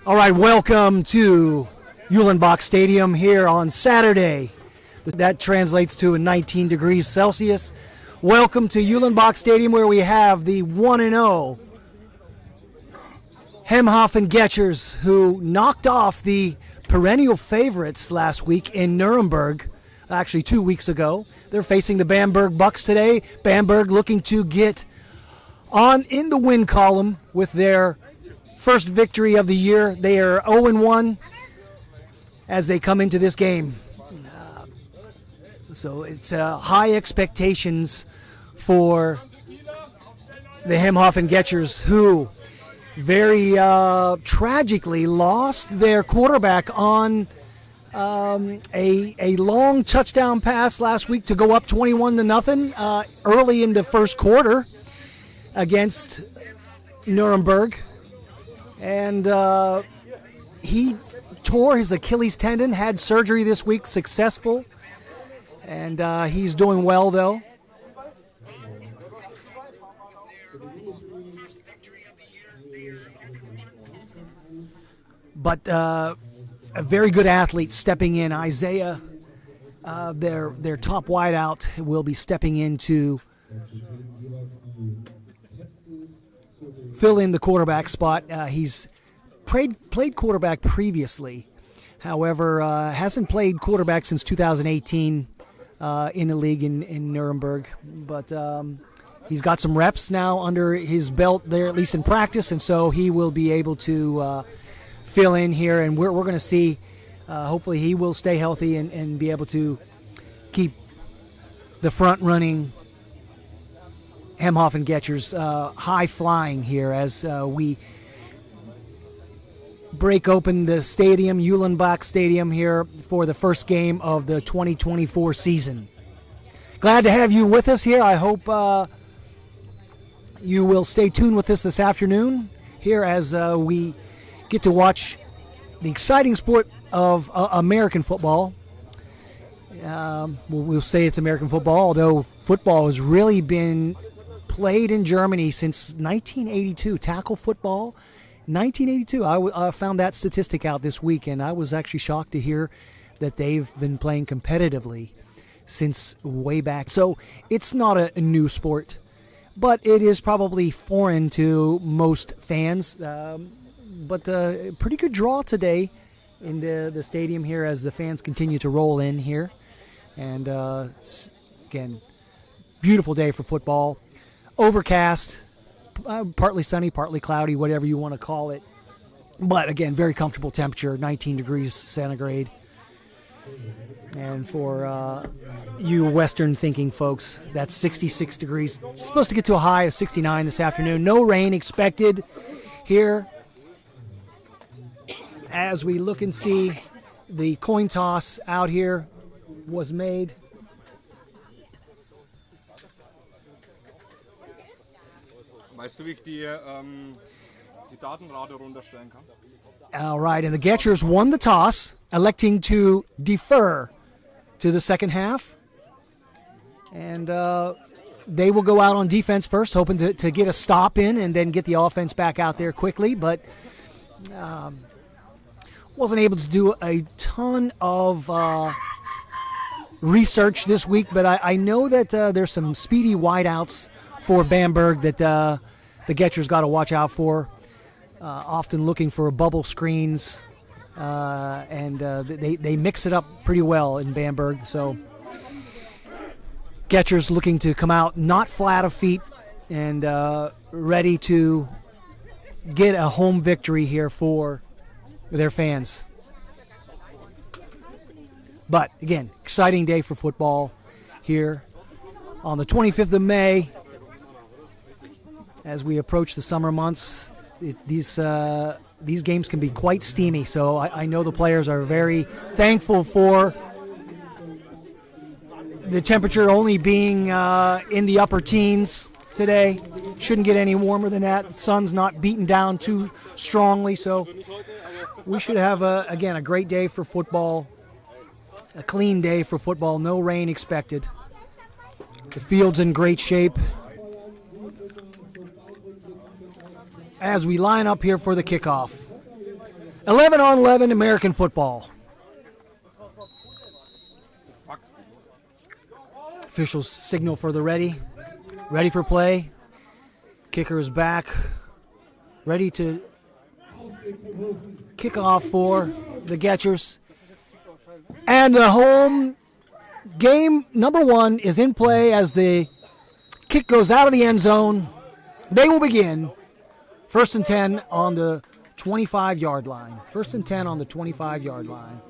All right, welcome to Uhlenbach Stadium here on Saturday. That translates to 19 degrees Celsius. Welcome to Uhlenbach Stadium, where we have the 1-0 Hemhofen Gechers, who knocked off the perennial favorites last week in Nuremberg, actually 2 weeks ago. They're facing the Bamberg Bucks today. Bamberg looking to get on in the win column with their first victory of the year. They are 0-1 as they come into this game. So it's high expectations for the Hemhofen Gechers, who very tragically lost their quarterback on a long touchdown pass last week to go up 21-0 early in the first quarter against Nuremberg. And he tore his Achilles tendon, had surgery this week, successful. And he's doing well, though. But a very good athlete stepping in. Isaiah, their top wideout, will be stepping in to fill in the quarterback spot. He's played quarterback previously. However, hasn't played quarterback since 2018 in the league in Nuremberg. But he's got some reps now under his belt there, at least in practice, and so he will be able to fill in here. And we're going to see, hopefully he will stay healthy and be able to keep the front-running Hemhofen Gechers high flying here as we break open the stadium, Uhlenbach Stadium, here for the first game of the 2024 season. Glad to have you with us here. I hope you will stay tuned with us this afternoon here as we get to watch the exciting sport of American football. We'll say it's American football, although football has really been played in Germany since 1982. Tackle football, 1982. I found that statistic out this week, and I was actually shocked to hear that they've been playing competitively since way back. So it's not a new sport, but it is probably foreign to most fans. But a pretty good draw today in the stadium here as the fans continue to roll in here. And it's, again, beautiful day for football. Overcast, partly sunny, partly cloudy, whatever you want to call it. But again, very comfortable temperature, 19 degrees centigrade. And for you Western-thinking folks, that's 66 degrees. It's supposed to get to a high of 69 this afternoon. No rain expected here. As we look and see, the coin toss out here was made. Weißt du, wie ich die Datenrate runterstellen kann? All right, and the Gechers won the toss, electing to defer to the second half. And they will go out on defense first, hoping to get a stop in and then get the offense back out there quickly. But wasn't able to do a ton of research this week. But I know that there's some speedy wideouts for Bamberg that the Gechers got to watch out for, often looking for bubble screens, and they mix it up pretty well in Bamberg. So Gechers looking to come out not flat of feet and ready to get a home victory here for their fans. But again, exciting day for football here on the 25th of May. As we approach the summer months, these games can be quite steamy. So I know the players are very thankful for the temperature only being in the upper teens today. Shouldn't get any warmer than that. The sun's not beaten down too strongly. So we should have, again, a great day for football, a clean day for football. No rain expected. The field's in great shape. As we line up here for the kickoff. 11 on 11 American football. Officials signal for the ready. Ready for play. Kicker is back. Ready to kick off for the Gechers. And the home game number 1 is in play as the kick goes out of the end zone. They will begin 1st and 10 on the 25-yard line. 1st and 10 on the 25-yard line.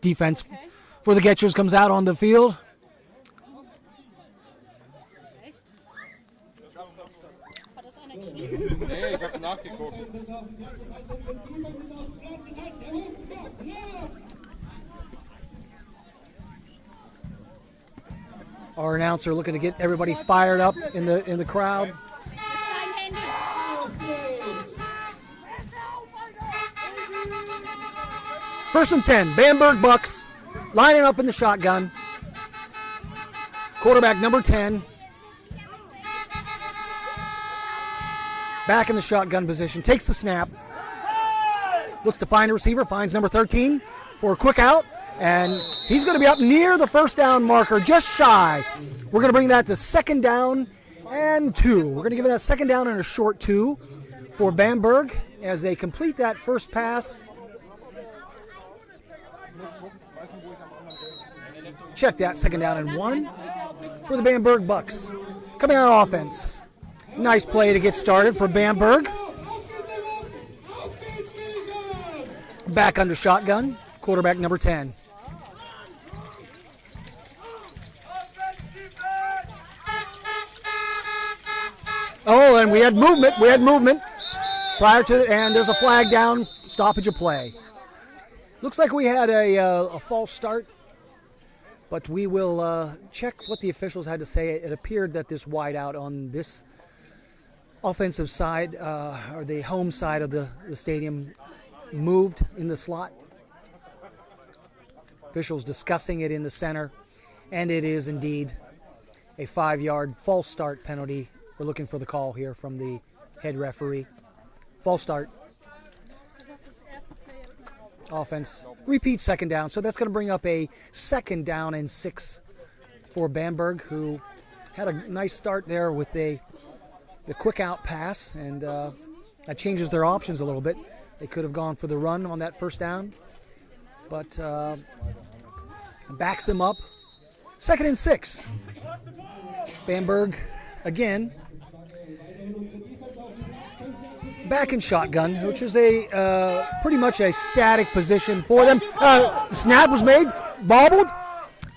Defense for the Gechers comes out on the field. Nee, ich habe nachgeguckt. Our announcer looking to get everybody fired up in the crowd. First and 10, Bamberg Bucks lining up in the shotgun. Quarterback number 10. Back in the shotgun position, takes the snap. Looks to find a receiver, finds number 13 for a quick out. And he's going to be up near the first down marker, just shy. We're going to bring that to 2nd down and 2. We're going to give it a 2nd down and a short 2 for Bamberg as they complete that first pass. Check that, 2nd down and 1 for the Bamberg Bucks. Coming on offense. Nice play to get started for Bamberg. Back under shotgun, quarterback number 10. Oh, and we had movement prior to it, and there's a flag down, stoppage of play. Looks like we had a false start, but we will check what the officials had to say. It appeared that this wideout on this offensive side, or the home side of the stadium, moved in the slot. Officials discussing it in the center, and it is indeed a 5-yard false start penalty. We're looking for the call here from the head referee. False start. Offense repeats 2nd down, so that's going to bring up a 2nd down and 6 for Bamberg, who had a nice start there with the quick out pass, and that changes their options a little bit. They could have gone for the run on that 1st down, but backs them up. 2nd and 6. Bamberg again back in shotgun, which is a pretty much a static position for them. Snap was made, bobbled,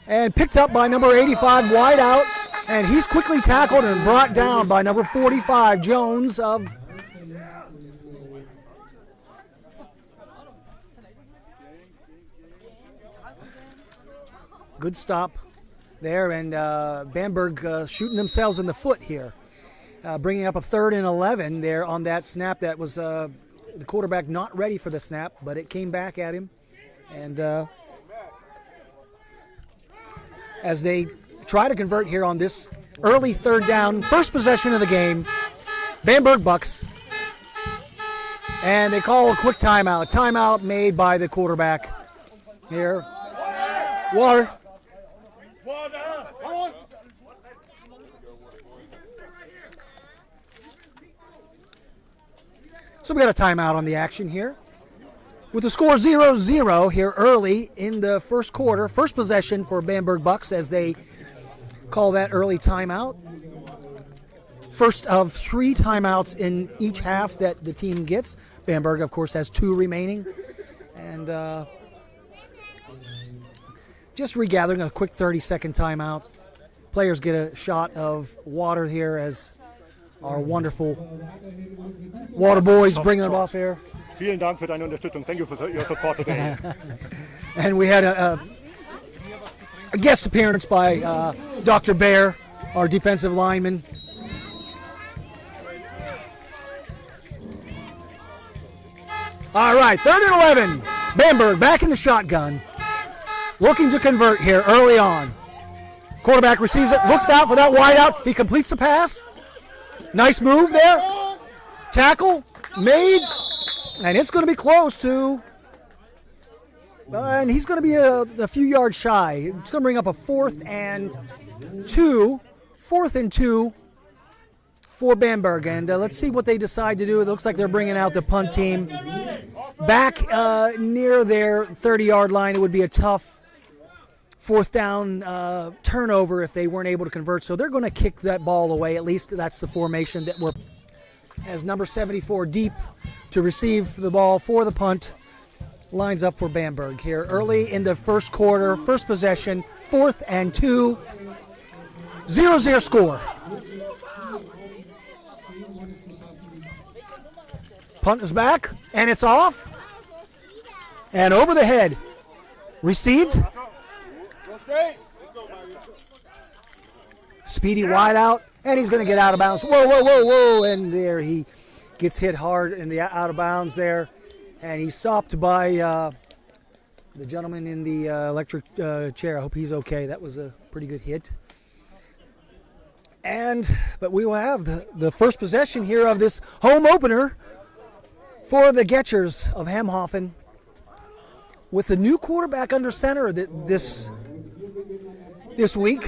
and picked up by number 85 wide out, and he's quickly tackled and brought down by number 45 Jones of good stop there, and Bamberg shooting themselves in the foot here. Bringing up a 3rd and 11 there on that snap. That was the quarterback not ready for the snap, but it came back at him. And as they try to convert here on this early 3rd down, first possession of the game, Bamberg Bucks. And they call a quick timeout. Timeout made by the quarterback here. Water. So we got a timeout on the action here. With the score 0-0 here early in the first quarter. First possession for Bamberg Bucks as they call that early timeout. First of 3 timeouts in each half that the team gets. Bamberg, of course, has 2 remaining. And just regathering a quick 30-second timeout. Players get a shot of water here as our wonderful water boys bringing it off here. Vielen Dank für deine Unterstützung. Thank you for your support today. And we had a guest appearance by Dr. Bear, our defensive lineman. All right, 3rd and 11. Bamberg back in the shotgun. Looking to convert here early on. Quarterback receives it, looks out for that wide out. He completes the pass. Nice move there. Tackle made, and it's going to be close to, and he's going to be a few yards shy. It's going to bring up a 4th and 2 for Bamberg, and let's see what they decide to do. It looks like they're bringing out the punt team back near their 30-yard line. It would be a tough 4th down turnover if they weren't able to convert, so they're going to kick that ball away. At least that's the formation that we're, as number 74 deep to receive the ball for the punt, lines up for Bamberg here early in the first quarter. First possession, 4th and 2, 0-0 score. Punt is back, and it's off. And over the head. Received. Speedy wide out, and he's going to get out of bounds. Whoa, whoa, whoa, whoa. And there he gets hit hard in the out of bounds there. And he's stopped by the gentleman in the electric chair. I hope he's okay. That was a pretty good hit. But we will have the first possession here of this home opener for the Gechers of Hemhofen, with the new quarterback under center this week,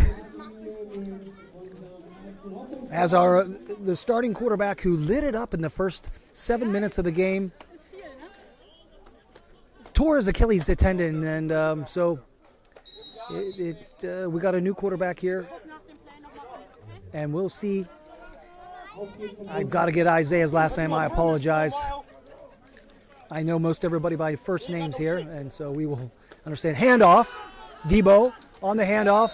as the starting quarterback who lit it up in the first 7 minutes of the game tore his Achilles tendon, and so we got a new quarterback here, and we'll see. I've got to get Isaiah's last name. I apologize. I know most everybody by first names here, and so we will understand. Handoff. Debo on the handoff.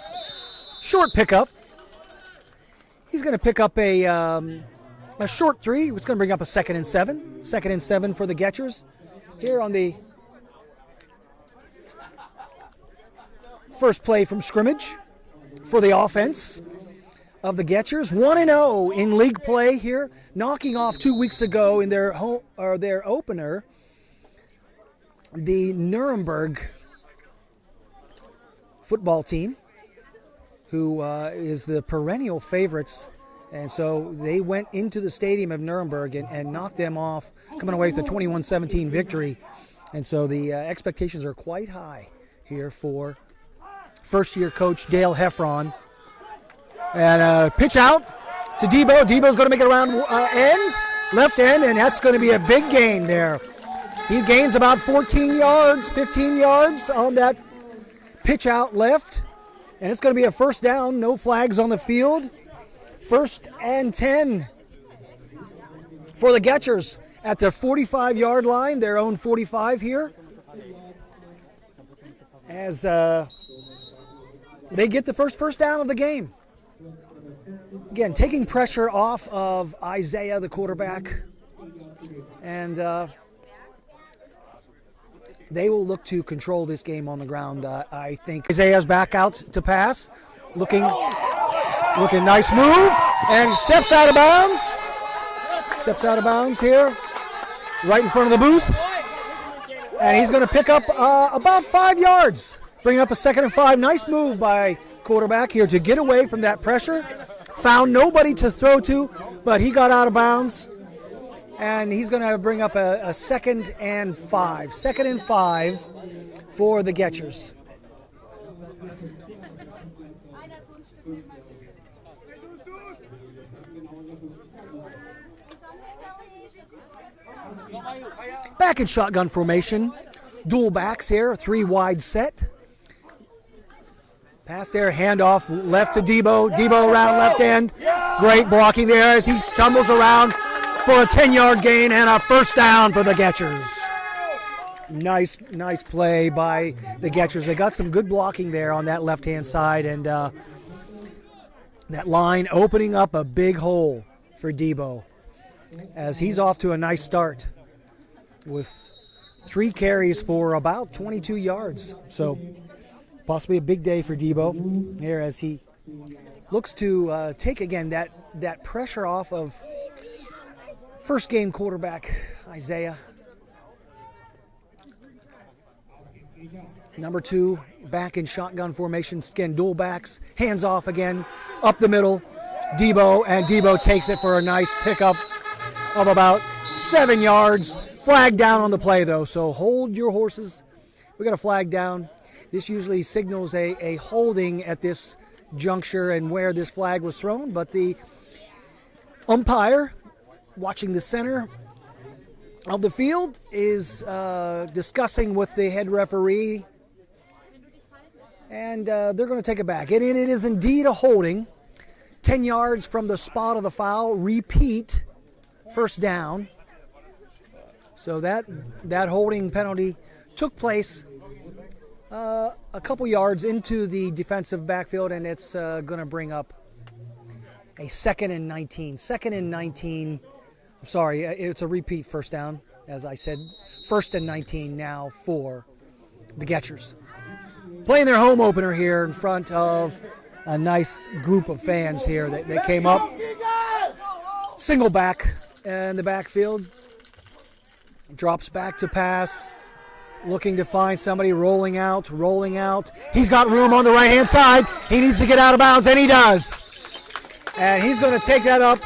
Short pickup. He's going to pick up a short 3. He's going to bring up a 2nd and 7. 2nd and 7 for the Gechers here on the first play from scrimmage for the offense of the Gechers. 1-0 in league play here, knocking off 2 weeks ago in their opener the Nuremberg football team, who is the perennial favorites. And so they went into the stadium of Nuremberg and knocked them off, coming away with a 21-17 victory. And so the expectations are quite high here for first-year coach Dale Heffron. And pitch out to Debo. Debo's going to make it around left end, and that's going to be a big gain there. He gains about 15 yards on that pitch out left. And it's going to be a first down, no flags on the field. 1st and 10 for the Gechers at their 45-yard line, their own 45 here. As they get the first down of the game. Again, taking pressure off of Isaiah, the quarterback. And they will look to control this game on the ground. I think Isaiah's back out to pass. Looking nice move. And steps out of bounds. Steps out of bounds here. Right in front of the booth. And he's going to pick up about 5 yards. Bring up a 2nd and 5. Nice move by quarterback here to get away from that pressure. Found nobody to throw to, but he got out of bounds. And he's going to bring up a 2nd and 5. 2nd and 5 for the Gechers. Back in shotgun formation. Dual backs here, 3 wide set. Pass there, handoff left to Debo. Debo around left end. Great blocking there as he tumbles around for a 10-yard gain and a first down for the Gechers. Nice play by the Gechers. They got some good blocking there on that left-hand side, and that line opening up a big hole for Debo as he's off to a nice start with 3 carries for about 22 yards. So possibly a big day for Debo here as he looks to take again that pressure off of first game quarterback Isaiah. Number 2 back in shotgun formation. Again, dual backs, hands off again, up the middle. Debo takes it for a nice pickup of about 7 yards. Flag down on the play, though, so hold your horses. We got a flag down. This usually signals a holding at this juncture and where this flag was thrown, but the umpire watching the center of the field is discussing with the head referee, and they're going to take it back. And it is indeed a holding. 10 yards from the spot of the foul. Repeat, first down. So that holding penalty took place a couple yards into the defensive backfield, and it's going to bring up a 2nd and 19. 2nd and 19. I'm sorry, it's a repeat first down, as I said. 1st and 19 now for the Gechers. Playing their home opener here in front of a nice group of fans here that came up. Single back in the backfield. Drops back to pass. Looking to find somebody, rolling out. He's got room on the right-hand side. He needs to get out of bounds, and he does. And he's going to take that up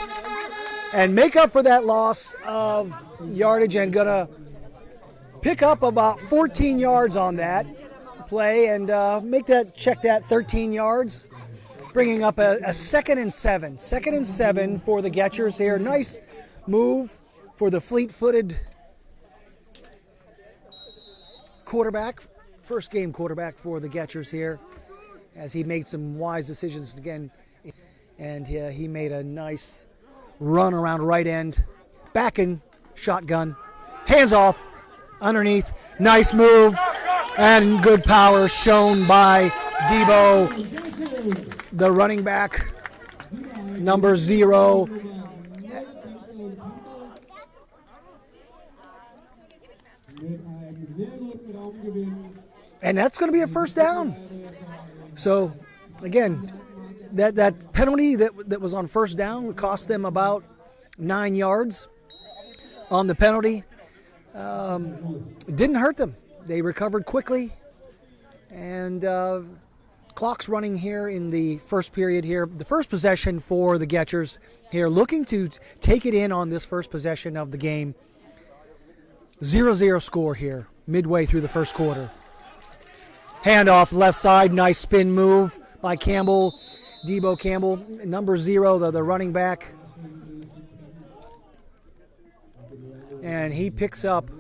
and make up for that loss of yardage, and going to pick up about 14 yards on that play and check that 13 yards, bringing up a 2nd and 7. 2nd and 7 for the Gechers here. Nice move for the fleet-footed quarterback, first game quarterback for the Gechers here, as he made some wise decisions again, and he made a nice run around right end, back in shotgun, hands off, underneath, nice move, and good power shown by Debo, the running back, number 0. And that's going to be a first down. So, again, that penalty that was on first down cost them about 9 yards on the penalty. It didn't hurt them. They recovered quickly. And clock's running here in the first period here. The first possession for the Gechers here, looking to take it in on this first possession of the game. 0-0 score here, midway through the first quarter. Handoff left side, nice spin move by Campbell, Debo Campbell, number 0, the running back. And he picks up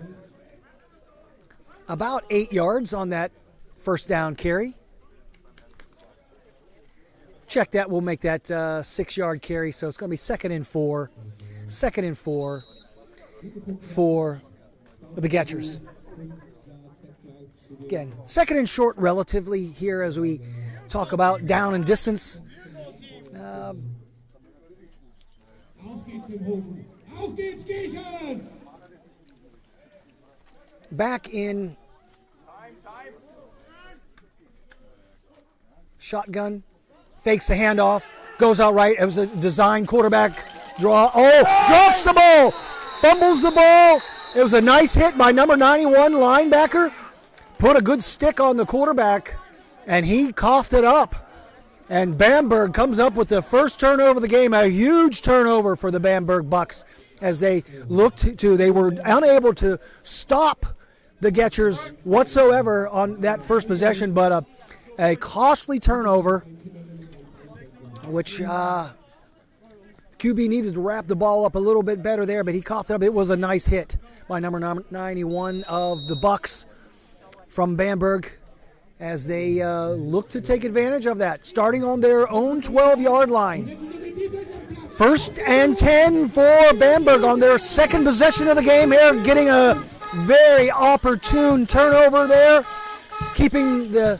about 8 yards on that first down carry. Check that, we'll make that 6-yard carry, so it's going to be 2nd and 4. 2nd and 4 for the Gechers. Again, 2nd and short relatively here as we talk about down and distance. Back in shotgun, fakes the handoff, goes out right. It was a design quarterback draw. Oh, drops the ball, fumbles the ball. It was a nice hit by number 91 linebacker. Put a good stick on the quarterback, and he coughed it up. And Bamberg comes up with the first turnover of the game, a huge turnover for the Bamberg Bucks as they looked to, they were unable to stop the Gechers whatsoever on that first possession, but a costly turnover, which QB needed to wrap the ball up a little bit better there, but he coughed it up. It was a nice hit by number 91 of the Bucks from Bamberg as they look to take advantage of that, starting on their own 12-yard line. 1st and 10 for Bamberg on their second possession of the game here, getting a very opportune turnover there, keeping the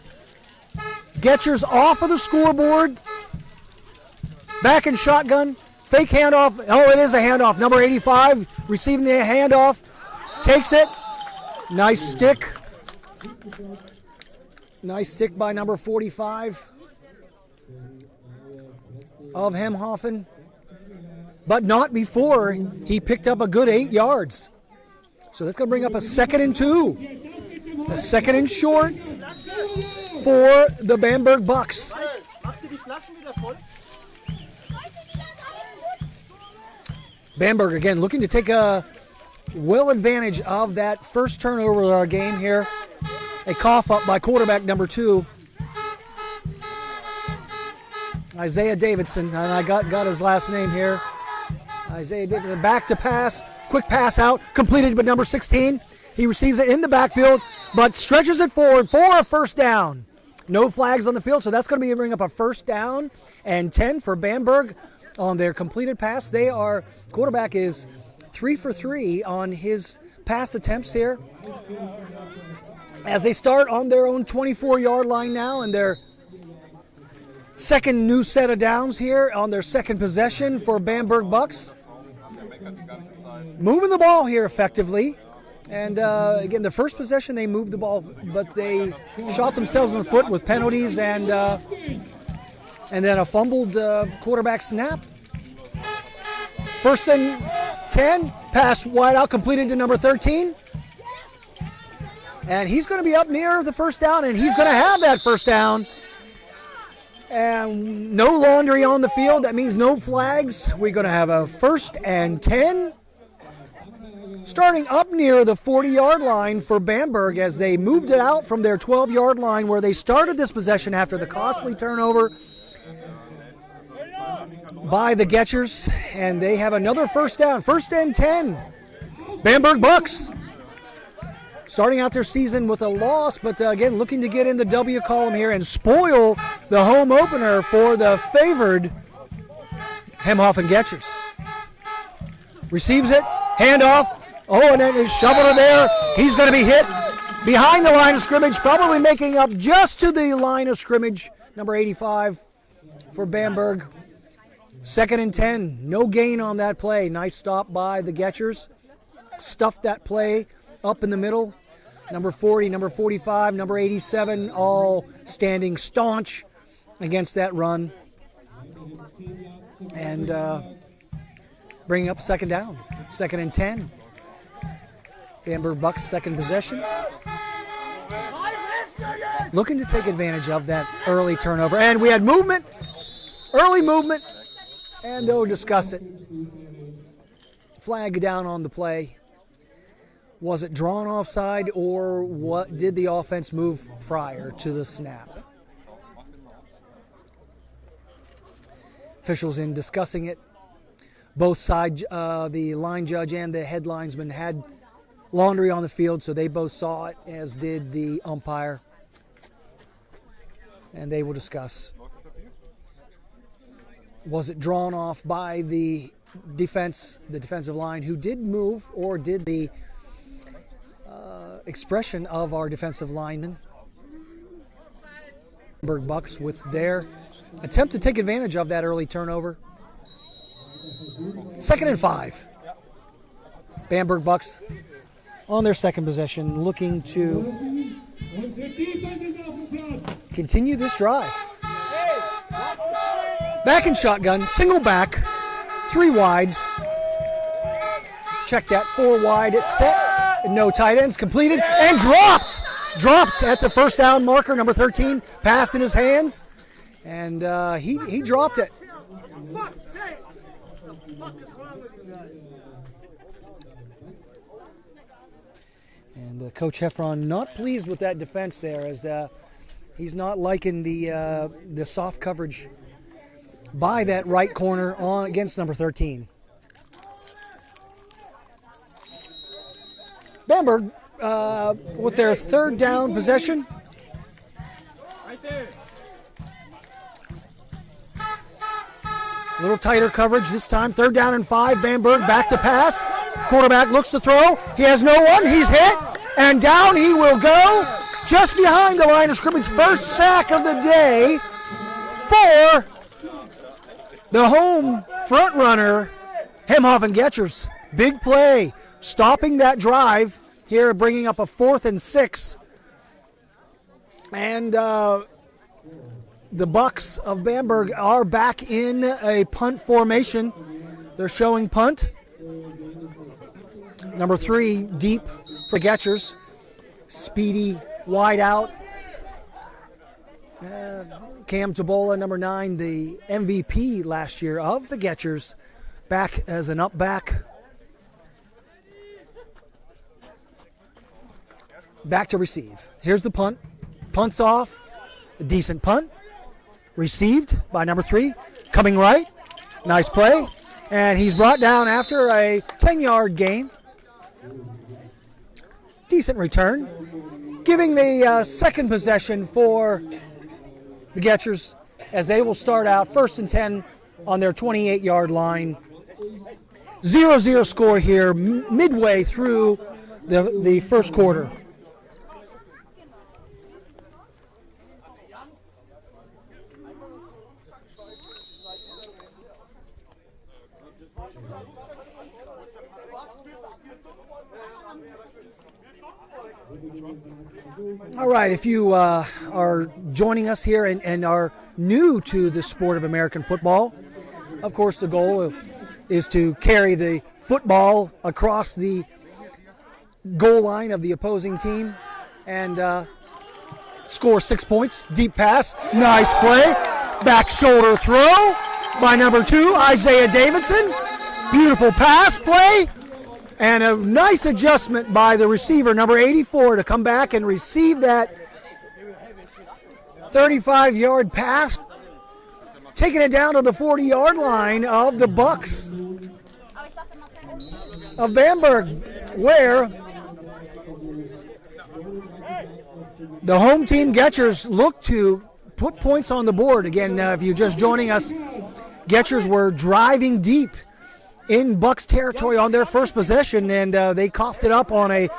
Gechers off of the scoreboard. Back in shotgun, fake handoff. Oh, it is a handoff. Number 85 receiving the handoff, takes it. Nice stick. Nice stick by number 45 of Hemhofen, but not before he picked up a good 8 yards. So that's going to bring up a 2nd and 2. A 2nd and short for the Bamberg Bucks. Bamberg again looking to take a well advantage of that first turnover of our game here. A cough up by quarterback number 2, Isaiah Davidson, and I got his last name here. Isaiah Davidson, back to pass, quick pass out, completed by number 16. He receives it in the backfield, but stretches it forward for a first down. No flags on the field, so that's going to bring up a first down and 10 for Bamberg on their completed pass. Quarterback is 3 for 3 on his pass attempts here. As they start on their own 24-yard line now, and their second new set of downs here on their second possession for Bamberg Bucks. Moving the ball here effectively. And again, the first possession they moved the ball, but they shot themselves in the foot with penalties and then a fumbled quarterback snap. First and 10, pass wide out, completed to number 13. And he's going to be up near the first down, and he's going to have that first down. And no laundry on the field. That means no flags. We're going to have a first and 10. Starting up near the 40-yard line for Bamberg as they moved it out from their 12-yard line where they started this possession after the costly turnover by the Gechers. And they have another first down. First and 10. Bamberg Bucks starting out their season with a loss, but again looking to get in the W column here and spoil the home opener for the favored Hemhofen Gechers. Receives it, handoff. Oh, and then he's shoveled it there. He's going to be hit behind the line of scrimmage, probably making up just to the line of scrimmage. Number 85 for Bamberg. Second and 10. No gain on that play. Nice stop by the Gechers. Stuffed that play up in the middle. Number 40, number 45, number 87, all standing staunch against that run. And bringing up second down. Second and 10. Bamberg Bucks second possession. Looking to take advantage of that early turnover. And we had movement, early movement, and they'll discuss it. Flag down on the play. Was it drawn offside, or what did the offense move prior to the snap? Officials in discussing it. Both sides, the line judge and the head linesman, had laundry on the field, so they both saw it, as did the umpire. And they will discuss. Was it drawn off by the defensive line, who did move, or did the expression of our defensive linemen? Bamberg Bucks with their attempt to take advantage of that early turnover. Second and 5. Bamberg Bucks on their second possession, looking to continue this drive. Back in shotgun, single back, 3 wides. Check that, 4 wide, it's set. No tight ends, completed and dropped. Dropped at the first down marker, number 13, passed in his hands, and he dropped it. And Coach Heffron not pleased with that defense there, as he's not liking the soft coverage by that right corner on against number 13. Bamberg with their third down possession. A little tighter coverage this time. Third down and 5. Bamberg back to pass. Quarterback looks to throw. He has no one. He's hit. And down he will go. Just behind the line of scrimmage. First sack of the day for the home front runner, Hemhofen Gechers. Big play. Stopping that drive here, bringing up a 4th and 6. And the Bucks of Bamberg are back in a punt formation. They're showing punt. Number 3, deep for Gechers. Speedy, wide out. Cam Tabola, number 9, the MVP last year of the Gechers, back as an up back. Back to receive. Here's the punt. Punt's off. A decent punt. Received by number 3. Coming right. Nice play. And he's brought down after a 10-yard gain. Decent return. Giving the second possession for the Gechers as they will start out 1st and 10 on their 28-yard line. 0-0 score here midway through the first quarter. All right, if you are joining us here and are new to the sport of American football, of course the goal is to carry the football across the goal line of the opposing team and score 6 points. Deep pass, nice play, back shoulder throw by number 2, Isaiah Davidson. Beautiful pass play. And a nice adjustment by the receiver, number 84, to come back and receive that 35-yard pass, taking it down to the 40-yard line of the Bucks of Bamberg, where the home team Gechers look to put points on the board. Again, if you're just joining us, Gechers were driving deep in Bucks territory on their first possession, and they coughed it up on a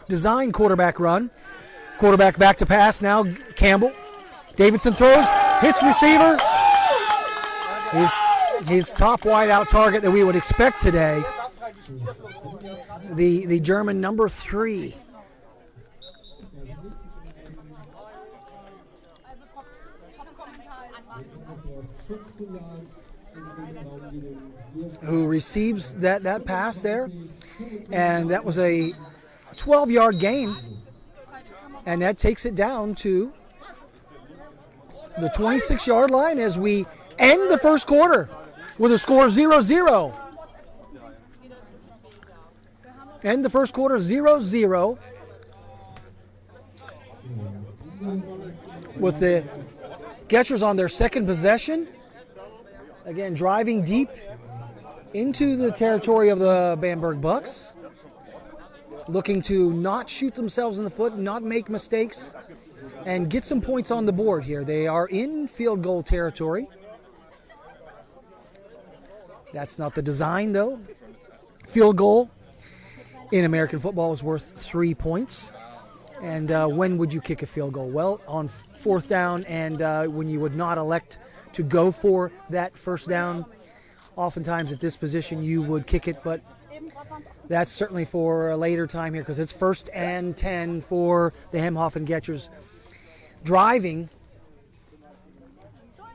design quarterback run. Quarterback back to pass now, Campbell. Davidson throws, hits receiver. His top wide-out target that we would expect today, the German number 3. Who receives that pass there, and that was a 12-yard gain, and that takes it down to the 26-yard line as we end the first quarter with a score 0-0. End the first quarter 0-0 with the Gechers on their second possession. Again, driving deep into the territory of the Bamberg Bucks, looking to not shoot themselves in the foot, not make mistakes, and get some points on the board here. They are in field goal territory. That's not the design, though. Field goal in American football is worth 3 points. And when would you kick a field goal? Well, on 4th down, and when you would not elect to go for that first down. Oftentimes at this position you would kick it, but that's certainly for a later time here because it's 1st and 10 for the Hemhofen Gechers. Driving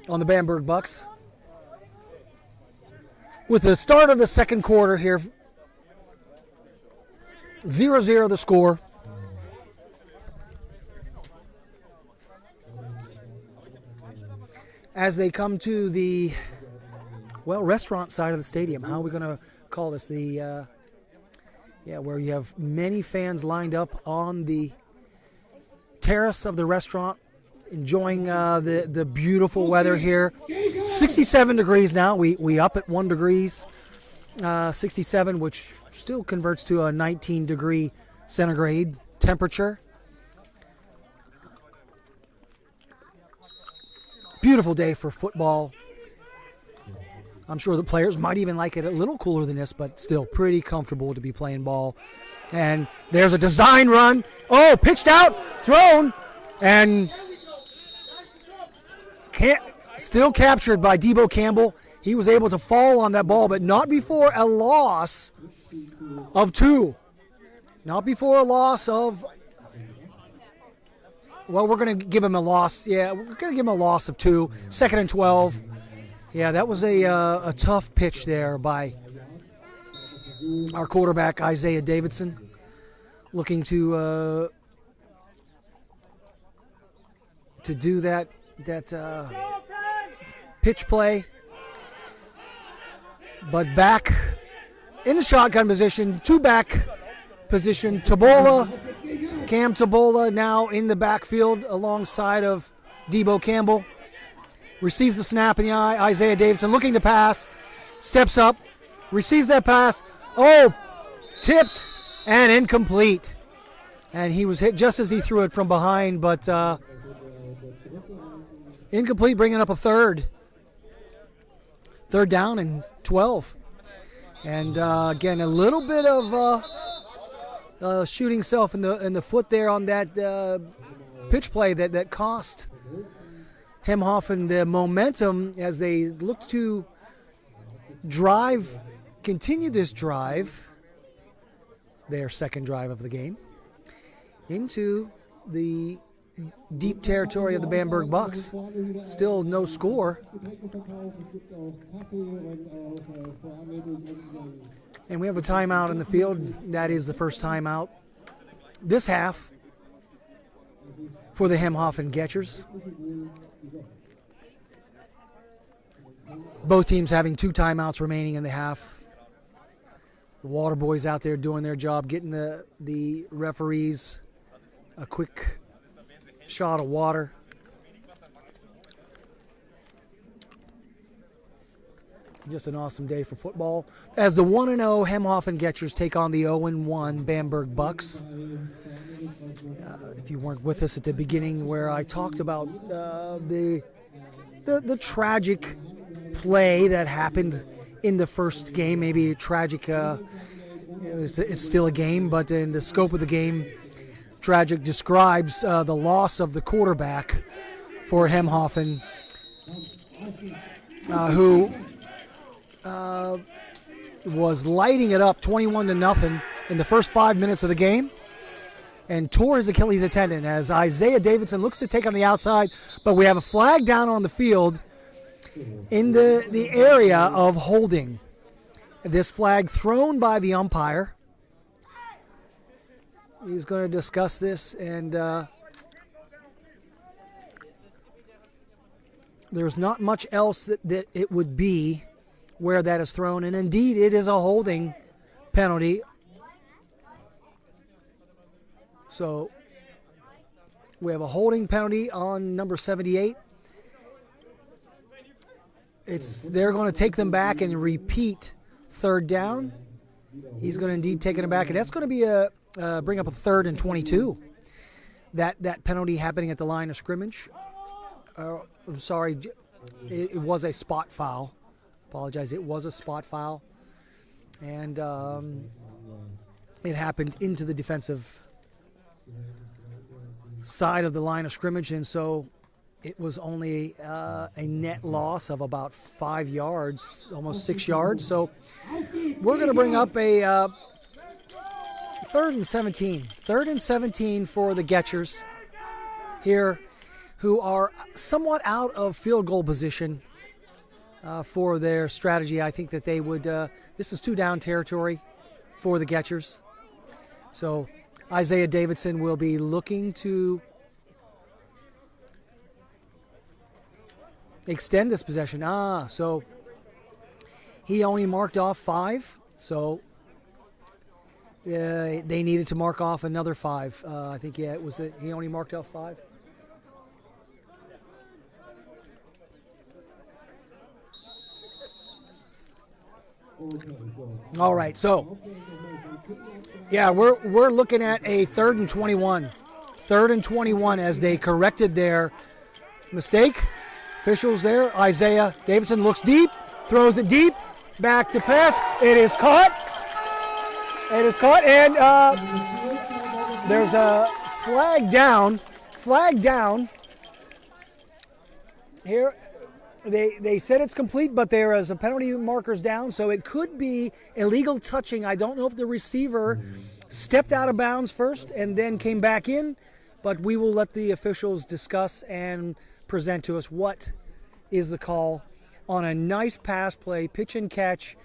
on the Bamberg Bucks with the start of the second quarter here. 0-0 the score. As they come to the, restaurant side of the stadium. How are we going to call this? Where you have many fans lined up on the terrace of the restaurant, enjoying the beautiful weather here. 67 degrees now. We up at 1 degrees. 67, which still converts to a 19-degree centigrade temperature. Beautiful day for football. I'm sure the players might even like it a little cooler than this, but still pretty comfortable to be playing ball. And there's a design run. Oh, pitched out, thrown, and still captured by Debo Campbell. He was able to fall on that ball, but not before a loss of 2. Not before a loss of... Well, we're going to give him a loss. Yeah, we're going to give him a loss of 2. 2nd and 12. Yeah, that was a tough pitch there by our quarterback, Isaiah Davidson, looking to do that pitch play. But back in the shotgun position, two-back position, Tabola, Cam Tabola now in the backfield alongside of Debo Campbell. Receives the snap in the eye. Isaiah Davidson looking to pass. Steps up. Receives that pass. Oh, tipped and incomplete. And he was hit just as he threw it from behind, but incomplete, bringing up a third. Third down and 12. And again, a little bit of shooting self in the foot there on that pitch play that cost Hemhofen the momentum as they look to continue this drive, their second drive of the game, into the deep territory of the Bamberg Bucks. Still no score. And we have a timeout in the field. That is the first timeout this half for the Hemhofen Gechers. Both teams having 2 timeouts remaining in the half. The water boys out there doing their job, getting the referees a quick shot of water. Just an awesome day for football. As the 1-0 Hemhofen Gechers take on the 0-1 Bamberg Bucks. If you weren't with us at the beginning where I talked about the tragic play that happened in the first game, maybe tragic, it's still a game, but in the scope of the game, tragic describes the loss of the quarterback for Hemhofen, who was lighting it up 21-0 in the first 5 minutes of the game and tore his Achilles tendon as Isaiah Davidson looks to take on the outside, but we have a flag down on the field in the area of holding. This flag thrown by the umpire. He's going to discuss this, and there's not much else that it would be where that is thrown, and indeed it is a holding penalty. So we have a holding penalty on number 78. They're going to take them back and repeat third down. He's going to indeed take it back, and that's going to be bring up a 3rd and 22. That penalty happening at the line of scrimmage. I'm sorry, it was a spot foul. Apologize, it was a spot foul, and it happened into the defensive side of the line of scrimmage, and so it was only a net loss of about 5 yards, almost 6 yards. So we're going to bring up a 3rd and 17. 3rd and 17 for the Gechers here, who are somewhat out of field goal position for their strategy. I think that they would, this is 2-down territory for the Gechers. So Isaiah Davidson will be looking to extend this possession. So he only marked off 5. So they needed to mark off another 5. I think, he only marked off 5. All right, so yeah, we're looking at a 3rd and 21. 3rd and 21 as they corrected their mistake. Officials there. Isaiah Davidson looks deep, throws it deep, back to pass. It is caught. It is caught, and there's a flag down. Flag down. Here, they said it's complete, but there is a penalty markers down, so it could be illegal touching. I don't know if the receiver stepped out of bounds first and then came back in, but we will let the officials discuss and present to us what is the call on a nice pass play, pitch and catch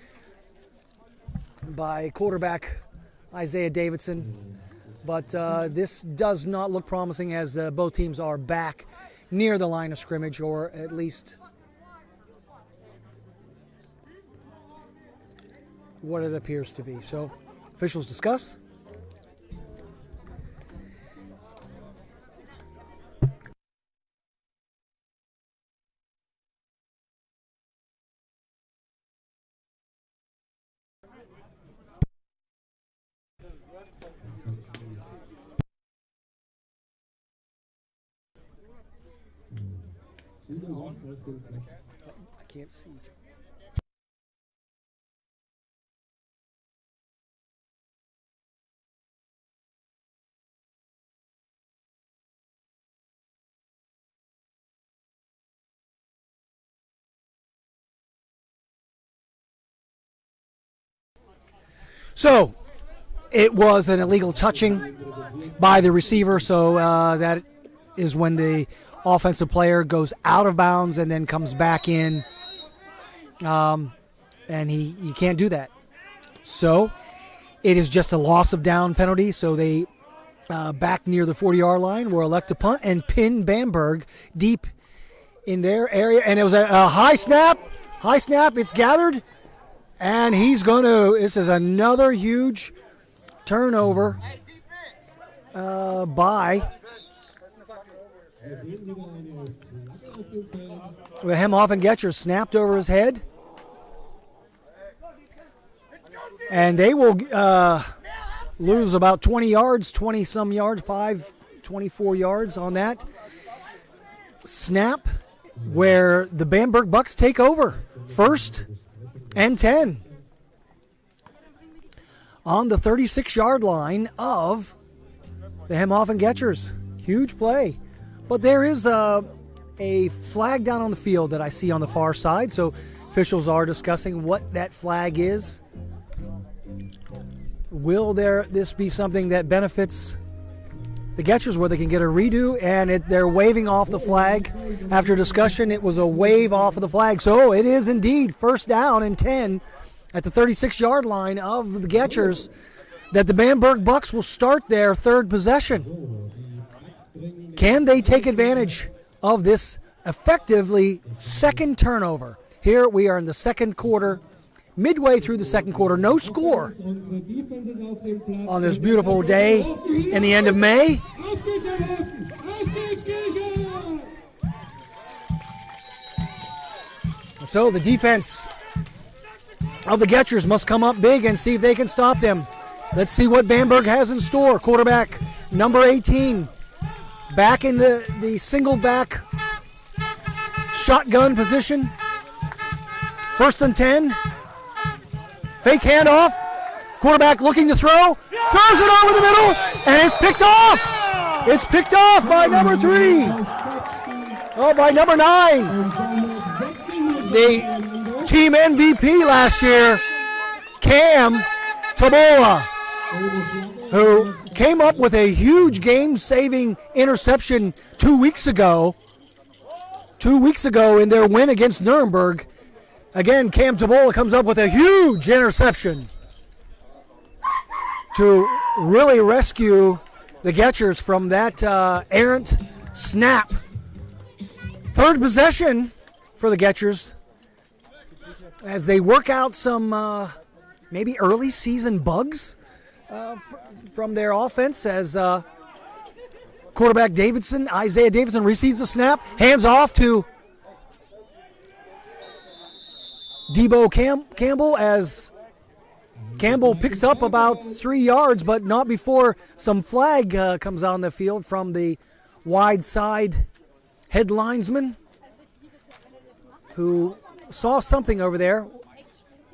by quarterback Isaiah Davidson. But this does not look promising as both teams are back near the line of scrimmage, or at least what it appears to be. So, officials discuss. I can't see. So, it was an illegal touching by the receiver, so that is when the offensive player goes out of bounds and then comes back in, and you can't do that. So, it is just a loss of down penalty, so they back near the 40-yard line will elect to punt and pin Bamberg deep in their area, and it was a high snap, it's gathered. And he's going to, this is another huge turnover by the Hemhofen Gechers, snapped over his head. And they will lose about 20 yards, 20-some yards, 24 yards on that snap, where the Bamberg Bucks take over. First and 10 on the 36-yard line of the Hemhofen Gechers. Huge play. But there is a flag down on the field that I see on the far side, so officials are discussing what that flag is. Will this be something that benefits the Gechers, where they can get a redo, and they're waving off the flag. After discussion, it was a wave off of the flag. So it is indeed first down and 10 at the 36-yard line of the Gechers that the Bamberg Bucks will start their third possession. Can they take advantage of this effectively second turnover? Here we are in the second quarter, midway through the second quarter, no score on this beautiful day in the end of May. So the defense of the Gechers must come up big and see if they can stop them. Let's see what Bamberg has in store. Quarterback number 18, back in the single back shotgun position. First and 10. Fake handoff. Quarterback looking to throw. Throws it over the middle, and it's picked off. It's picked off by number 3. Oh, by number 9. The team MVP last year, Cam Tabola, who came up with a huge game-saving interception 2 weeks ago. 2 weeks ago in their win against Nuremberg. Again, Cam Tabola comes up with a huge interception to really rescue the Gechers from that errant snap. Third possession for the Gechers as they work out some maybe early season bugs from their offense, as quarterback Isaiah Davidson receives the snap, hands off to Debo Campbell, as Campbell picks up about 3 yards, but not before some flag comes on the field from the wide side head linesman, who saw something over there.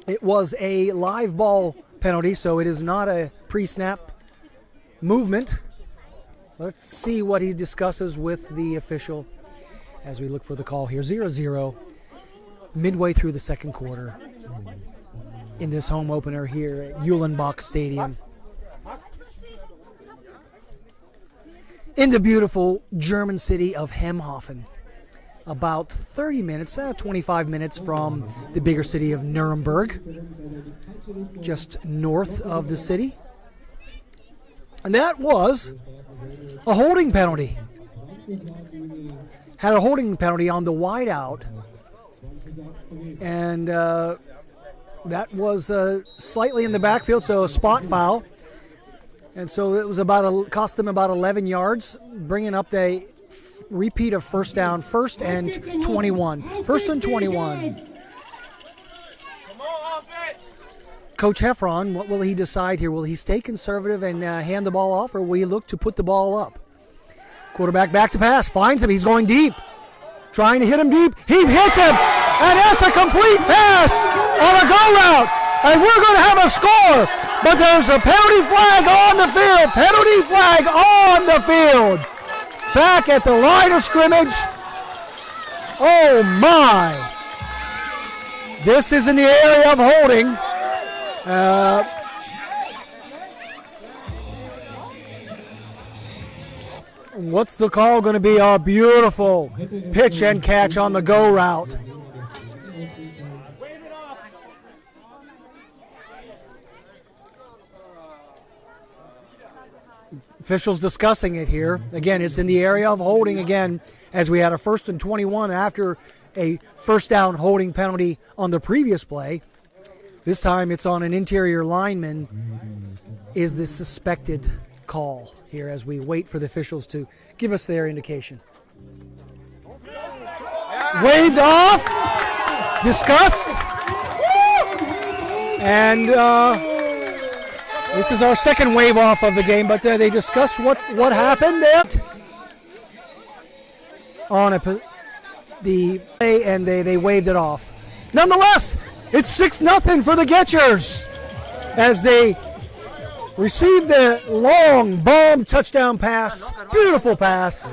It was a live ball penalty, so it is not a pre-snap movement. Let's see what he discusses with the official as we look for the call here. 0-0. Midway through the second quarter in this home opener here at Uhlenbach Stadium in the beautiful German city of Hemhofen, about 30 minutes, 25 minutes from the bigger city of Nuremberg, just north of the city. And that was a holding penalty. Had a holding penalty on the wideout. And That was slightly in the backfield, so a spot foul. And so it was cost them about 11 yards, bringing up the repeat of first down, 1st and 21. 1st and 21. Coach Heffron, what will he decide here? Will he stay conservative and hand the ball off, or will he look to put the ball up? Quarterback back to pass, finds him, he's going deep. Trying to hit him deep, he hits him, and that's a complete pass on a go route. And we're going to have a score, but there's a penalty flag on the field. Penalty flag on the field. Back at the line of scrimmage. Oh my. This is in the area of holding. What's the call going to be? A beautiful pitch and catch on the go route. Officials discussing it here. Again, it's in the area of holding again, as we had a 1st and 21 after a first down holding penalty on the previous play. This time it's on an interior lineman is the suspected call here as we wait for the officials to give us their indication. Waved off, discussed, and this is our second wave off of the game, but they discussed what happened there on the play, and they waved it off. Nonetheless, it's 6-0 for the Gechers as they receive the long bomb touchdown pass. Beautiful pass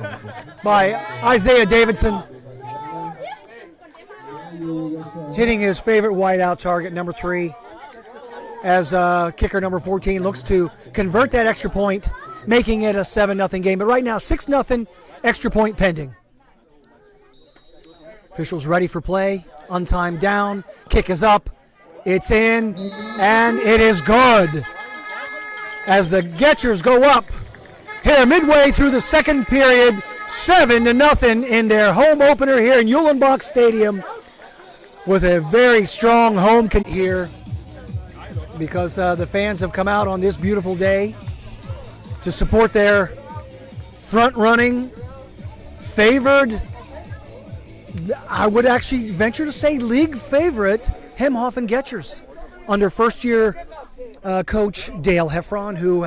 by Isaiah Davidson, hitting his favorite wideout target, number 3. As kicker number 14 looks to convert that extra point, making it a 7-0 game. But right now, 6-0, extra point pending. Officials ready for play. Untimed down. Kick is up. It's in, and it is good. As the Gechers go up here midway through the second period, 7-0 in their home opener here in Uhlenbach Stadium, with a very strong home here. Because the fans have come out on this beautiful day to support their front-running, favored, I would actually venture to say league favorite, Hemhofen Gechers, under first-year coach Dale Heffron, who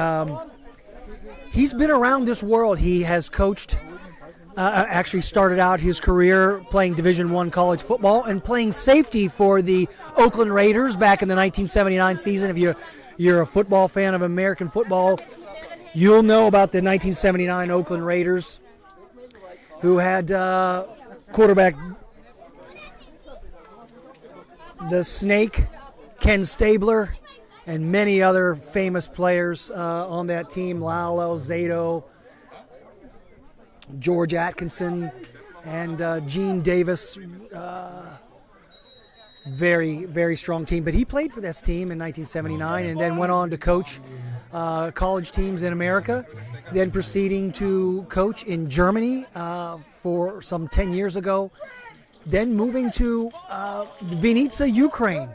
he's been around this world. He has coached, actually started out his career playing Division I college football and playing safety for the Oakland Raiders back in the 1979 season. If you're a football fan of American football, you'll know about the 1979 Oakland Raiders, who had quarterback the Snake, Ken Stabler, and many other famous players on that team, Lalo, Zato, George Atkinson, and Gene Davis. Very, very strong team. But he played for this team in 1979 and then went on to coach college teams in America, then proceeding to coach in Germany for some 10 years ago, then moving to Vinica, Ukraine,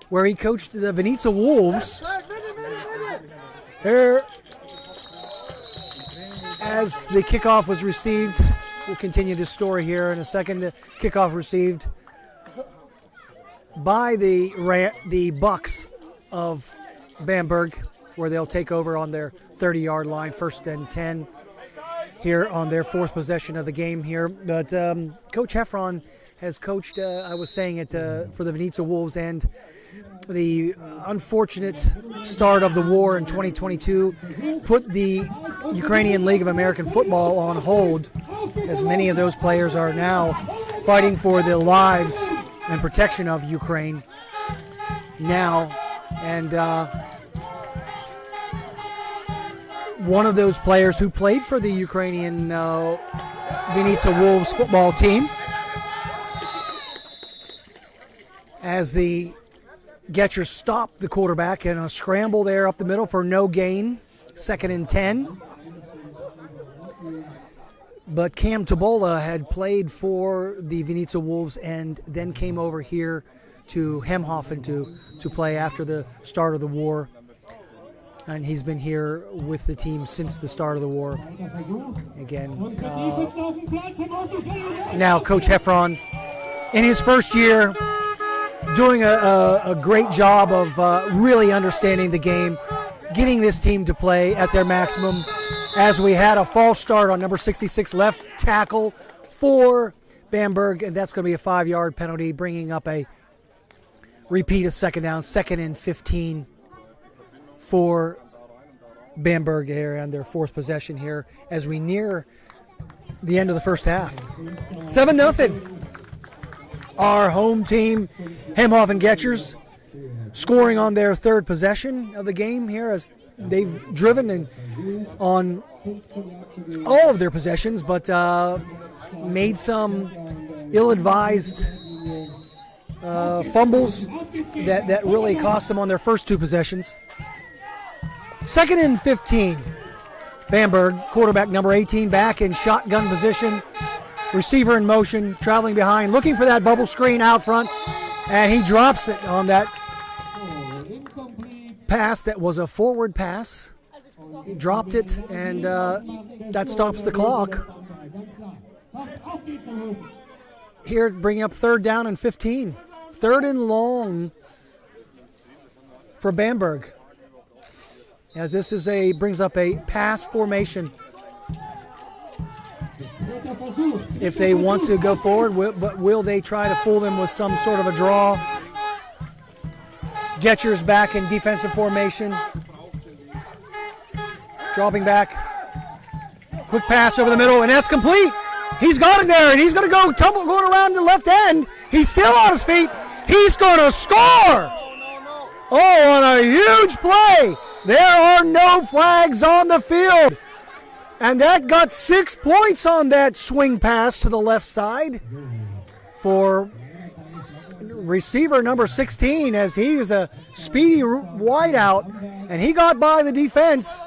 where he coached the Vinica Wolves. There, as the kickoff was received, we'll continue this story here in a second. The kickoff received by the Bucks of Bamberg, where they'll take over on their 30-yard line, 1st and 10 here on their 4th possession of the game here. But Coach Heffron has coached, I was saying it, for the Vinica Wolves, and the unfortunate start of the war in 2022 put the Ukrainian League of American Football on hold, as many of those players are now fighting for the lives and protection of Ukraine now. And one of those players who played for the Ukrainian Vinica Wolves football team, as the Gechers stopped the quarterback in a scramble there up the middle for no gain, 2nd and 10. But Cam Tabola had played for the Vinica Wolves and then came over here to Hemhofen to play after the start of the war. And he's been here with the team since the start of the war. Again, now Coach Heffron, in his first year, doing a great job of really understanding the game, getting this team to play at their maximum, as we had a false start on number 66 left tackle for Bamberg, and that's going to be a 5-yard penalty, bringing up a repeat of second down, 2nd and 15 for Bamberg here on their 4th possession here as we near the end of the first half. 7-0. Our home team, Hemhofen Gechers, scoring on their 3rd possession of the game here as they've driven on all of their possessions, but made some ill-advised fumbles that really cost them on their first 2 possessions. 2nd and 15. Bamberg, quarterback number 18, back in shotgun position. Receiver in motion, traveling behind, looking for that bubble screen out front, and he drops it on that pass that was a forward pass. He dropped it, and that stops the clock. Here, bringing up 3rd down and 15. 3rd and long for Bamberg, as this is brings up a pass formation. If they want to go forward, but will they try to fool them with some sort of a draw? Gechers back in defensive formation. Dropping back. Quick pass over the middle, and that's complete. He's got it there, and he's going to go going around the left end. He's still on his feet. He's going to score! Oh, on a huge play. There are no flags on the field. And that got 6 points on that swing pass to the left side for receiver number 16, as he is a speedy wideout, and he got by the defense,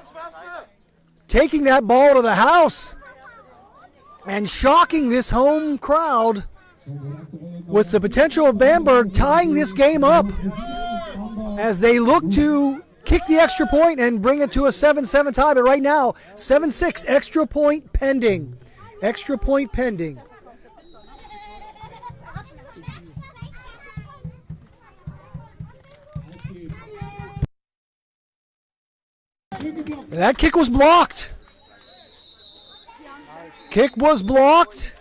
taking that ball to the house and shocking this home crowd with the potential of Bamberg tying this game up as they look to kick the extra point and bring it to a 7-7 tie. But right now, 7-6, extra point pending. Extra point pending. That kick was blocked. Kick was blocked.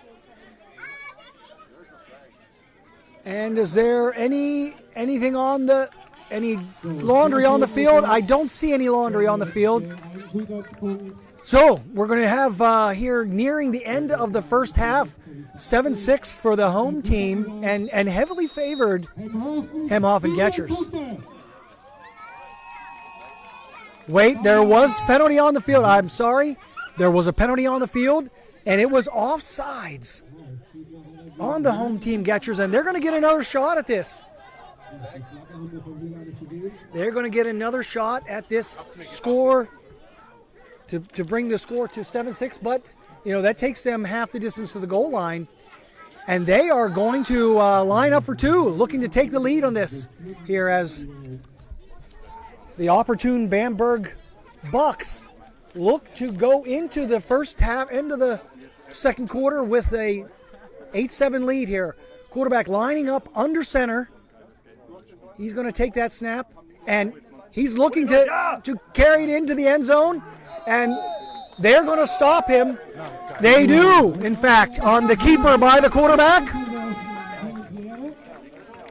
And is there anything on any laundry on the field? I don't see any laundry on the field. So we're going to have here nearing the end of the first half, 7-6 for the home team, and heavily favored Hemhofen Gechers. Wait, there was penalty on the field. I'm sorry. There was a penalty on the field, and it was offsides on the home team Gechers, and they're going to get another shot at this. They're going to get another shot at this score to bring the score to 7-6, but that takes them half the distance to the goal line, and they are going to line up for 2, looking to take the lead on this here as the opportune Bamberg Bucks look to go into the first half, into the second quarter with a 8-7 lead here. Quarterback lining up under center. He's going to take that snap, and he's looking to carry it into the end zone, and they're going to stop him. They do, in fact, on the keeper by the quarterback.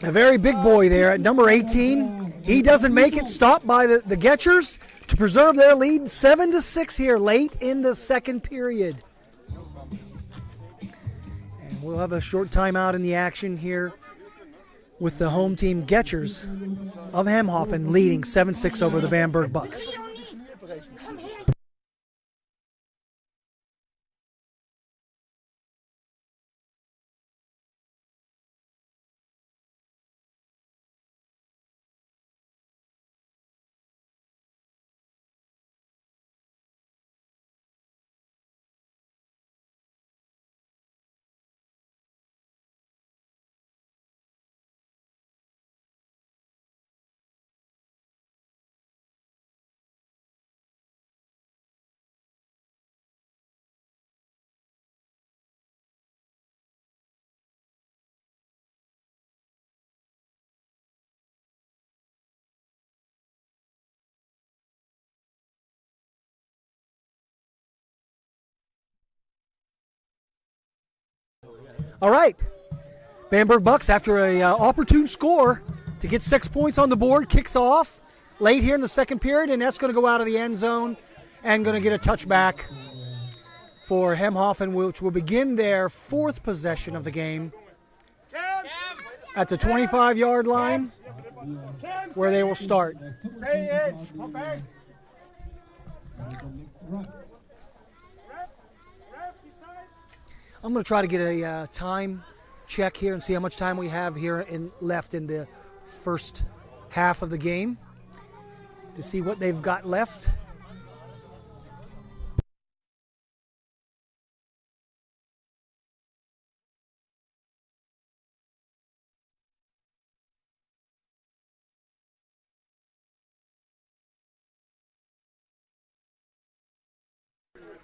A very big boy there at number 18. He doesn't make it, stopped by the Gechers to preserve their lead, 7-6 here late in the second period. And we'll have a short timeout in the action here with the home team Gechers of Hemhofen leading 7-6 over the Bamberg Bucks. All right. Bamberg Bucks, after a opportune score to get 6 points on the board, kicks off late here in the second period, and that's going to go out of the end zone and going to get a touchback for Hemhofen, which will begin their fourth possession of the game at the 25-yard line, where they will start. I'm going to try to get a time check here and see how much time we have here left in the first half of the game to see what they've got left.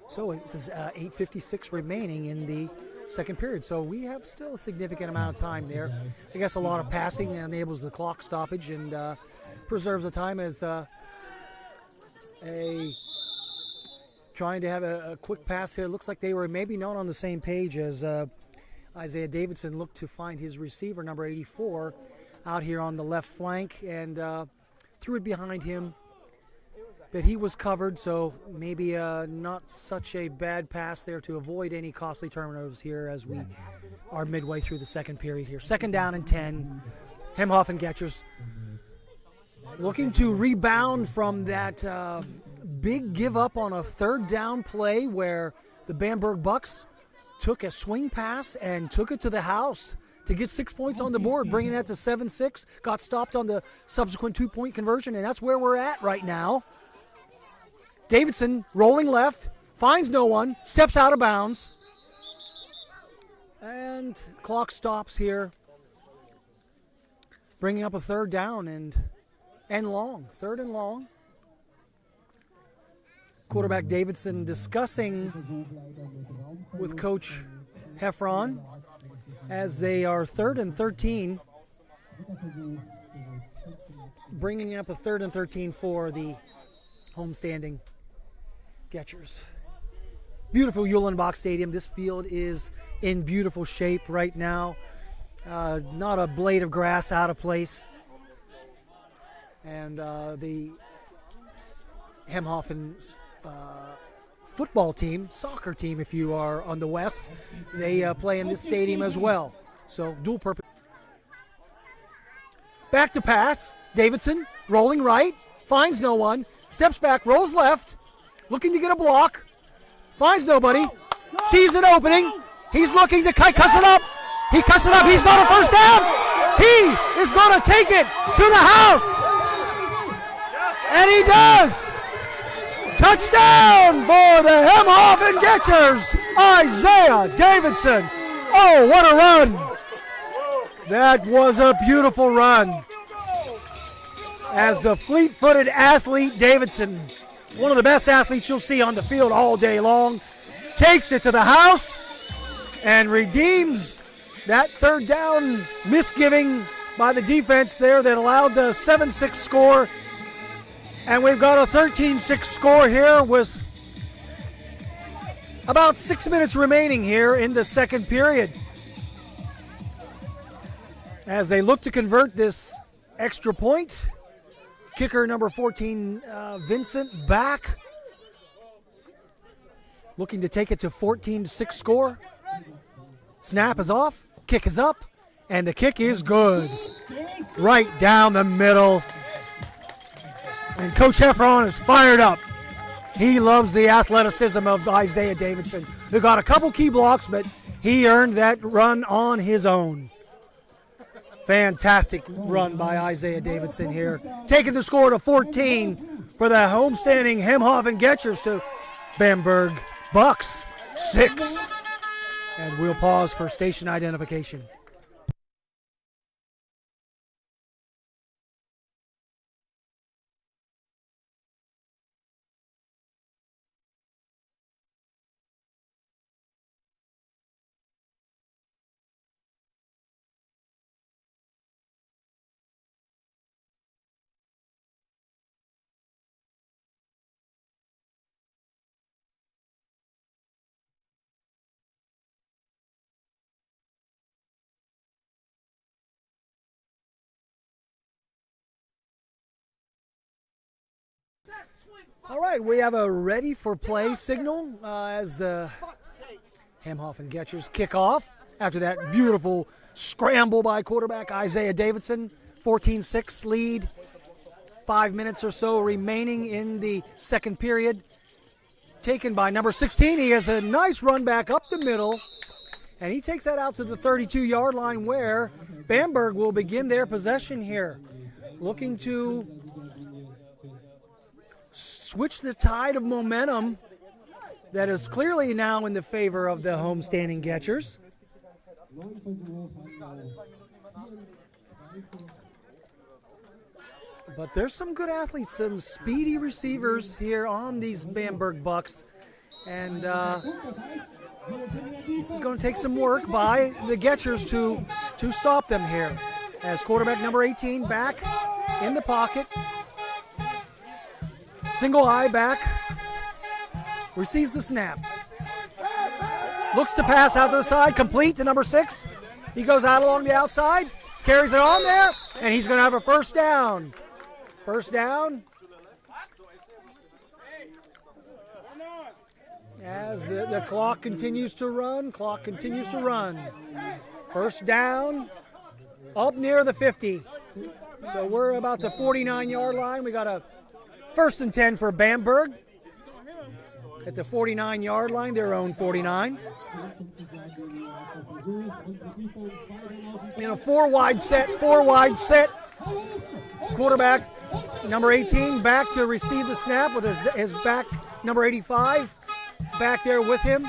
So it says 8:56 remaining in the second period. So we have still a significant amount of time there. I guess a lot of passing enables the clock stoppage and preserves the time as trying to have a quick pass here. Looks like they were maybe not on the same page as Isaiah Davidson looked to find his receiver, number 84, out here on the left flank and threw it behind him. But he was covered, so maybe not such a bad pass there to avoid any costly turnovers here as we are midway through the second period here. Second down and 10. Hemhofen Gechers looking to rebound from that big give up on a third down play where the Bamberg Bucks took a swing pass and took it to the house to get 6 points on the board, bringing that to 7-6. Got stopped on the subsequent 2-point conversion, and that's where we're at right now. Davidson rolling left, finds no one, steps out of bounds, and clock stops here, bringing up a third down and long, third and long. Quarterback Davidson discussing with Coach Heffron as they are 3rd and 13, bringing up a 3rd and 13 for the homestanding Gechers. Beautiful Uhlenbach Stadium. This field is in beautiful shape right now. Not a blade of grass out of place. And the Hemhofen football team, soccer team if you are on the west, they play in this stadium as well. So dual purpose. Back to pass. Davidson rolling right, finds no one, steps back, rolls left, looking to get a block, finds nobody, sees an opening, he's looking to cuss it up, he cuts it up, he's got a first down, he is going to take it to the house, and he does. Touchdown for the Hemhofen Gechers, Isaiah Davidson. Oh, what a run. That was a beautiful run. As the fleet-footed athlete Davidson, one of the best athletes you'll see on the field all day long, takes it to the house and redeems that third down misgiving by the defense there that allowed the 7-6 score. And we've got a 13-6 score here with about 6 minutes remaining here in the second period. As they look to convert this extra point, kicker number 14, Vincent, back, looking to take it to 14-6 score. Snap is off, kick is up, and the kick is good. Right down the middle. And Coach Heffron is fired up. He loves the athleticism of Isaiah Davidson, who got a couple key blocks, but he earned that run on his own. Fantastic run by Isaiah Davidson here, taking the score to 14 for the homestanding Hemhofen Gechers to Bamberg Bucks 6. And we'll pause for station identification. All right, we have a ready for play signal as the Hemhofen Gechers kick off after that beautiful scramble by quarterback Isaiah Davidson. 14-6 lead. 5 minutes or so remaining in the second period. Taken by number 16. He has a nice run back up the middle. And he takes that out to the 32-yard line where Bamberg will begin their possession here. Looking to switch the tide of momentum that is clearly now in the favor of the homestanding Gechers. But there's some good athletes, some speedy receivers here on these Bamberg Bucks. And this is going to take some work by the Gechers to stop them here. As quarterback number 18 back in the pocket. Single eye back. Receives the snap. Looks to pass out to the side. Complete to number 6. He goes out along the outside. Carries it on there. And he's going to have a first down. First down. As the clock continues to run. First down. Up near the 50. So we're about the 49-yard line. We got a first and 10 for Bamberg. At the 49-yard line, their own 49. In a four wide set. Quarterback number 18 back to receive the snap with his back number 85 back there with him.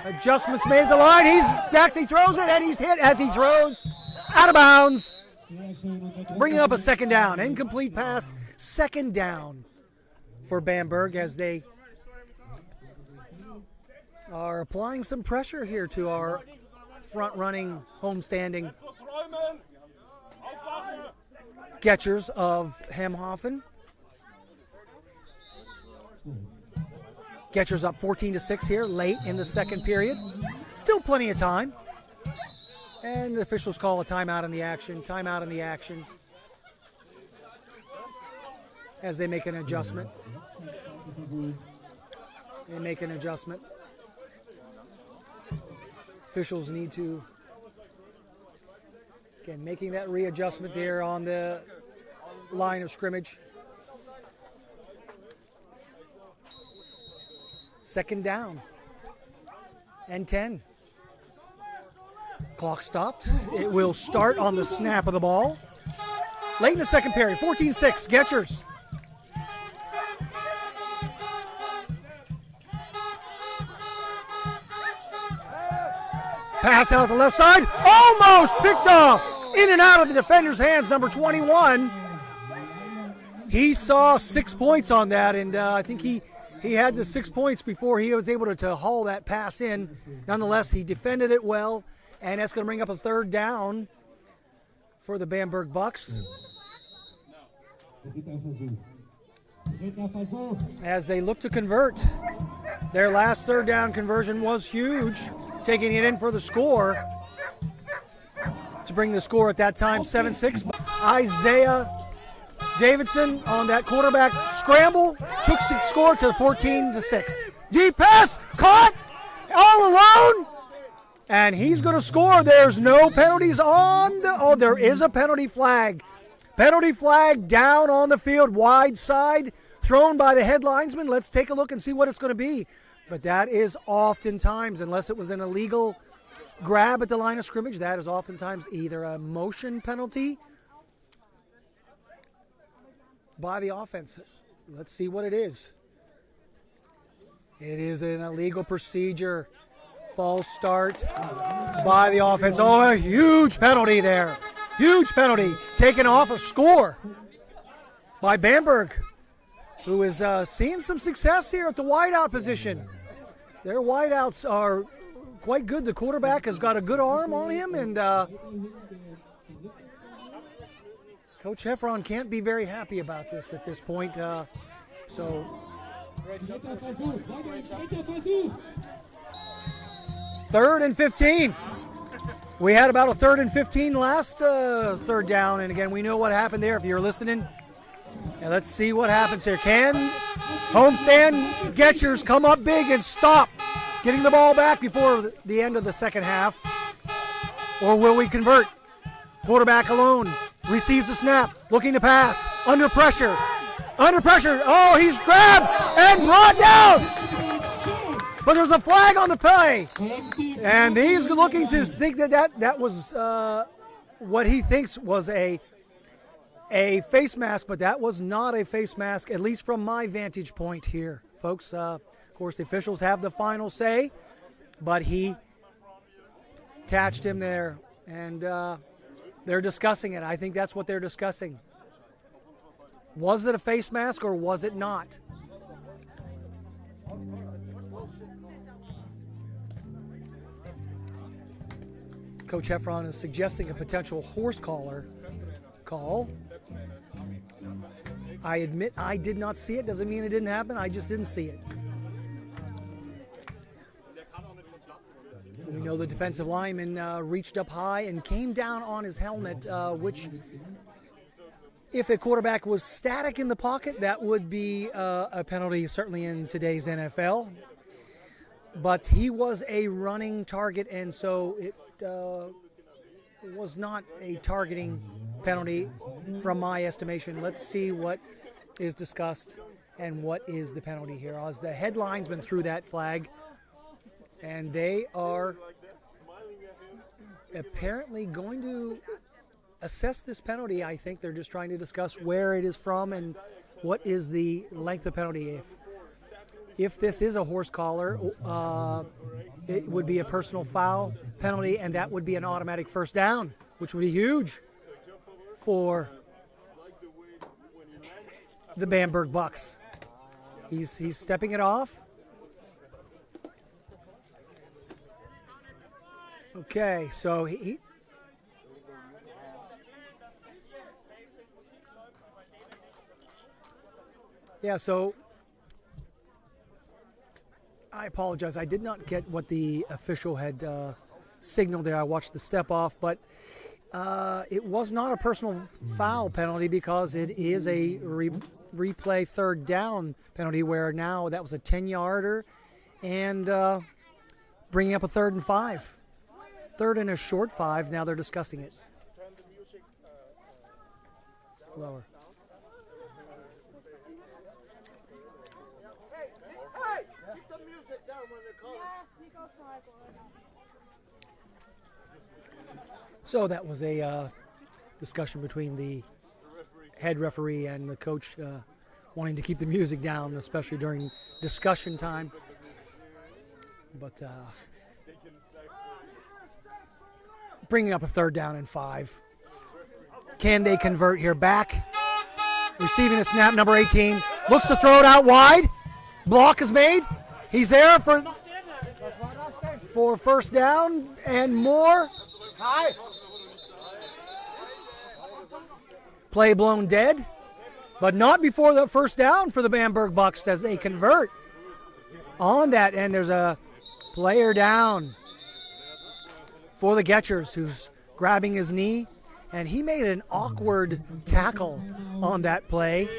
Adjustments made at the line. He throws it, and he's hit as he throws out of bounds. Bringing up a second down. Incomplete pass. Second down for Bamberg as they are applying some pressure here to our front-running, homestanding Gechers of Hemhofen. Gechers up 14-6 here, late in the second period. Still plenty of time. And the officials call a timeout in the action. As they make an adjustment. Officials need to, again, making that readjustment there on the line of scrimmage. Second down and 10. Clock stopped. It will start on the snap of the ball. Late in the second period, 14-6, Gechers. Pass out the left side, almost picked off. In and out of the defender's hands, number 21. He saw 6 points on that, and I think he had the 6 points before he was able to haul that pass in. Nonetheless, he defended it well, and that's going to bring up a third down for the Bamberg Bucks. As they look to convert. Their last third down conversion was huge, taking it in for the score. To bring the score at that time, 7-6. Isaiah Davidson on that quarterback scramble took the score to 14-6. Deep pass, caught, all alone, and he's going to score. There's no penalties on the. Oh, there is a penalty flag. Penalty flag down on the field, wide side, thrown by the head linesman. Let's take a look and see what it's going to be. But that is oftentimes, unless it was an illegal grab at the line of scrimmage, that is oftentimes either a motion penalty by the offense. Let's see what it is. It is an illegal procedure. False start by the offense. Oh, a huge penalty there. Huge penalty. Taken off a score by Bamberg, who is seeing some success here at the wideout position. Their wideouts are quite good. The quarterback has got a good arm on him, and Coach Heffron can't be very happy about this at this point. So third and 15. We had about a 3rd and 15 last third down, and again, we know what happened there if you're listening. And let's see what happens here. Can homestand Gechers come up big and stop getting the ball back before the end of the second half? Or will we convert? Quarterback alone, receives the snap, looking to pass, under pressure. Oh, he's grabbed and brought down. But there's a flag on the play. And he's looking to think that was what he thinks was a face mask, but that was not a face mask, at least from my vantage point here, folks. Of course, the officials have the final say, but he attached him there, and they're discussing it. I think that's what they're discussing. Was it a face mask or was it not? Coach Heffron is suggesting a potential horse collar call. I admit I did not see it. Doesn't mean it didn't happen. I just didn't see it. We know the defensive lineman reached up high and came down on his helmet, which, if a quarterback was static in the pocket, that would be a penalty, certainly in today's NFL. But he was a running target, and so it was not a targeting penalty from my estimation. Let's see what is discussed and what is the penalty here. As the head linesman threw that flag, and they are apparently going to assess this penalty. I think they're just trying to discuss where it is from and what is the length of penalty. If this is a horse collar, it would be a personal foul penalty, and that would be an automatic first down, which would be huge for the Bamberg Bucks. He's stepping it off. Okay, so he yeah, so I apologize. I did not get what the official had signaled there. I watched the step off, but it was not a personal foul penalty because it is a replay third down penalty, where now that was a 10-yarder and bringing up a 3rd and 5. 3rd and a short 5. Now they're discussing it. Lower. So that was a discussion between the head referee and the coach, wanting to keep the music down, especially during discussion time. But bringing up a 3rd down and 5. Can they convert here? Back, receiving the snap, number 18. Looks to throw it out wide. Block is made. He's there for first down and more. Play blown dead, but not before the first down for the Bamberg Bucks as they convert on that. And there's a player down for the Gechers who's grabbing his knee, and he made an awkward tackle on that play.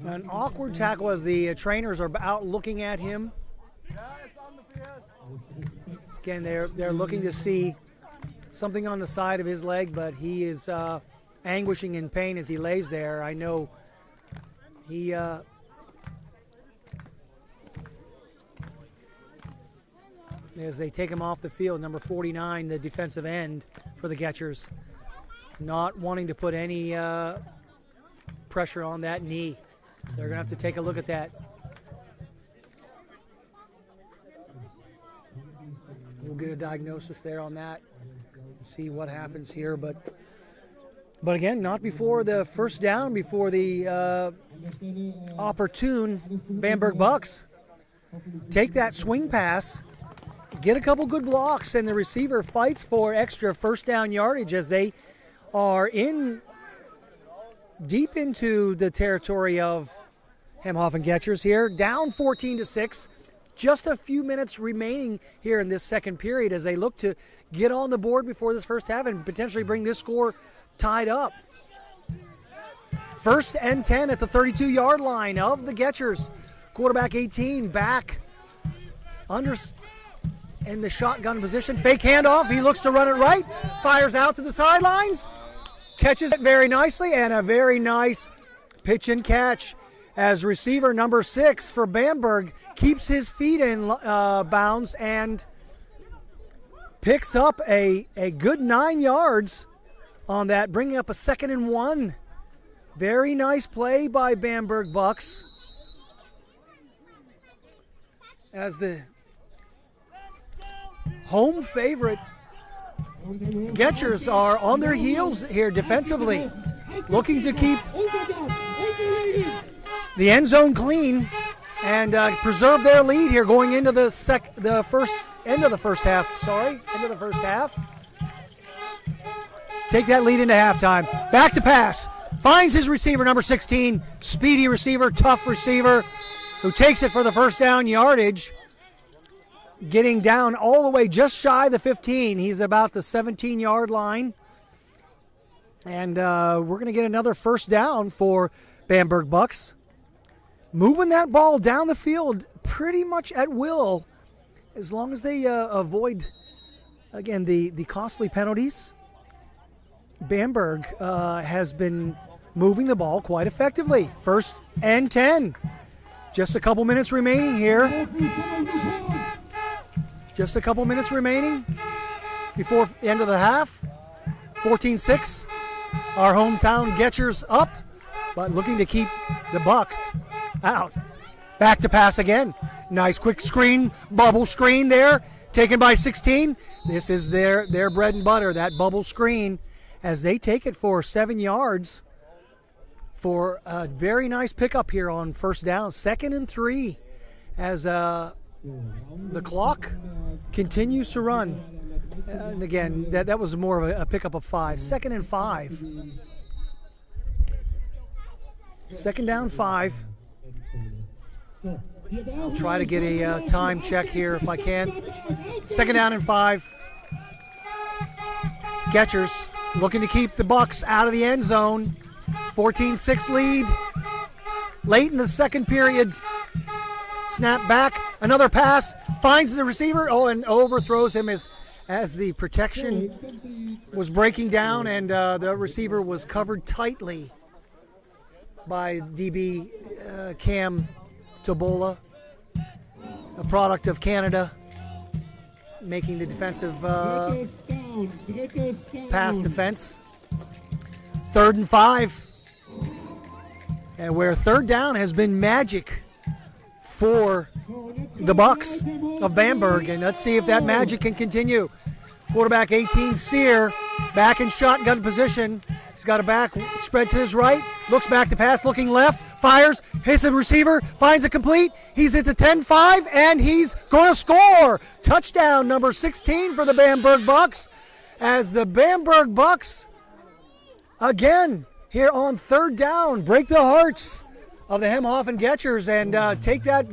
An awkward tackle as the trainers are out looking at him. Again, they're looking to see something on the side of his leg, but he is anguishing in pain as he lays there. I know he as they take him off the field, number 49, the defensive end for the Gechers, not wanting to put any pressure on that knee. They're going to have to take a look at that. We'll get a diagnosis there on that and see what happens here. But again, not before the first down, before the opportune Bamberg Bucks take that swing pass, get a couple good blocks, and the receiver fights for extra first down yardage as they are deep into the territory of Hemhofen Gechers here, down 14-6, just a few minutes remaining here in this second period as they look to get on the board before this first half and potentially bring this score tied up. 1st and 10 at the 32-yard line of the Gechers. Quarterback 18 back under in the shotgun position. Fake handoff. He looks to run it right. Fires out to the sidelines. Catches it very nicely, and a very nice pitch and catch as receiver number 6 for Bamberg keeps his feet in bounds and picks up a good 9 yards on that, bringing up a 2nd and 1. Very nice play by Bamberg Bucks as the home favorite Gechers are on their heels here defensively, looking to keep the end zone clean and preserve their lead here going into the end of the first half. Take that lead into halftime. Back to pass. Finds his receiver, number 16. Speedy receiver, tough receiver, who takes it for the first down yardage. Getting down all the way just shy of the 15. He's about the 17-yard line. And we're going to get another first down for Bamberg Bucks. Moving that ball down the field pretty much at will, as long as they avoid, again, the costly penalties. Bamberg has been moving the ball quite effectively. 1st and 10. Just a couple minutes remaining here. Just a couple minutes remaining before the end of the half. 14-6. Our hometown Gechers up, but looking to keep the Bucks out. Back to pass again. Nice quick screen, bubble screen there, taken by 16. This is their bread and butter, that bubble screen, as they take it for 7 yards for a very nice pickup here on first down. 2nd and 3 as the clock continues to run. And again, that was more of a pickup of 5. 2nd and 5. 2nd down 5. I'll try to get a time check here if I can. 2nd down and 5. Gechers looking to keep the Bucks out of the end zone. 14-6 lead. Late in the second period. Snap back. Another pass. Finds the receiver. Oh, and overthrows him as the protection was breaking down and the receiver was covered tightly by DB Cam Tobola, a product of Canada, making the defensive pass defense. 3rd and 5. And where 3rd down has been magic for the Bucks of Bamberg. And let's see if that magic can continue. Quarterback 18, Sear, back in shotgun position. He's got a back spread to his right. Looks back to pass, looking left. Fires, hits a receiver, finds it complete. He's at the 10-5, and he's going to score. Touchdown, number 16 for the Bamberg Bucks. As the Bamberg Bucks, again, here on 3rd down, break the hearts of the Hemhofen Gechers and take that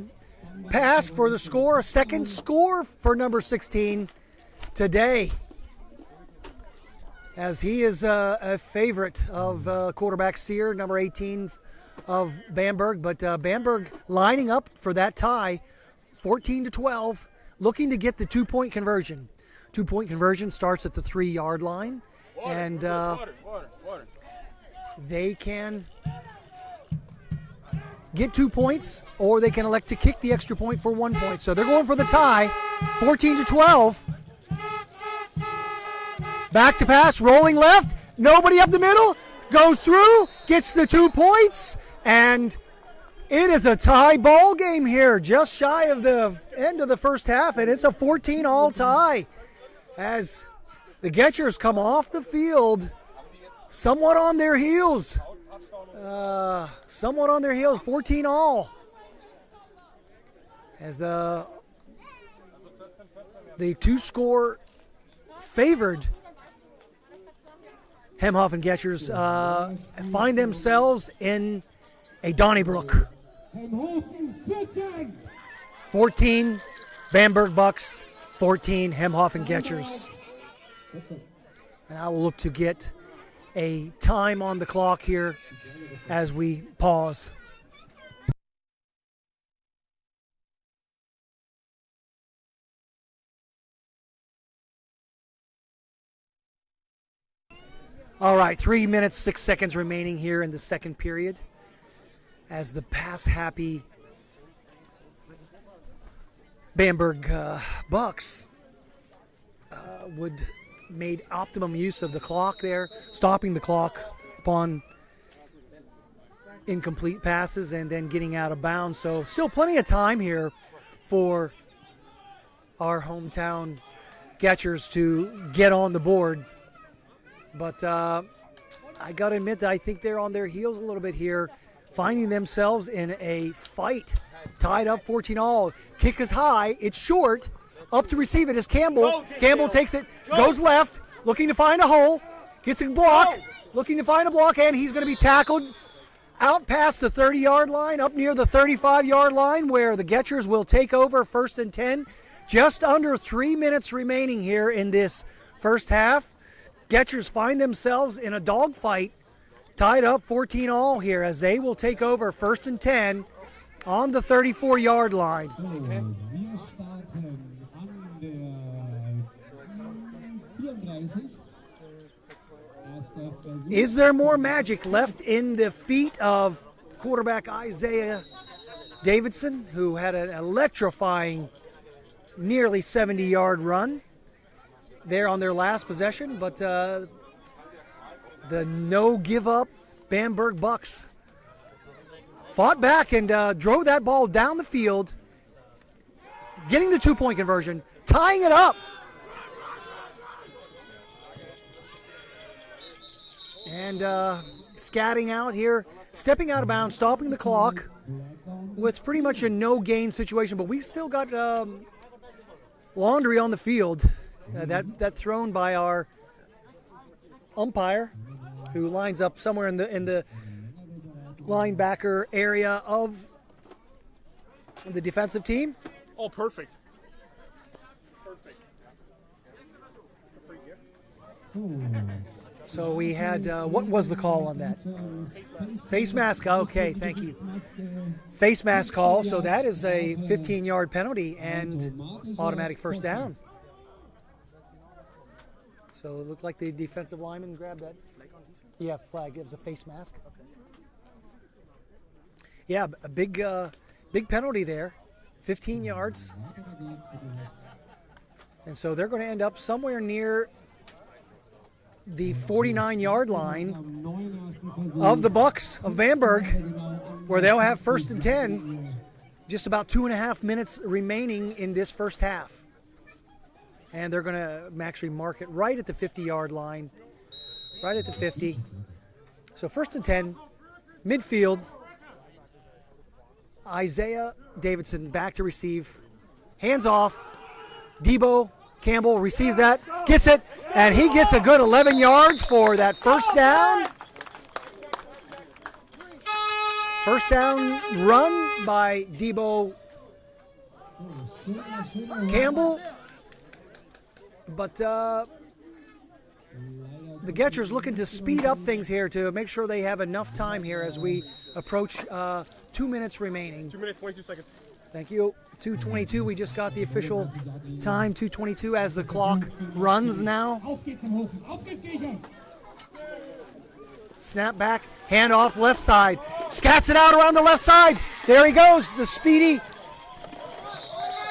pass for the score. A 2nd score for number 16 today, as he is a favorite of quarterback Sear, number 18 of Bamberg. But Bamberg lining up for that tie, 14-12, looking to get the 2-point conversion. 2-point conversion starts at the 3-yard line, and they can get 2 points, or they can elect to kick the extra point for 1 point. So they're going for the tie, 14-12. Back to pass, rolling left, nobody up the middle, goes through, gets the 2 points, and it is a tie ball game here, just shy of the end of the first half, and it's a 14-all tie as the Gechers come off the field somewhat on their heels. 14-all. As the 2-score favored Hemhofen Gechers find themselves in a Donnybrook. 14 Bamberg Bucks, 14 Hemhofen Gechers. And I will look to get a time on the clock here as we pause. All right, 3 minutes, 6 seconds remaining here in the second period as the pass-happy Bamberg Bucks made optimum use of the clock there, stopping the clock upon incomplete passes and then getting out of bounds. So still plenty of time here for our hometown Gechers to get on the board. But I got to admit that I think they're on their heels a little bit here, finding themselves in a fight, tied up 14-all. Kick is high, it's short. Up to receive it is Campbell. Campbell takes it, goes left, looking to find a hole, gets a block, looking to find a block, and he's going to be tackled out past the 30-yard line, up near the 35-yard line, where the Gechers will take over 1st and 10. Just under 3 minutes remaining here in this first half. Gechers find themselves in a dogfight, tied up 14-all here as they will take over 1st and 10 on the 34-yard line. Is there more magic left in the feet of quarterback Isaiah Davidson, who had an electrifying nearly 70-yard run there on their last possession, but the no-give-up Bamberg Bucks fought back and drove that ball down the field, getting the two-point conversion, tying it up. And scatting out here, stepping out of bounds, stopping the clock with pretty much a no-gain situation, but we still got laundry on the field. That thrown by our umpire, who lines up somewhere in the linebacker area of the defensive team. Oh, perfect. So we had, what was the call on that? Face mask. Okay, thank you. Face mask call. So that is a 15-yard penalty and automatic first down. So it looked like the defensive lineman grabbed that. Yeah, flag. It was a face mask. Yeah, a big penalty there. 15 yards. And so they're going to end up somewhere near the 49-yard line of the Bucks of Bamberg, where they'll have 1st and 10. Just about 2.5 minutes remaining in this first half. And they're going to actually mark it right at the 50-yard line, right at the 50. So 1st and 10, midfield. Isaiah Davidson back to receive. Hands off. Debo Campbell receives that, gets it, and he gets a good 11 yards for that first down. First down run by Debo Campbell. But the Gechers looking to speed up things here to make sure they have enough time here as we approach 2 minutes remaining. 2 minutes, 22 seconds. Thank you. 2:22. We just got the official time, 2:22, as the clock runs now. Snap back, hand off left side. Scats it out around the left side. There he goes, the speedy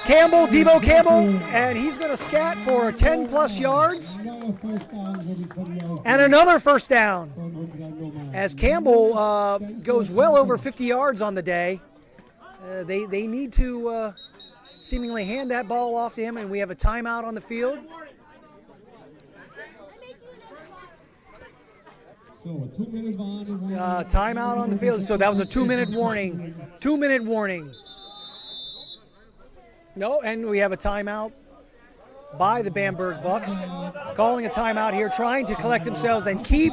Campbell, Debo Campbell, and he's going to scat for 10-plus yards. And another first down as Campbell goes well over 50 yards on the day. They need to seemingly hand that ball off to him, and we have a timeout on the field. Timeout on the field. So that was a 2-minute warning. 2-minute warning. No, and we have a timeout by the Bamberg Bucks. Calling a timeout here, trying to collect themselves and keep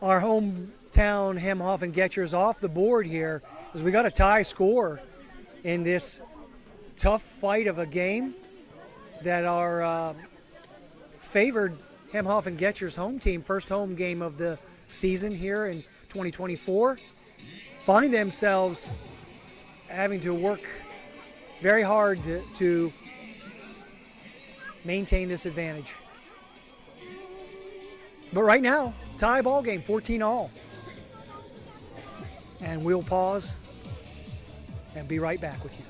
our home Town Hemhofen Gechers off the board here, as we got a tie score in this tough fight of a game that our favored Hemhofen Gechers home team, first home game of the season here in 2024, find themselves having to work very hard to maintain this advantage. But right now, tie ball game, 14-all. And we'll pause and be right back with you.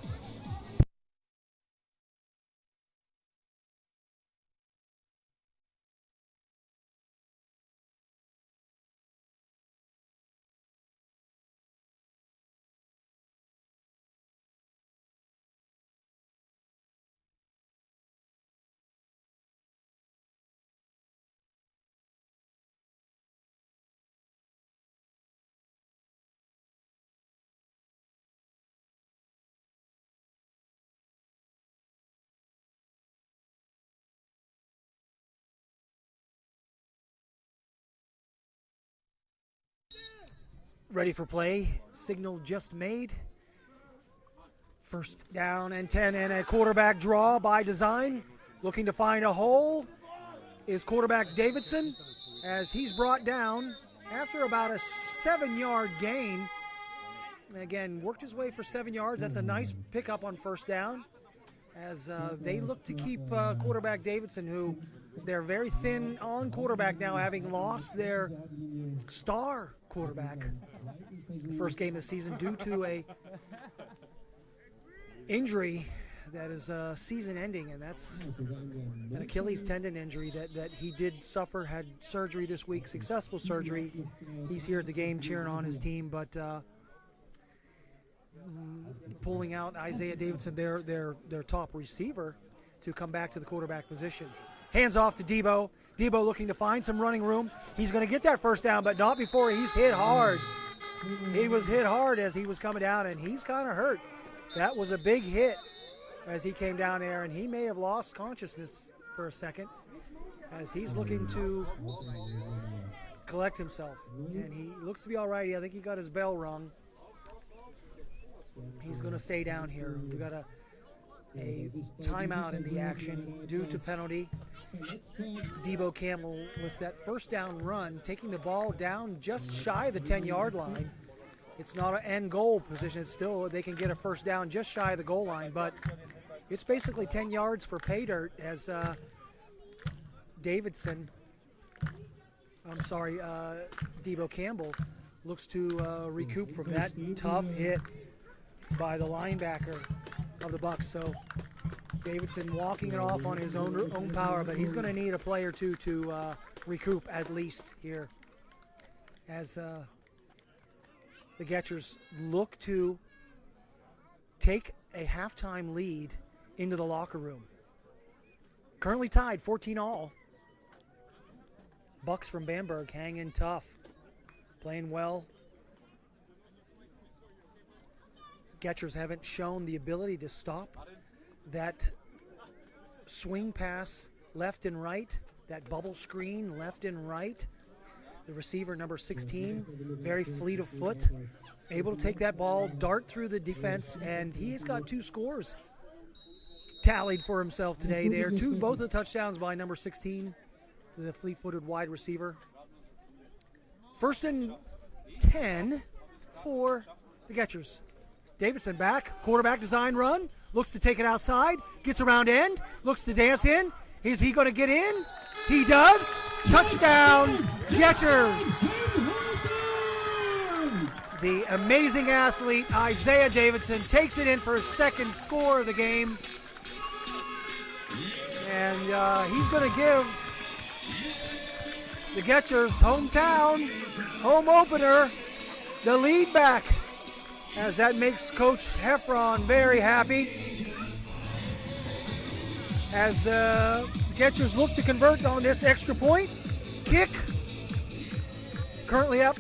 Ready for play. Signal just made. First down and 10, and a quarterback draw by design. Looking to find a hole is quarterback Davidson, as he's brought down after about a 7-yard gain. Again, worked his way for 7 yards. That's a nice pickup on first down, as they look to keep quarterback Davidson, who they're very thin on quarterback now, having lost their star quarterback the first game of the season due to a injury that is season ending, and that's an Achilles tendon injury that he did suffer. Had surgery this week, successful surgery. He's here at the game cheering on his team, but pulling out Isaiah Davidson, their top receiver, to come back to the quarterback position. Hands off to Debo. Debo looking to find some running room. He's going to get that first down, but not before he's hit hard. He was hit hard as he was coming down, and he's kind of hurt. That was a big hit as he came down there, and he may have lost consciousness for a second as he's looking to collect himself. And he looks to be all right. I think he got his bell rung. He's going to stay down here. We got a timeout in the action due to penalty. Debo Campbell with that first down run, taking the ball down just shy of the 10-yard line. It's not an end goal position. It's still, they can get a first down just shy of the goal line, but it's basically 10 yards for pay dirt as Debo Campbell looks to recoup from that tough hit by the linebacker of the Bucks. So Davidson walking it off on his own power, but he's going to need a play or two to recoup at least here as the Gechers look to take a halftime lead into the locker room. Currently tied 14-all. Bucks from Bamberg hanging tough, playing well. Gechers haven't shown the ability to stop that swing pass left and right, that bubble screen left and right. The receiver, number 16, very fleet of foot, able to take that ball, dart through the defense, and he's got 2 scores tallied for himself today there. Both of the touchdowns by number 16, the fleet-footed wide receiver. First and 10 for the Gechers. Davidson back, quarterback design run, looks to take it outside, gets around end, looks to dance in. Is he going to get in? He does. Touchdown, Gechers. The amazing athlete, Isaiah Davidson, takes it in for his second score of the game. And he's going to give the Gechers hometown, home opener, the lead back, as that makes Coach Heffron very happy. As the Gechers look to convert on this extra point kick. Currently up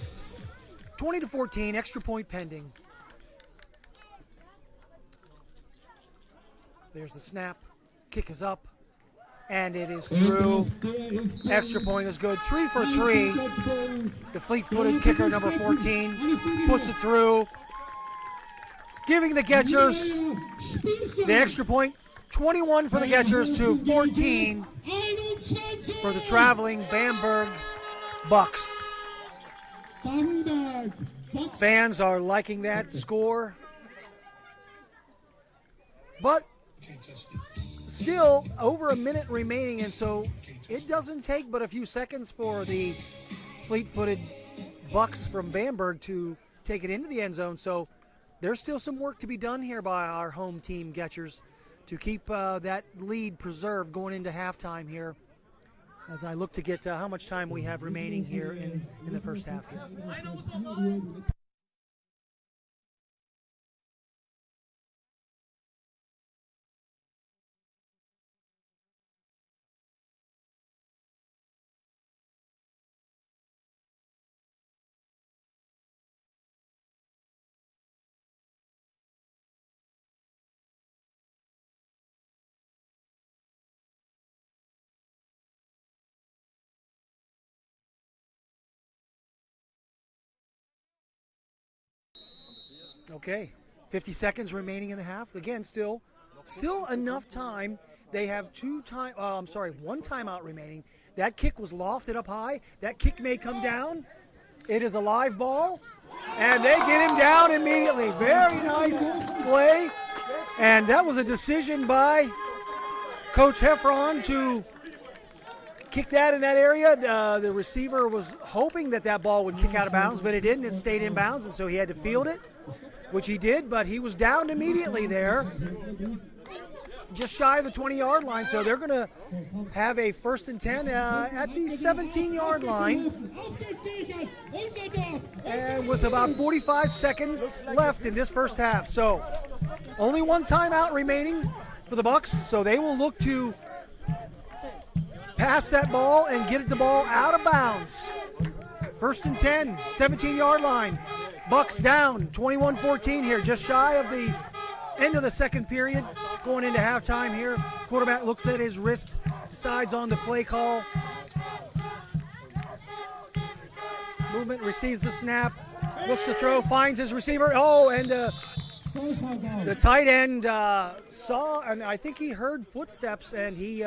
20-14, extra point pending. There's the snap. Kick is up. and it is through. Extra point is good. 3 for 3. The fleet-footed kicker, number 14, puts it through, giving the Gechers the extra point. 21 for the Gechers to 14 for the traveling Bamberg Bucks. Fans are liking that score, but still over a minute remaining, and so it doesn't take but a few seconds for the fleet-footed Bucks from Bamberg to take it into the end zone. So there's still some work to be done here by our home team Gechers to keep that lead preserved going into halftime here, as I look to get how much time we have remaining here in the first half here. Okay, 50 seconds remaining in the half. Again, still enough time. They have one timeout remaining. That kick was lofted up high. That kick may come down. It is a live ball, and they get him down immediately. Very nice play, and that was a decision by Coach Hemhofen to kick that in that area. The receiver was hoping that ball would kick out of bounds, but it didn't. It stayed in bounds, and so he had to field it, which he did, but he was downed immediately there, just shy of the 20-yard line. So they're going to have a 1st and 10 at the 17-yard line, and with about 45 seconds left in this first half. So only one timeout remaining for the Bucks, so they will look to pass that ball and get the ball out of bounds. 1st and 10, 17-yard line. Bucks down 21-14 here, just shy of the end of the second period, going into halftime here. Quarterback looks at his wrist, decides on the play call. Movement, receives the snap, looks to throw, finds his receiver. Oh, and the tight end saw, and I think he heard footsteps, and he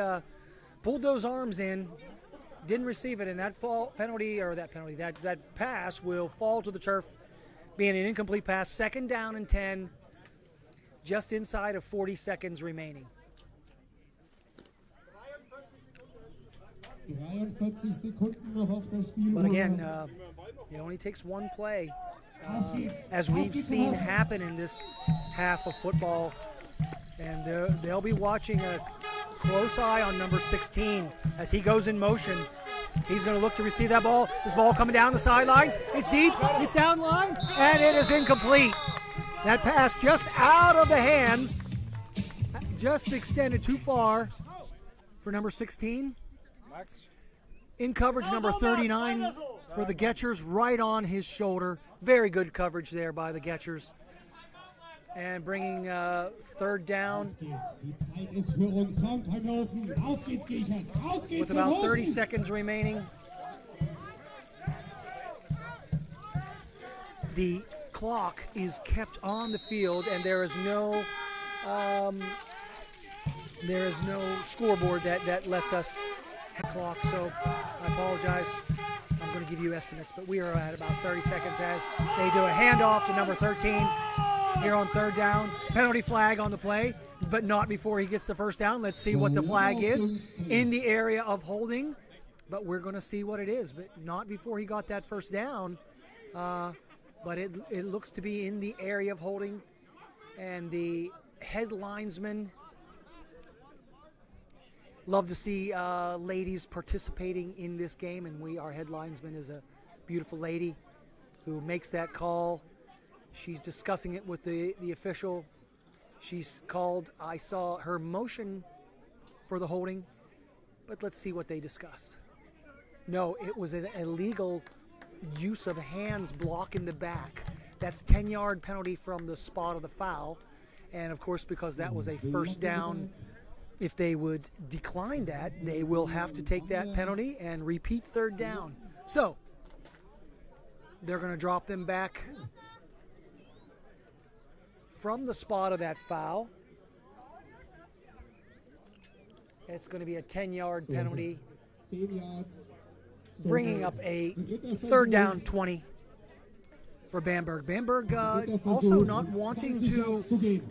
pulled those arms in, didn't receive it, and that pass will fall to the turf, being an incomplete pass. 2nd down and 10, just inside of 40 seconds remaining. But again, it only takes one play, as we've seen happen in this half of football, and they'll be watching a close eye on number 16 as he goes in motion. He's going to look to receive that ball. This ball coming down the sidelines. It's deep. It's down line, and it is incomplete. That pass just out of the hands, just extended too far for number 16. In coverage, number 39 for the Gechers, right on his shoulder. Very good coverage there by the Gechers. And bringing 3rd down with about 30 seconds remaining. The clock is kept on the field, and there is no scoreboard that lets us have clock. So I apologize. I'm going to give you estimates, but we are at about 30 seconds as they do a handoff to number 13. Here on 3rd down, penalty flag on the play, but not before he gets the 1st down. Let's see what the flag is in the area of holding, but we're going to see what it is, but not before he got that 1st down. But it looks to be in the area of holding, and the head linesman. Love to see ladies participating in this game, and our head linesman is a beautiful lady who makes that call. She's discussing it with the official. She's called. I saw her motion for the holding, but let's see what they discussed. No, it was an illegal use of hands blocking the back. That's 10-yard penalty from the spot of the foul. And, of course, because that was a 1st down if they would decline that, they will have to take that penalty and repeat third down. So they're going to drop them back from the spot of that foul. It's going to be a 10-yard penalty, 10 yards. bringing up a third down 20 for Bamberg. Bamberg also not wanting to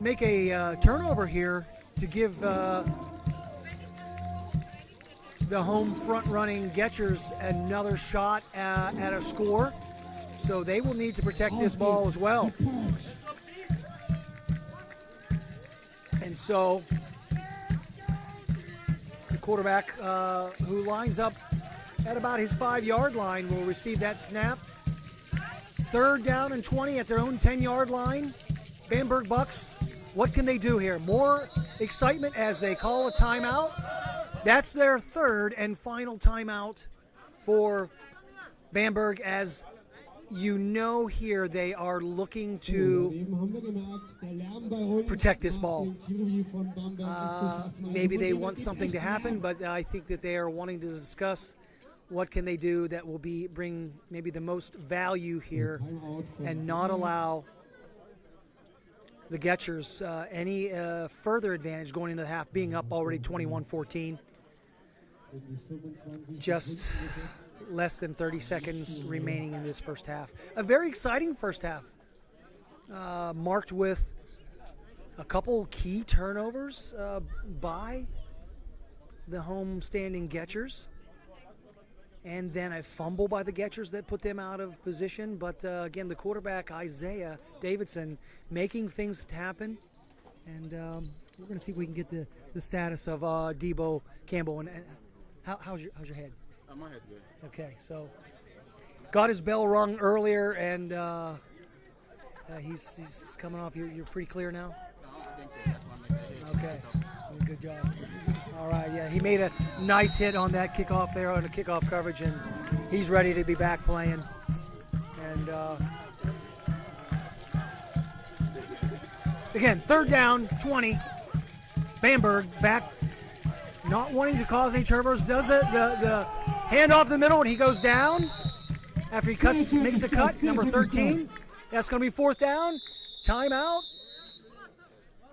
make a turnover here to give the home front-running Gechers another shot at a score. So they will need to protect this ball as well. And so the quarterback who lines up at about his 5-yard line will receive that snap. Third down and 20 at their own 10-yard line. Bamberg Bucks, what can they do here? More excitement as they call a timeout. That's their third and final timeout for Bamberg, as you know here they are looking to protect this ball. Maybe they want something to happen, but I think that they are wanting to discuss what can they do that will bring maybe the most value here and not allow the Gechers any further advantage going into the half, being up already 21-14. Just less than 30 seconds remaining in this first half. A very exciting first half, marked with a couple key turnovers by the home-standing Gechers, and then a fumble by the Gechers that put them out of position. But again, the quarterback, Isaiah Davidson, making things happen. And we're going to see if we can get the status of Debo Campbell. And how's your head? My head's good. Okay, so got his bell rung earlier, and he's coming off. You're pretty clear now? I think so. That's why I made that hit. Okay, good job. All right, yeah, he made a nice hit on that kickoff there, on the kickoff coverage, and he's ready to be back playing. And again, third down, 20. Bamberg back, not wanting to cause any turnovers. Does the hand off the middle, and he goes down after he makes a cut, number 13. That's going to be fourth down. Timeout.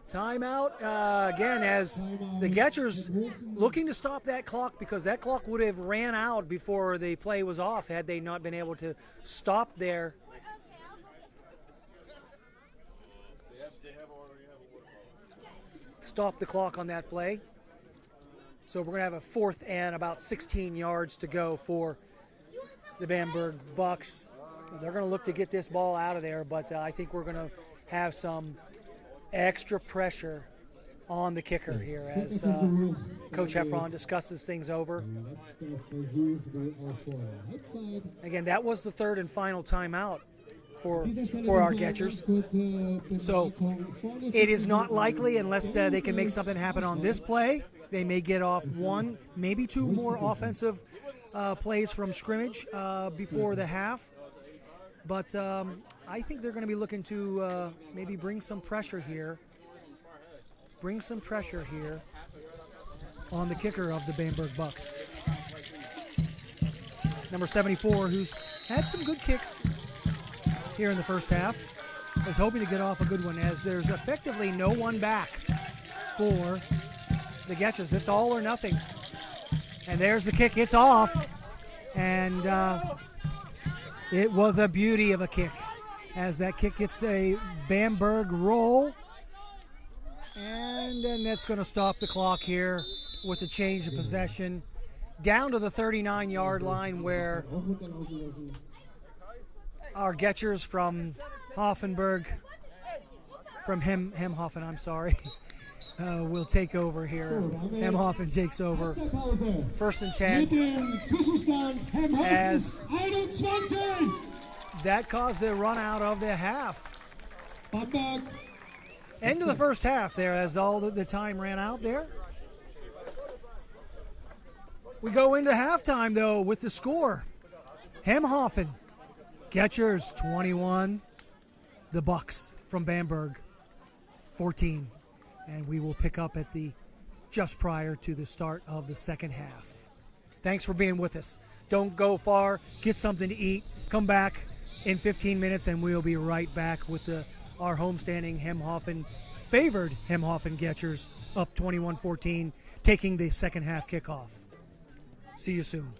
Again, as the Gechers looking to stop that clock, because that clock would have ran out before the play was off had they not been able to stop the clock on that play. So we're going to have a fourth and about 16 yards to go for the Bamberg Bucks. They're going to look to get this ball out of there, but I think we're going to have some extra pressure on the kicker here as Coach Heffron discusses things over. Again, that was the third and final timeout for our Gechers. So it is not likely, unless they can make something happen on this play. They may get off one, maybe two more offensive plays from scrimmage before the half. But I think they're going to be looking to maybe bring some pressure here. On the kicker of the Bamberg Bucks. Number 74, who's had some good kicks here in the first half, is hoping to get off a good one, as there's effectively no one back for the Gechers. It's all or nothing. And there's the kick. It's off. And it was a beauty of a kick, as that kick gets a Bamberg roll. And then that's going to stop the clock here with the change of possession down to the 39-yard line, where our Gechers from Hemhofen, will take over here. Hemhofen takes over. First and 10. As that caused a run out of the half. End of the first half there, as all the time ran out there. We go into halftime, though, with the score. Hemhofen Gechers 21, the Bucks from Bamberg 14. And we will pick up at the just prior to the start of the second half. Thanks for being with us. Don't go far. Get something to eat. Come back in 15 minutes, and we'll be right back with our homestanding favored Hemhofen Gechers up 21-14, taking the second half kickoff. See you soon.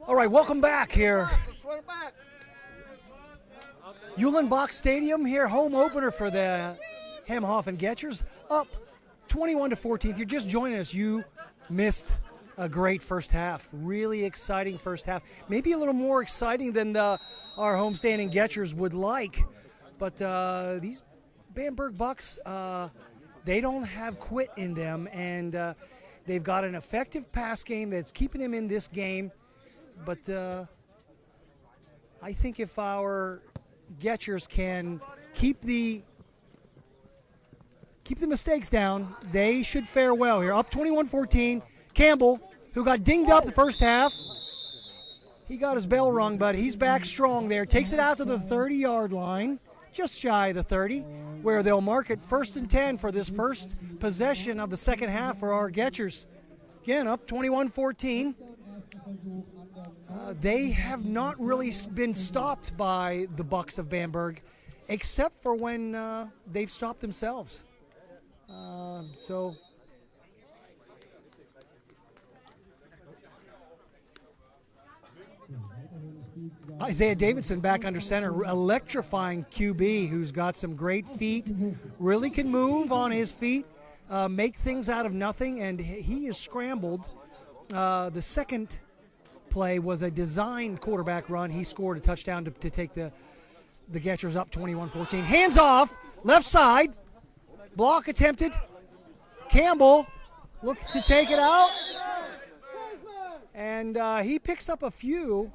All right, welcome back here. Uhlenbach Stadium here, home opener for the Hemhofen Gechers, up 21-14. If you're just joining us, you missed a great first half. Really exciting first half. Maybe a little more exciting than our homestanding Gechers would like. But these Bamberg Bucks, they don't have quit in them, and they've got an effective pass game that's keeping them in this game. But I think if our Gechers can keep the mistakes down, they should fare well here. Up 21-14. Campbell, who got dinged up the first half, he got his bell rung, but he's back strong there. Takes it out to the 30-yard line, just shy of the 30, where they'll mark it 1st and 10 for this first possession of the second half for our Gechers. Again, up 21-14. They have not really been stopped by the Bucks of Bamberg, except for when they've stopped themselves. So Isaiah Davidson back under center, electrifying QB who's got some great feet, really can move on his feet, make things out of nothing, and he is scrambled. The second play was a designed quarterback run. He scored a touchdown to take the Gechers up 21-14. Hands off, left side, block attempted. Campbell looks to take it out, and he picks up a few.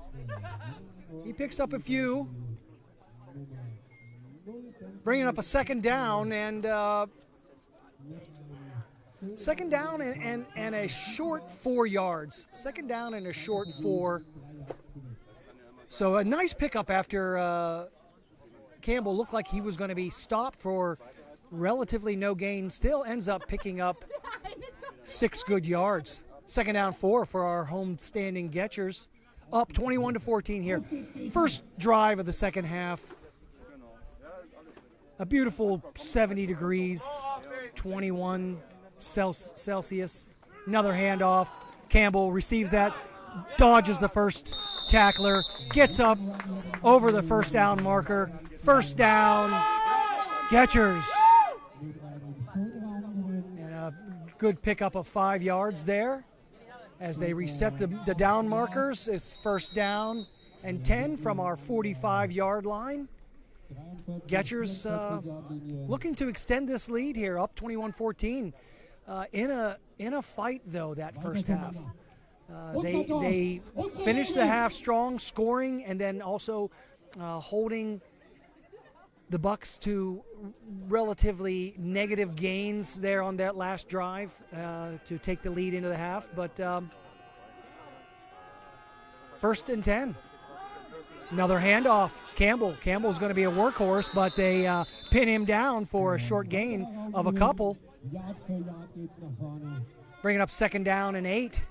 Bringing up a second down, and a short 4 yards. Second down and a short 4. So a nice pickup after Campbell looked like he was going to be stopped for relatively no gain. Still ends up picking up 6 good yards. Second down 4 for our home-standing Gechers. Up 21-14 here. First drive of the second half. A beautiful 70 degrees, 21 Celsius. Another handoff. Campbell receives that, dodges the first tackler, gets up over the first down marker. First down, Gechers. And a good pickup of 5 yards there as they reset the down markers. It's first down and 10 from our 45-yard line. Gechers looking to extend this lead here, up 21-14. In a fight, though, that first half. They finished the half strong, scoring, and then also holding the Bucks to relatively negative gains there on that last drive to take the lead into the half. But first and 10. Another handoff. Campbell's going to be a workhorse, but they pin him down for a short gain of a couple. Bringing up second down and 8.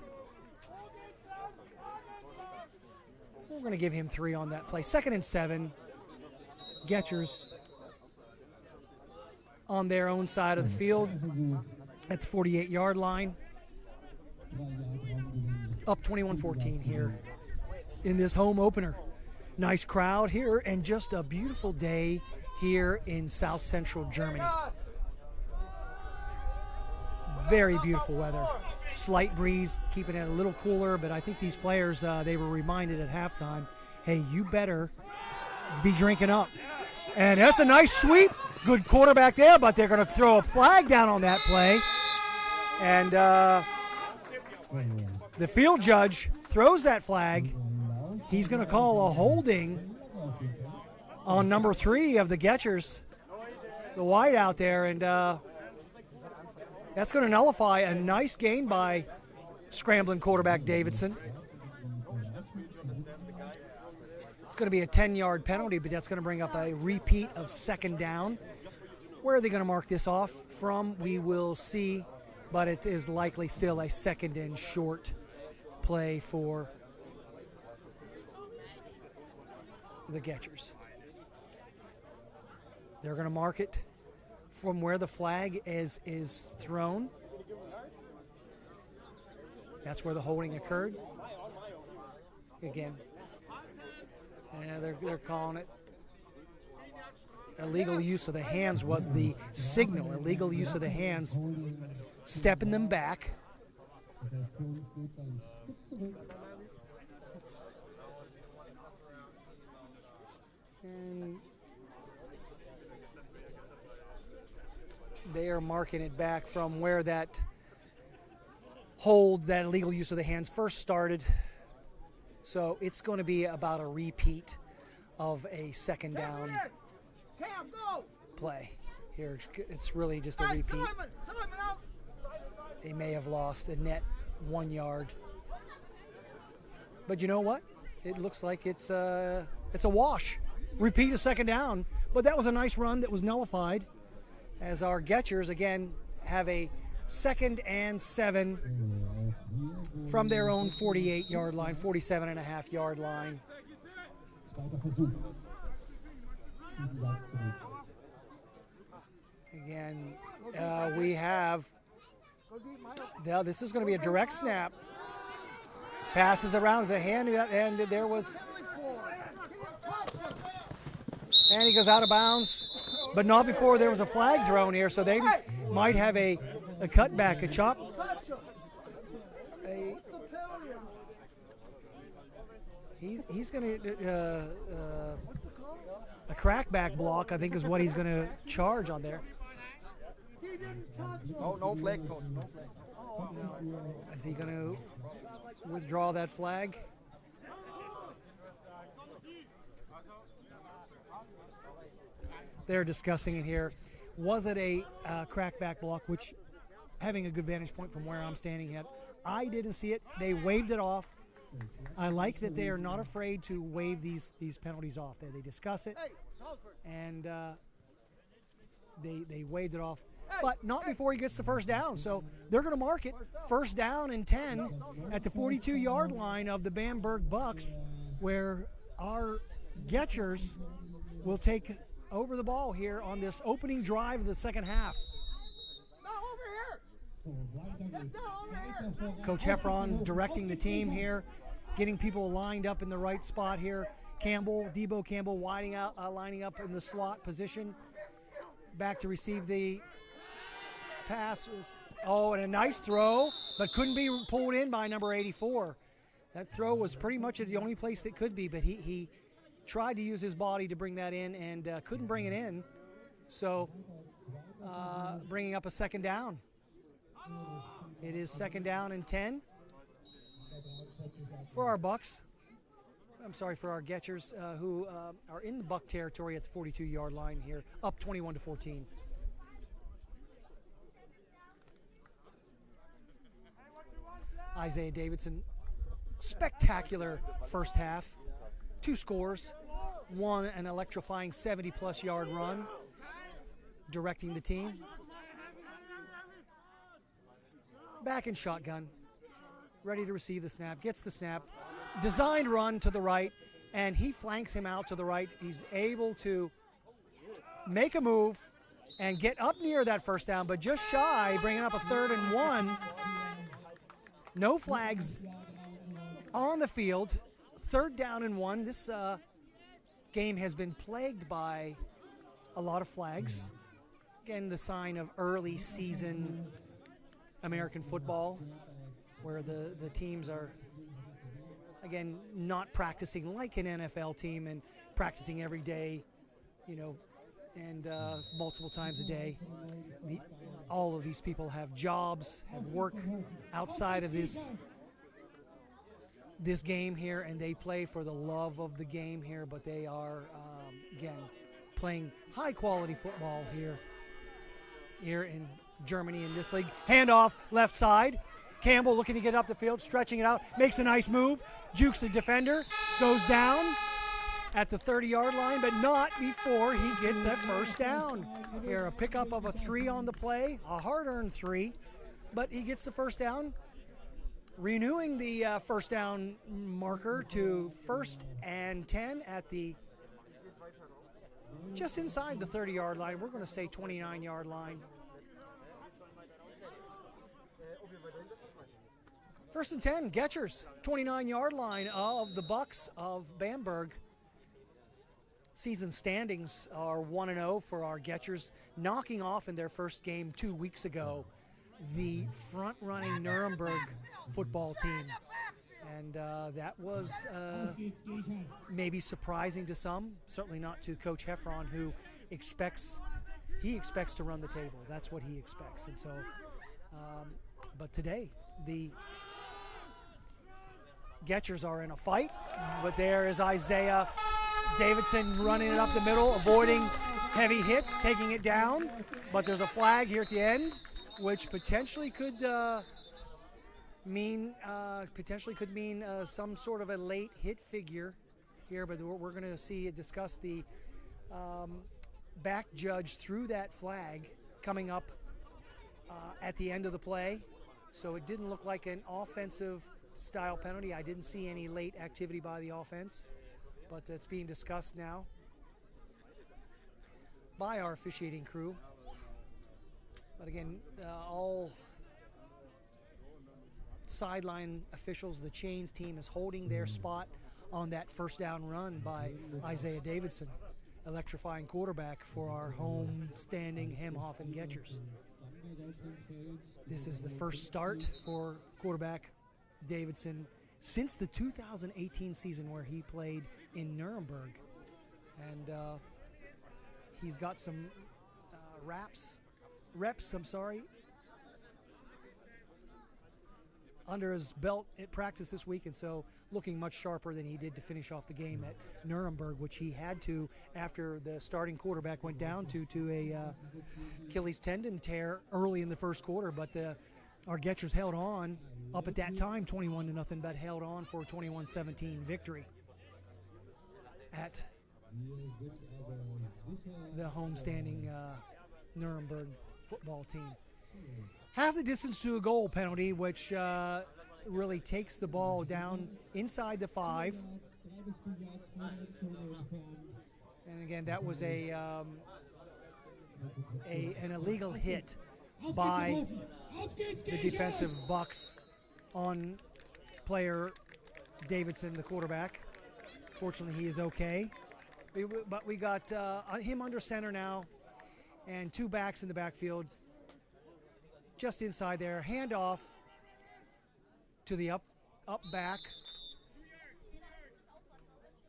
We're going to give him 3 on that play. 2nd and 7. Gechers on their own side of the field at the 48-yard line. Up 21-14 here in this home opener. Nice crowd here and just a beautiful day here in South Central Germany. Very beautiful weather. Slight breeze, keeping it a little cooler, but I think these players, they were reminded at halftime, hey, you better be drinking up. And that's a nice sweep. Good quarterback there, but they're going to throw a flag down on that play. And the field judge throws that flag. He's going to call a holding on number 3 of the Gechers, the white out there, and that's going to nullify a nice gain by scrambling quarterback Davidson. It's going to be a 10-yard penalty, but that's going to bring up a repeat of second down. Where are they going to mark this off from? We will see, but it is likely still a second and short play for the Gechers. They're going to mark it from where the flag is thrown. That's where the holding occurred. Again, and they're calling it. Illegal use of the hands was the signal. Illegal use of the hands, stepping them back. And they are marking it back from where that hold, that illegal use of the hands first started. So it's going to be about a repeat of a second down play. Here, it's really just a repeat. They may have lost a net 1 yard. But you know what? It looks like it's a wash. Repeat a second down. But that was a nice run that was nullified as our Gechers, again, have a 2nd and 7 from their own 48-yard line, 47.5-yard line. Again, we have, now this is going to be a direct snap. Passes around as a hand, and there was, and he goes out of bounds, but not before there was a flag thrown here, so they might have a cutback, a chop. He's going to, a crackback block, I think, is what he's going to charge on there. No flag, coach. No flag. Is he going to withdraw that flag? They're discussing it here. Was it a crackback block, which, having a good vantage point from where I'm standing at, I didn't see it. They waved it off. I like that they are not afraid to waive these penalties off. They discuss it, and they waved it off. But not before he gets the first down. So they're going to mark it first down and 10 at the 42-yard line of the Bamberg Bucks, where our Gechers will take over the ball here on this opening drive of the second half. Coach Heffron directing the team here, getting people lined up in the right spot here. Debo Campbell lining up in the slot position. Back to receive the pass. And a nice throw, but couldn't be pulled in by number 84. That throw was pretty much the only place it could be, but he tried to use his body to bring that in and couldn't bring it in. So bringing up a second down. It is second down and 10 for our Bucks. I'm sorry, for our Gechers, who are in the Buck territory at the 42-yard line here, up 21-14. Isaiah Davidson, spectacular first half. 2 scores, 1 an electrifying 70-plus yard run, directing the team. Back in shotgun, ready to receive the snap, gets the snap, designed run to the right, and he flanks him out to the right. He's able to make a move and get up near that first down, but just shy, bringing up a 3rd and 1. No flags on the field. 3rd down and 1. This game has been plagued by a lot of flags. Again, the sign of early season American football, where the teams are, again, not practicing like an NFL team and practicing every day, and multiple times a day. All of these people have jobs, have work outside of this game here, and they play for the love of the game here, but they are, again, playing high-quality football here in Germany in this league. Handoff, left side. Campbell looking to get up the field, stretching it out, makes a nice move, jukes the defender, goes down at the 30-yard line, but not before he gets that first down. Here, a pickup of a 3 on the play, a hard-earned 3, but he gets the first down, renewing the first down marker to 1st and 10 at the just inside the 30-yard line. We're going to say 29-yard line. First and 10, Gechers, 29-yard line of the Bucks of Bamberg. Season standings are 1-0 for our Gechers, knocking off in their first game 2 weeks ago the front-running Nuremberg football team. And that was maybe surprising to some, certainly not to Coach Heffron, who expects to run the table. That's what he expects. And so, but today, the Gechers are in a fight, but there is Isaiah Davidson running it up the middle, avoiding heavy hits, taking it down. But there's a flag here at the end, which potentially could mean some sort of a late hit figure here. But we're going to discuss the back judge threw that flag coming up at the end of the play. So it didn't look like an offensive style penalty. I didn't see any late activity by the offense, but it's being discussed now by our officiating crew. But again, all sideline officials, the Chains team is holding their spot on that first down run by Isaiah Davidson, electrifying quarterback for our home standing Hemhofen Gechers. This is the first start for quarterback Davidson since the 2018 season where he played in Nuremberg. And he's got some reps, under his belt at practice this week, and so looking much sharper than he did to finish off the game at Nuremberg, which he had to after the starting quarterback went down to a Achilles tendon tear early in the first quarter. But our Gechers held on up at that time 21-0, but held on for a 21-17 victory at the homestanding Nuremberg football team. Half the distance to a goal penalty, which really takes the ball down inside the 5. And again, that was an illegal hit by the defensive Bucks on player Davidson, the quarterback. Fortunately, he is okay. But we got him under center now, and 2 backs in the backfield. Just inside there, handoff to the up back.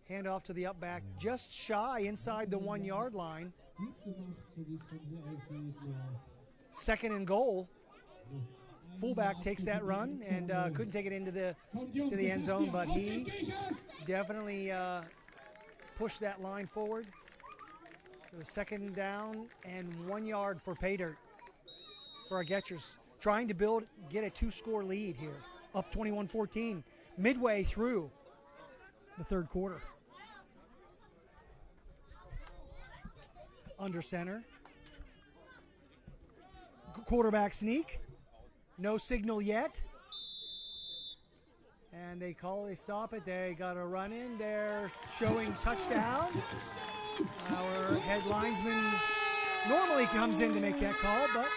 Handoff to the up back, just shy inside the 1-yard line. Second and goal. Fullback takes that run and couldn't take it into the end zone, but he definitely pushed that line forward. So second down and 1 yard for pay dirt for our Gechers, trying to get a 2-score lead here, up 21-14, midway through the third quarter. Under center. Quarterback sneak. No signal yet. And they stop it. They got to run in. They're showing touchdown. Our head linesman normally comes in to make that call, but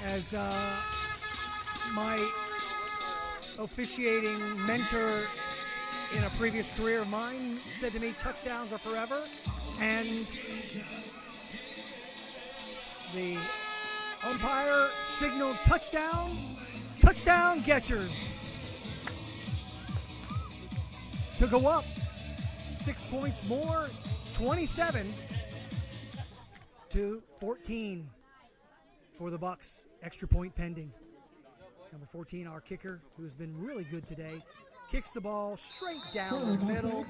as my officiating mentor in a previous career of mine said to me, touchdowns are forever. And the umpire signaled touchdown Gechers to go up 6 points more, 27-14 for the Bucks. Extra point pending. Number 14, our kicker, who has been really good today, kicks the ball straight down the middle.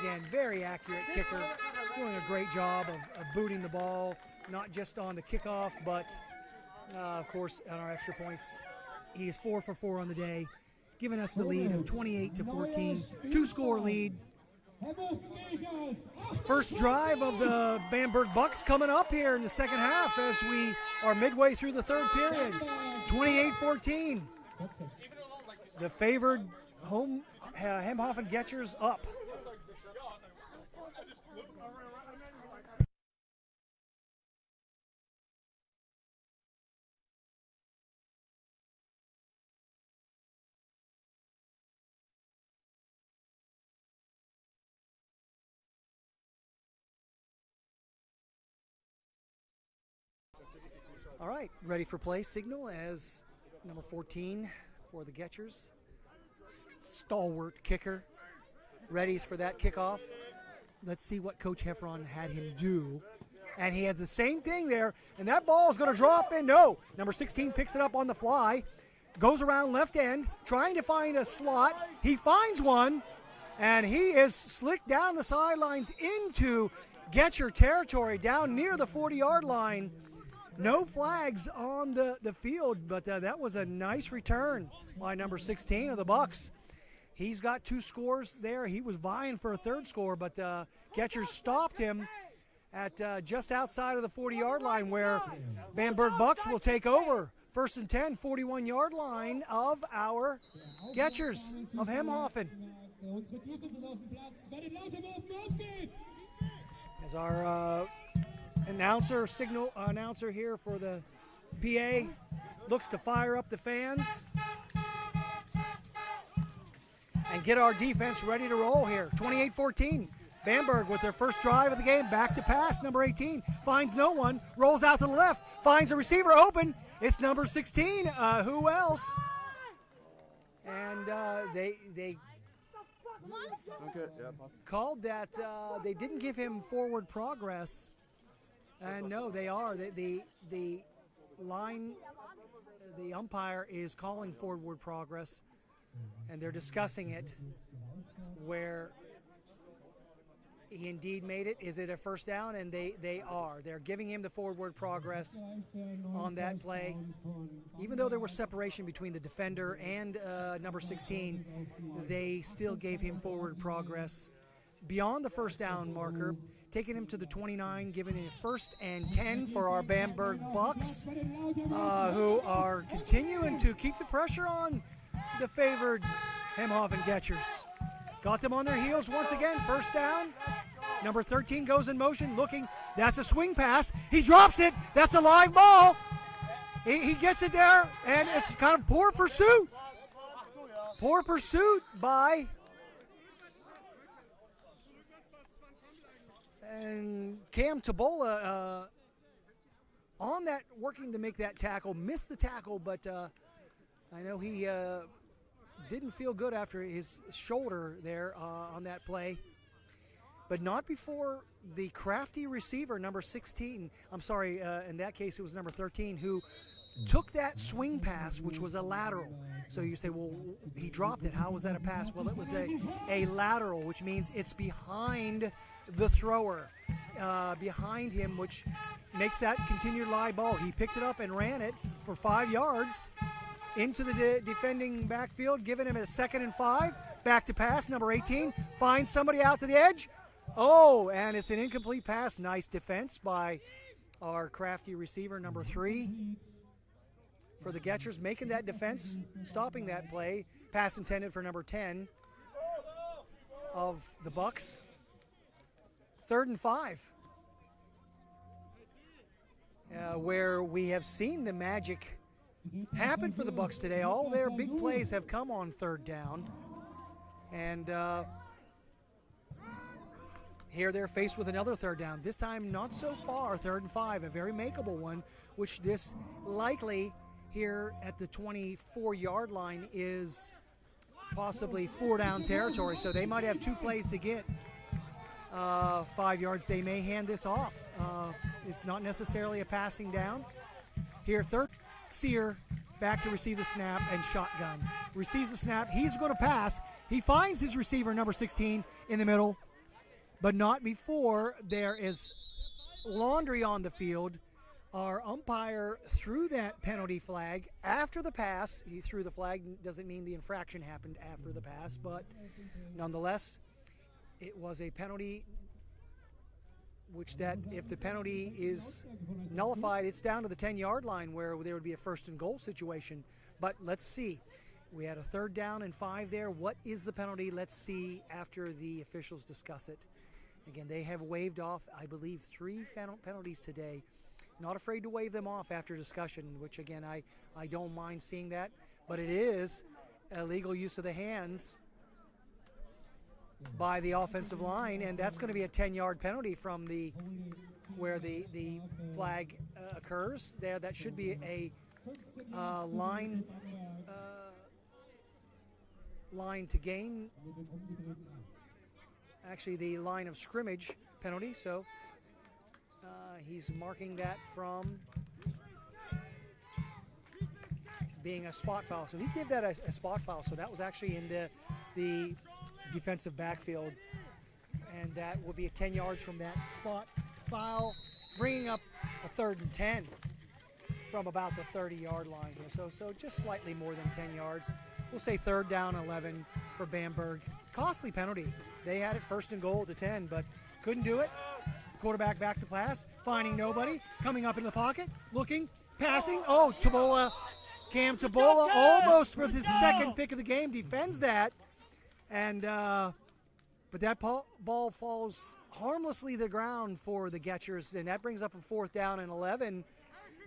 Again, very accurate kicker, doing a great job of booting the ball, not just on the kickoff, but of course on our extra points. He is 4 for 4 on the day, giving us the lead of 28-14, 2-score lead. First drive of the Bamberg Bucks coming up here in the second half as we are midway through the third period. 28-14. The favored Hemhofen Gechers up. All right, ready for play signal as number 14 for the Gechers. Stalwart kicker. Readies for that kickoff. Let's see what Coach Heffron had him do. And he has the same thing there, and that ball is going to drop in. No, number 16 picks it up on the fly, goes around left end, trying to find a slot. He finds one, and he is slicked down the sidelines into Getcher territory, down near the 40-yard line. No flags on the field, but that was a nice return by number 16 of the Bucks. He's got 2 scores there. He was vying for a 3rd score, but Getcher stopped him at just outside of the 40-yard line, where Bamberg Bucks will take over. 1st and 10, 41-yard line of our Gechers of Hemhofen. As our announcer here for the PA looks to fire up the fans and get our defense ready to roll here. 28-14. Bamberg with their first drive of the game, back to pass. Number 18 finds no one, rolls out to the left, finds a receiver open. It's number 16. Who else? And they called that. They didn't give him forward progress. And no, they are. The umpire is calling forward progress, and they're discussing it, where he indeed made it. Is it a first down? And they are. They're giving him the forward progress on that play. Even though there was separation between the defender and number 16, they still gave him forward progress beyond the first down marker, taking him to the 29, giving it 1st and 10 for our Bamberg Bucks, who are continuing to keep the pressure on the favored Hemhofen Gechers. Got them on their heels once again. 1st down. Number 13 goes in motion, looking. That's a swing pass. He drops it. That's a live ball. He gets it there, and it's kind of poor pursuit. Poor pursuit by and Cam Tabola on that, working to make that tackle. Missed the tackle, but I know he didn't feel good after his shoulder there on that play. But not before the crafty receiver, number 16. I'm sorry, in that case it was number 13, who took that swing pass, which was a lateral. So you say, well, he dropped it. How was that a pass? Well, it was a lateral, which means it's behind the thrower, behind him, which makes that continued live ball. He picked it up and ran it for 5 yards into the defending backfield, giving him a 2nd and 5. Back to pass, number 18 finds somebody out to the edge. Oh, and it's an incomplete pass. Nice defense by our crafty receiver, number 3 for the Gechers, making that defense, stopping that play. Pass intended for number 10 of the Bucks. 3rd and 5. Where we have seen the magic happen for the Bucks today. All their big plays have come on 3rd down. And here they're faced with another 3rd down. This time not so far, 3rd and 5, a very makeable one, which this likely here at the 24-yard line is possibly 4-down territory. So they might have 2 plays to get 5 yards. They may hand this off. It's not necessarily a passing down. Here, 3rd, Sear back to receive the snap and shotgun. Receives the snap. He's going to pass. He finds his receiver, number 16, in the middle, but not before there is laundry on the field. Our umpire threw that penalty flag after the pass. He threw the flag. Doesn't mean the infraction happened after the pass, but nonetheless, it was a penalty, which that if the penalty is nullified, it's down to the 10-yard line where there would be a 1st and goal situation. But let's see. We had a 3rd down and 5 there. What is the penalty? Let's see after the officials discuss it. Again, they have waived off, I believe, 3 penalties today. Not afraid to waive them off after discussion, which, again, I don't mind seeing that. But it is illegal use of the hands by the offensive line, and that's going to be a 10-yard penalty from the where the flag occurs. There, that should be a line to gain. Actually, the line of scrimmage penalty. So he's marking that from being a spot foul. So he gave that a spot foul. So that was actually in the defensive backfield. And that will be 10 yards from that spot foul, bringing up a 3rd and 10 from about the 30-yard line here. So just slightly more than 10 yards. We'll say 3rd down 11 for Bamberg. Costly penalty. They had it 1st and goal at the 10, but couldn't do it. Quarterback back to pass, finding nobody, coming up in the pocket, looking, passing. Oh, Tabola, Cam Tabola, almost for the 2nd pick of the game, defends that. And but that ball falls harmlessly to the ground for the Gechers, and that brings up a 4th down and 11.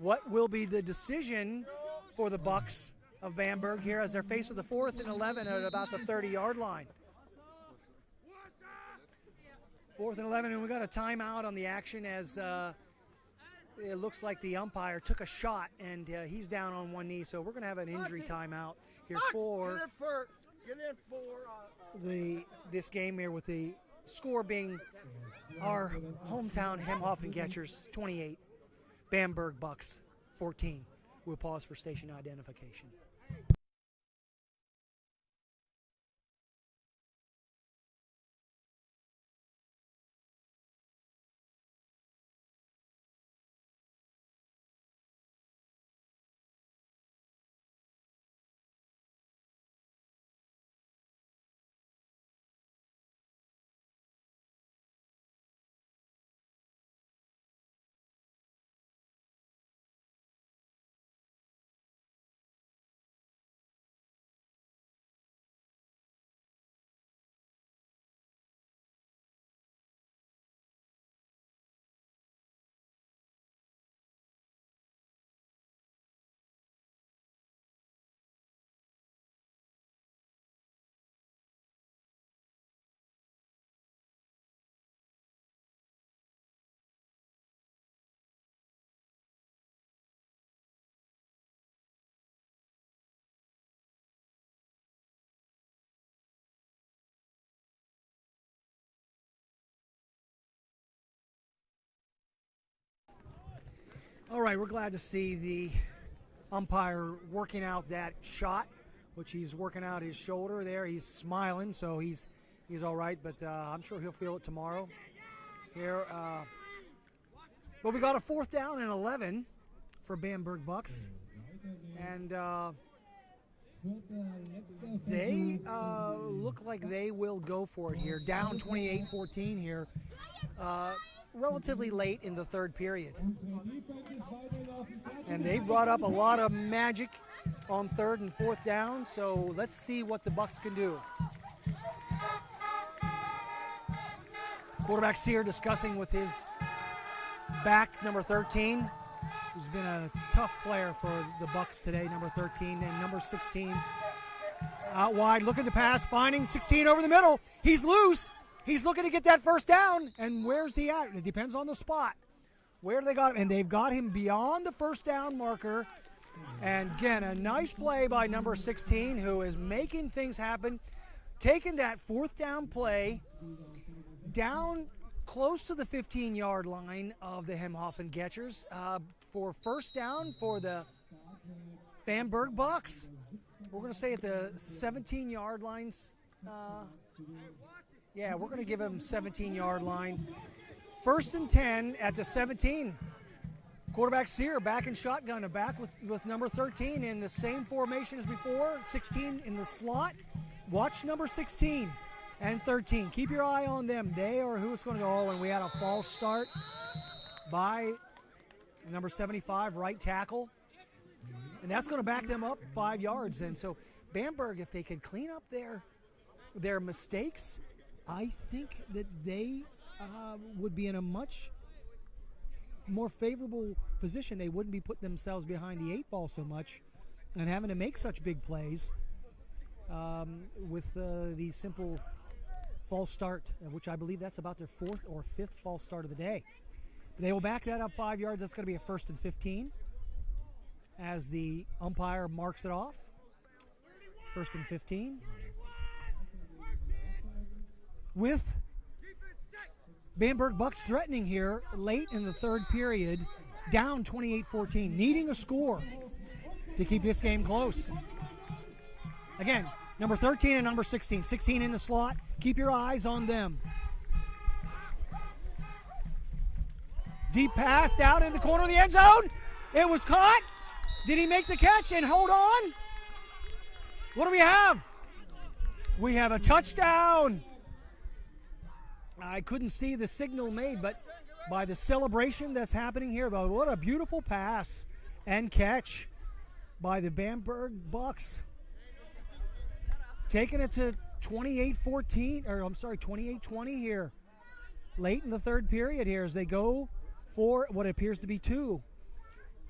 What will be the decision for the Bucks of Bamberg here as they're faced with a 4th and 11 at about the 30-yard line? 4th and 11, and we got a timeout on the action as it looks like the umpire took a shot, and he's down on one knee. So we're going to have an injury timeout here for this game here, with the score being our hometown Hemhofen Gechers 28, Bamberg Bucks 14. We'll pause for station identification. All right, we're glad to see the umpire working out that shot, which he's working out his shoulder there. He's smiling, so he's all right, but I'm sure he'll feel it tomorrow. Here, but we got a 4th down and 11 for Bamberg Bucks, and they look like they will go for it here. Down 28-14 here. Relatively late in the 3rd period. And they brought up a lot of magic on 3rd and 4th down, so let's see what the Bucks can do. Quarterback Sear discussing with his back, number 13, who's been a tough player for the Bucks today, number 13, and number 16 out wide, looking to pass, finding 16 over the middle. He's loose. He's looking to get that 1st down, and where's he at? It depends on the spot. Where they got him, and they've got him beyond the 1st down marker. And again, a nice play by number 16, who is making things happen, taking that 4th down play down close to the 15-yard line of the Hemhofen Gechers for 1st down for the Bamberg Bucks. We're going to say at the 17-yard lines. Yeah, we're going to give him 17-yard line. 1st and 10 at the 17. Quarterback Sear back in shotgun, and back with number 13 in the same formation as before. 16 in the slot. Watch number 16 and 13. Keep your eye on them. They are who it's going to go. And we had a false start by number 75, right tackle. And that's going to back them up 5 yards. And so Bamberg, if they could clean up their mistakes, I think that they would be in a much more favorable position. They wouldn't be putting themselves behind the 8 ball so much and having to make such big plays with these simple false start, which I believe that's about their 4th or 5th false start of the day. They will back that up 5 yards. That's going to be a 1st and 15 as the umpire marks it off. 1st and 15. With Bamberg Bucks threatening here late in the third period, down 28-14, needing a score to keep this game close. Again, number 13 and number 16. 16 in the slot. Keep your eyes on them. Deep pass down in the corner of the end zone. It was caught. Did he make the catch and hold on? What do we have? We have a touchdown. I couldn't see the signal made, but by the celebration that's happening here, but what a beautiful pass and catch by the Bamberg Bucks. Taking it to 28-20 here. Late in the third period here as they go for what appears to be 2.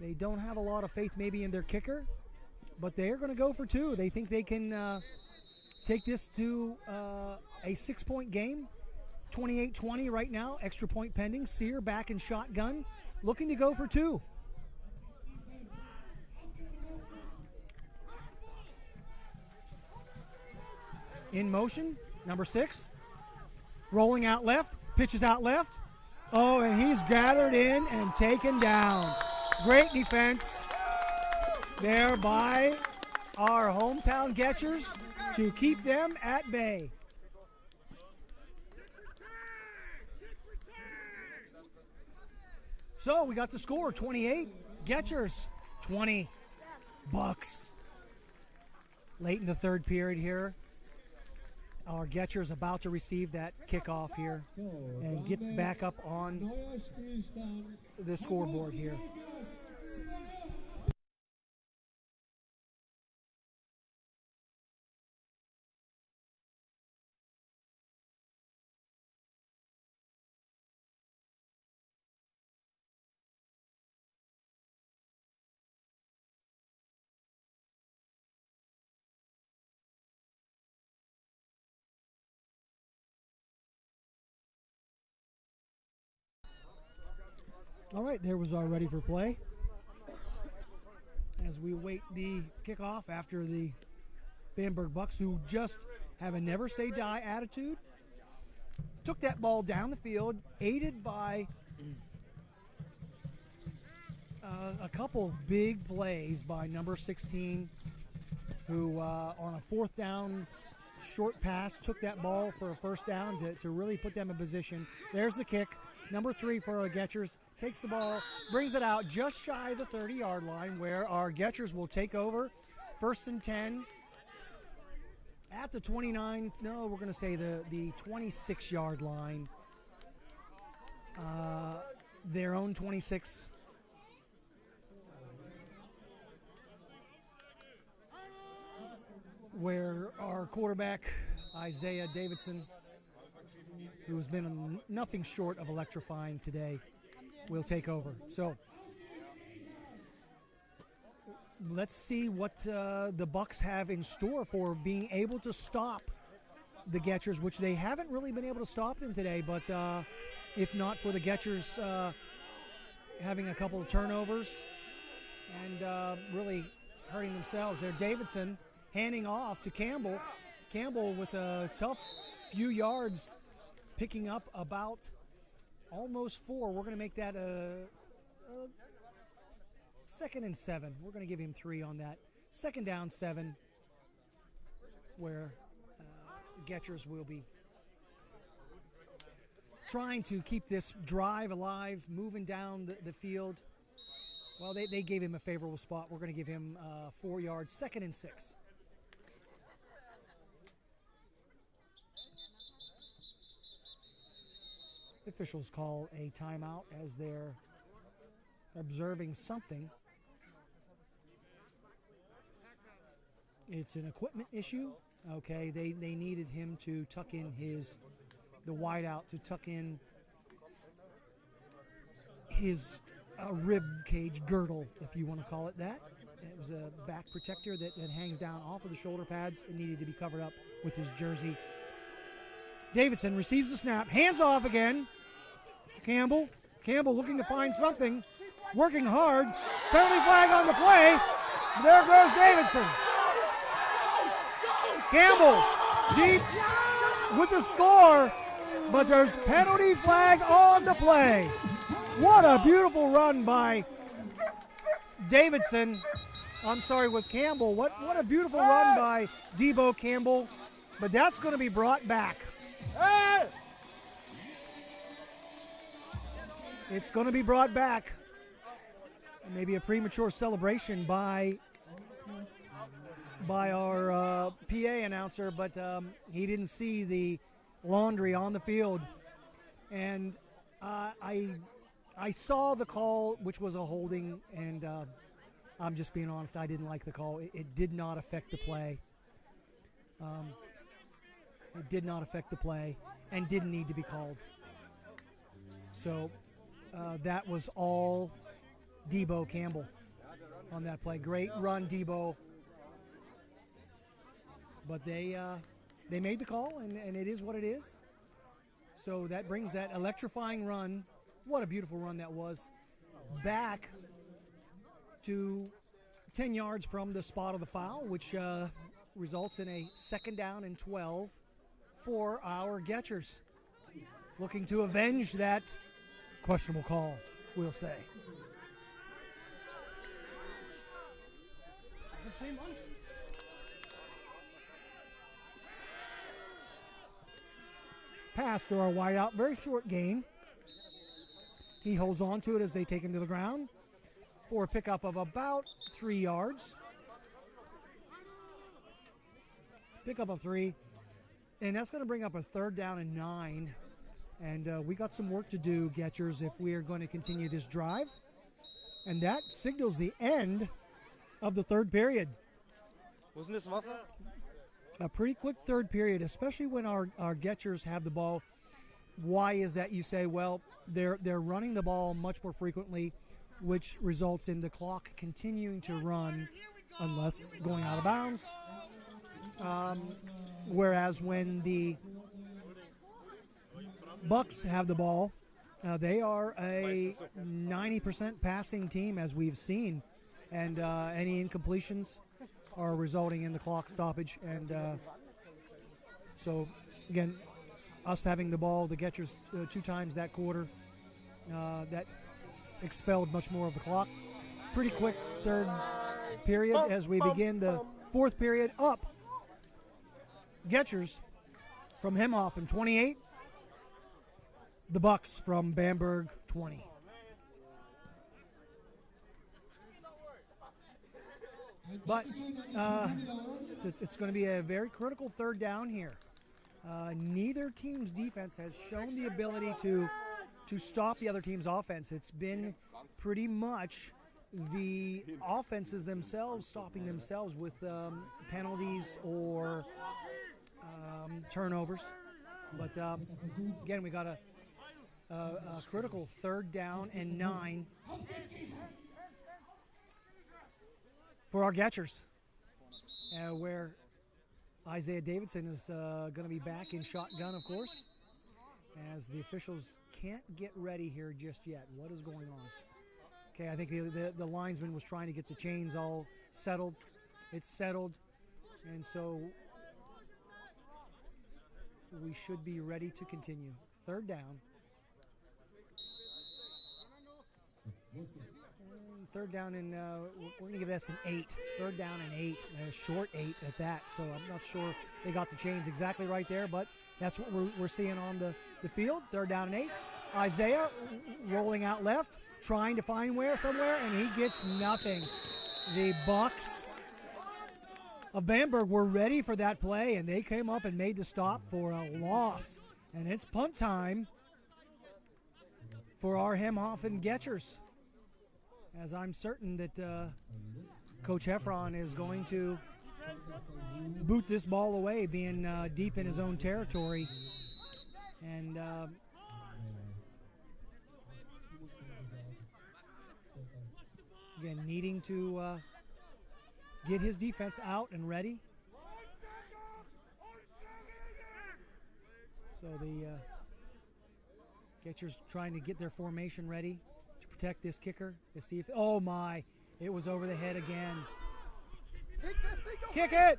They don't have a lot of faith maybe in their kicker, but they're going to go for 2. They think they can take this to a 6-point game. 28-20 right now, extra point pending. Sear back in shotgun, looking to go for 2. In motion, number 6. Rolling out left, pitches out left. Oh, and he's gathered in and taken down. Great defense there by our hometown Gechers to keep them at bay. So we got the score, 28 Gechers, 20 Bucks. Late in the third period here. Our Gechers about to receive that kickoff here and get back up on the scoreboard here. All right, there was our ready for play. As we await the kickoff after the Bamberg Bucks, who just have a never say die attitude, took that ball down the field, aided by a couple big plays by number 16, who on a 4th down short pass took that ball for a 1st down to really put them in position. There's the kick. Number 3 for our Gechers takes the ball, brings it out just shy of the 30-yard line where our Gechers will take over. 1st and 10 at the 29, no, we're going to say the 26-yard line. Their own 26. Where our quarterback, Isaiah Davidson, who has been nothing short of electrifying today, will take over. So let's see what the Bucks have in store for being able to stop the Gechers, which they haven't really been able to stop them today. But if not for the Gechers having a couple of turnovers and really hurting themselves there. Davidson handing off to Campbell. Campbell with a tough few yards, picking up about almost 4. We're going to make that a 2nd and 7. We're going to give him 3 on that. 2nd down 7, where Gechers will be trying to keep this drive alive, moving down the field. Well, they gave him a favorable spot. We're going to give him 4 yards, 2nd and 6. Officials call a timeout as they're observing something. It's an equipment issue. Okay, they needed him to tuck in the wideout, to tuck in his rib cage girdle, if you want to call it that. It was a back protector that hangs down off of the shoulder pads. It needed to be covered up with his jersey. Davidson receives the snap, hands off again. Campbell Campbell looking to find something, working hard. Penalty flag on the play. There goes Davidson. Campbell deep with the score, but there's penalty flag on the play. What a beautiful run by Davidson. I'm sorry, with Campbell. What a beautiful run by Debo Campbell. But that's going to be brought back. It's going to be brought back. Maybe a premature celebration by our PA announcer, but he didn't see the laundry on the field. And I saw the call, which was a holding, and I'm just being honest, I didn't like the call. It did not affect the play. It did not affect the play and didn't need to be called. So that was all Debo Campbell on that play. Great run, Debo. But they made the call, and it is what it is. So that brings that electrifying run, what a beautiful run that was, back to 10 yards from the spot of the foul, which results in a 2nd down and 12 for our Gechers. Looking to avenge that questionable call, we'll say. Pass to our wideout, very short gain. He holds on to it as they take him to the ground for a pickup of about 3 yards. Pickup of 3, and that's going to bring up a 3rd down and 9. And we got some work to do, Gechers, if we are going to continue this drive. And that signals the end of the 3rd period. Wasn't this Wasser? A pretty quick 3rd period, especially when our Gechers have the ball. Why is that, you say? Well, they're running the ball much more frequently, which results in the clock continuing to run unless going out of bounds. Whereas when the Bucks have the ball, they are a 90% passing team, as we've seen, and any incompletions are resulting in the clock stoppage. And so, again, us having the ball, the Gechers 2 times that quarter, that expelled much more of the clock. Pretty quick 3rd period as we begin the 4th period. Up Gechers from Hemhofen 28, the Bucks from Bamberg 20. But it's going to be a very critical 3rd down here. Neither team's defense has shown the ability to stop the other team's offense. It's been pretty much the offenses themselves stopping themselves with penalties or turnovers. But again, we got a critical 3rd down and 9 for our Gechers, where Isaiah Davidson is going to be back in shotgun, of course, as the officials can't get ready here just yet. What is going on? Okay, I think the linesman was trying to get the chains all settled. It's settled, and so we should be ready to continue. 3rd down. 3rd down, and we're going to give this an 8. 3rd down and 8, a short 8 at that. So I'm not sure they got the chains exactly right there, but that's what we're seeing on the field. 3rd down and 8. Isaiah rolling out left, trying to find somewhere, and he gets nothing. The Bucks of Bamberg were ready for that play, and they came up and made the stop for a loss. And it's punt time for our Hemhofen Gechers, as I'm certain that Coach Heffron is going to boot this ball away, being deep in his own territory. And again, needing to get his defense out and ready. So Gechers trying to get their formation ready to protect this kicker. To see if, oh my, it was over the head again. Kick it!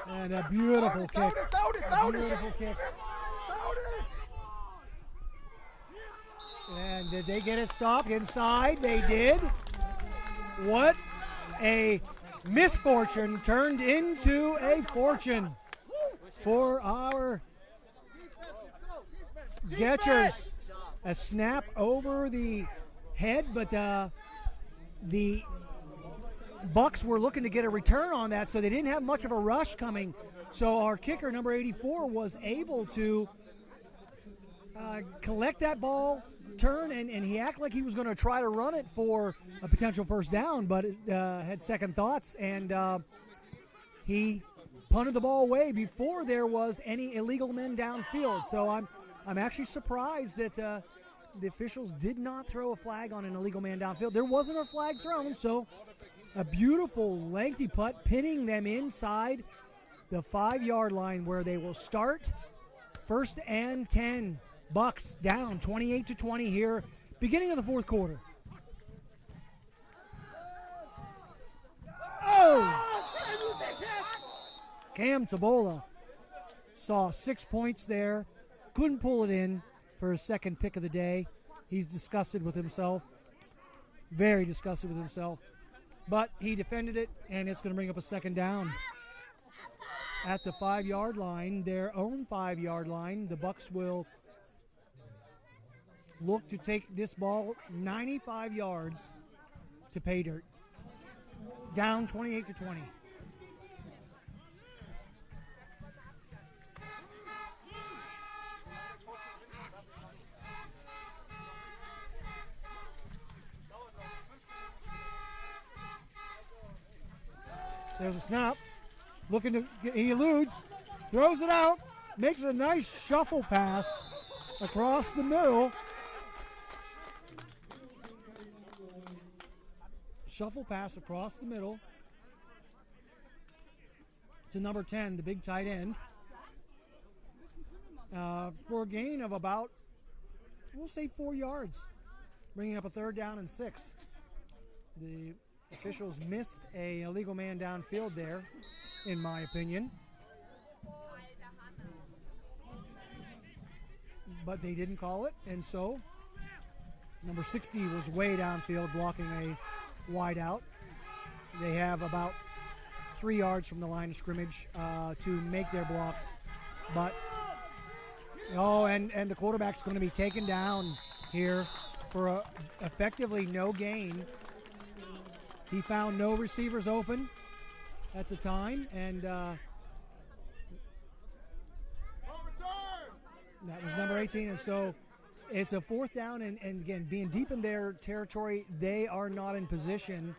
And a beautiful kick. A beautiful kick. And did they get it stopped inside? They did. What a misfortune turned into a fortune for our Gechers. A snap over the head, but the Bucks were looking to get a return on that, so they didn't have much of a rush coming. So our kicker, number 84, was able to collect that ball, turn, and he acted like he was going to try to run it for a potential first down, but had second thoughts, and he punted the ball away before there was any illegal men downfield. So I'm actually surprised that the officials did not throw a flag on an illegal man downfield. There wasn't a flag thrown, so a beautiful lengthy putt pinning them inside the 5-yard line where they will start. First and 10. Bucks down 28-20 here, beginning of the fourth quarter. Oh! Cam Tabola saw 6 points there. Couldn't pull it in for his second pick of the day. He's disgusted with himself. Very disgusted with himself. But he defended it, and it's going to bring up a second down. At the 5-yard line, their own 5-yard line, the Bucks will look to take this ball 95 yards to pay dirt. Down 28-20. There's a snap. Looking to, he eludes, throws it out, makes a nice shuffle pass across the middle. Shuffle pass across the middle to number 10, the big tight end, for a gain of about, we'll say 4 yards, bringing up a third down and 6. The officials missed a illegal man downfield there, in my opinion. But they didn't call it, and so number 60 was way downfield blocking a wide out. They have about 3 yards from the line of scrimmage to make their blocks. But, and the quarterback's going to be taken down here for effectively no gain. He found no receivers open at the time, and that was number 18. And so it's a fourth down, and again, being deep in their territory, they are not in position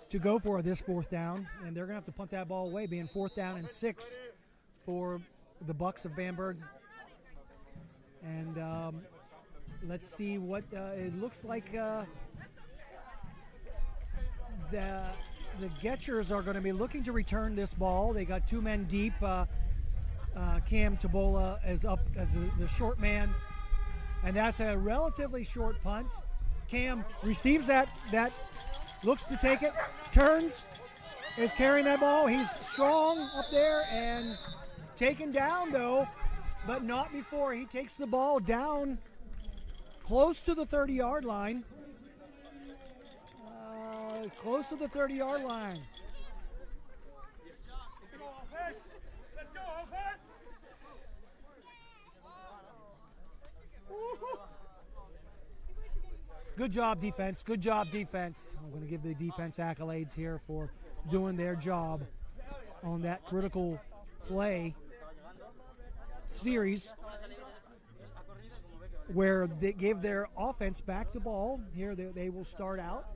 to go for this fourth down, and they're going to have to punt that ball away, being fourth down and 6 for the Bucks of Bamberg. And let's see what it looks like. The Gechers are going to be looking to return this ball. They got 2 men deep. Cam Tabola is up as the short man, and that's a relatively short punt. Cam receives that, looks to take it, turns, is carrying that ball. He's strong up there and taken down, though, but not before he takes the ball down close to the 30-yard line. Close to the 30-yard line. Let's go, offense! Good job, defense. Good job, defense. I'm going to give the defense accolades here for doing their job on that critical play series where they gave their offense back the ball. Here they will start out.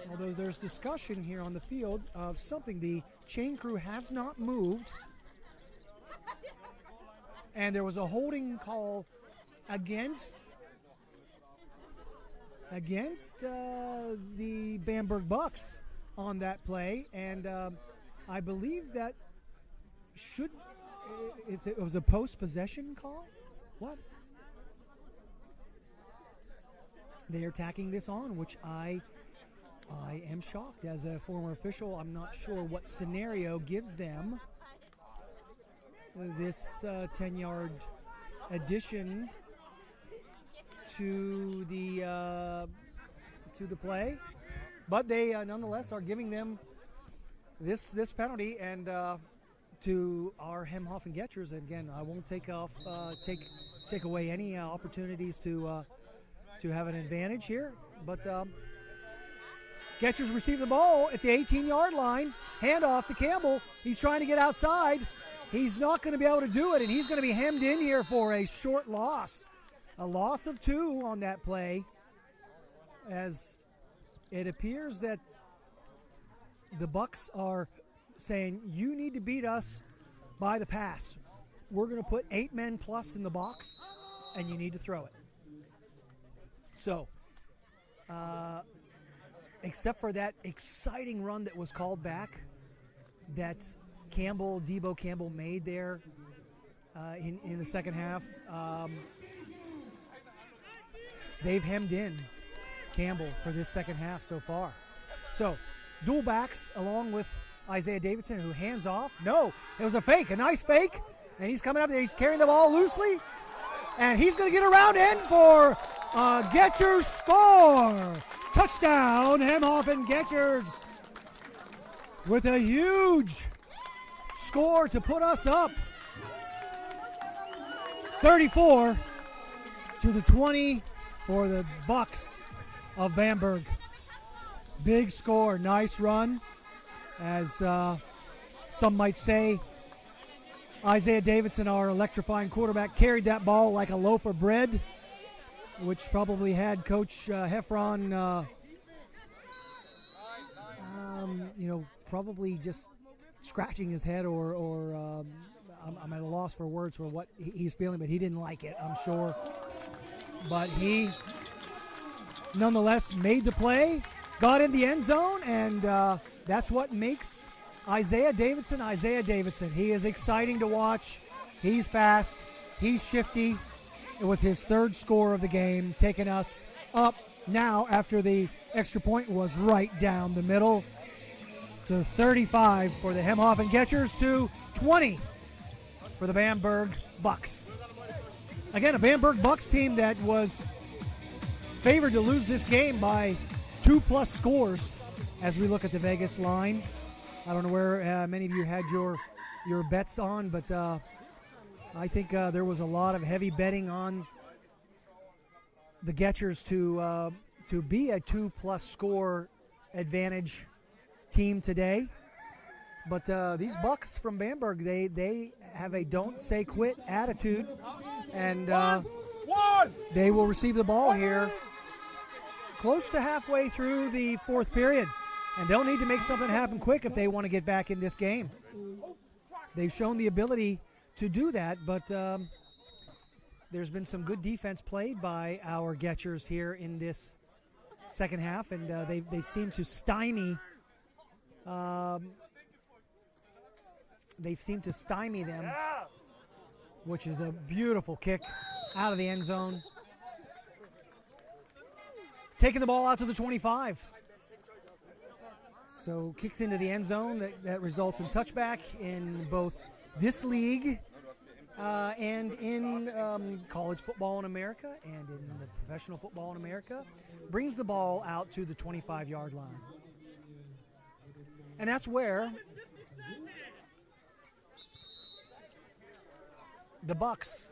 Although there's discussion here on the field of something. The chain crew has not moved. And there was a holding call against the Bamberg Bucks on that play. And I believe that it was a post-possession call? What? They are tacking this on, which I am shocked. As a former official, I'm not sure what scenario gives them this 10-yard addition to the play, but they nonetheless are giving them this penalty, and to our Hemhofen Gechers. Again, I won't take away any opportunities to have an advantage here, but Gechers receive the ball at the 18-yard line. Handoff to Campbell. He's trying to get outside. He's not going to be able to do it, and he's going to be hemmed in here for a short loss. A loss of 2 on that play, as it appears that the Bucks are saying, you need to beat us by the pass. We're going to put 8 men plus in the box, and you need to throw it. So, except for that exciting run that was called back, that Debo Campbell made there in the second half, they've hemmed in Campbell for this second half so far. So, dual backs along with Isaiah Davidson, who hands off. No, it was a fake, a nice fake. And he's coming up there. He's carrying the ball loosely. And he's going to get around in for Gechers score. Touchdown, Hemhofen Gechers, with a huge score to put us up. 34 to the 20 for the Bucks of Bamberg. Big score, nice run. As some might say, Isaiah Davidson, our electrifying quarterback, carried that ball like a loaf of bread, which probably had Coach Heffron, probably just scratching his head, or I'm at a loss for words for what he's feeling, but he didn't like it, I'm sure. But he nonetheless made the play, got in the end zone, and that's what makes Isaiah Davidson. He is exciting to watch. He's fast. He's shifty, with his third score of the game, taking us up now after the extra point was right down the middle to 35 for the Hemhofen Gechers to 20 for the Bamberg Bucks. Again, a Bamberg Bucks team that was favored to lose this game by 2+ scores as we look at the Vegas line. I don't know where many of you had your bets on, but I think there was a lot of heavy betting on the Gechers to be a 2+ score advantage team today. But these Bucks from Bamberg, they have a don't say quit attitude, and they will receive the ball here close to halfway through the fourth period. And they'll need to make something happen quick if they want to get back in this game. They've shown the ability to do that, but there's been some good defense played by our Gechers here in this second half, and they seem to stymie. They've seemed to stymie them, which is a beautiful kick out of the end zone. Taking the ball out to the 25. So kicks into the end zone that results in touchback in both this league and in college football in America and in the professional football in America. Brings the ball out to the 25-yard line. And that's where the Bucks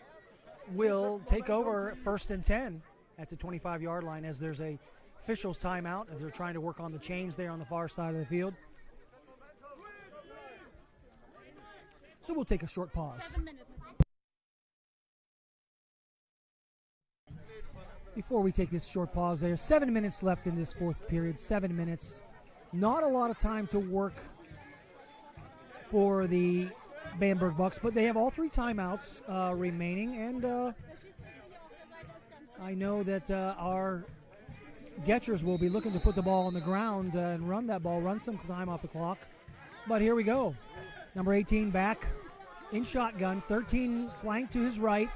will take over 1st and 10 at the 25-yard line, as there's a officials timeout as they're trying to work on the change there on the far side of the field. So we'll take a short pause. 7 minutes. Before we take this short pause, there's 7 minutes left in this fourth period. 7 minutes. Not a lot of time to work for the Bamberg Bucks, but they have all 3 timeouts remaining, and I know that our Gechers will be looking to put the ball on the ground and run that ball, run some time off the clock. But here we go. Number 18 back in shotgun, 13 flank to his right.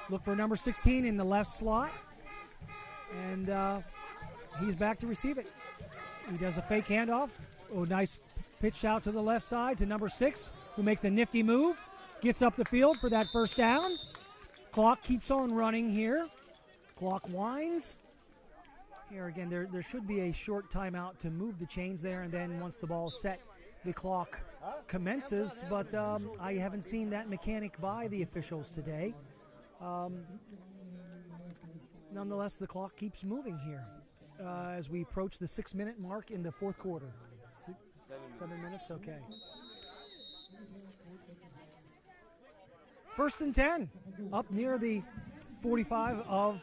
Look for number 16 in the left slot. And he's back to receive it. He does a fake handoff. Oh, nice pitch out to the left side to number 6, who makes a nifty move. Gets up the field for that first down. Clock keeps on running here. Clock winds. Here again, there should be a short timeout to move the chains there, and then once the ball is set, the clock commences. But I haven't seen that mechanic by the officials today. Nonetheless, the clock keeps moving here as we approach the 6-minute mark in the fourth quarter. 7 minutes, okay. 1st and 10, up near the 45 of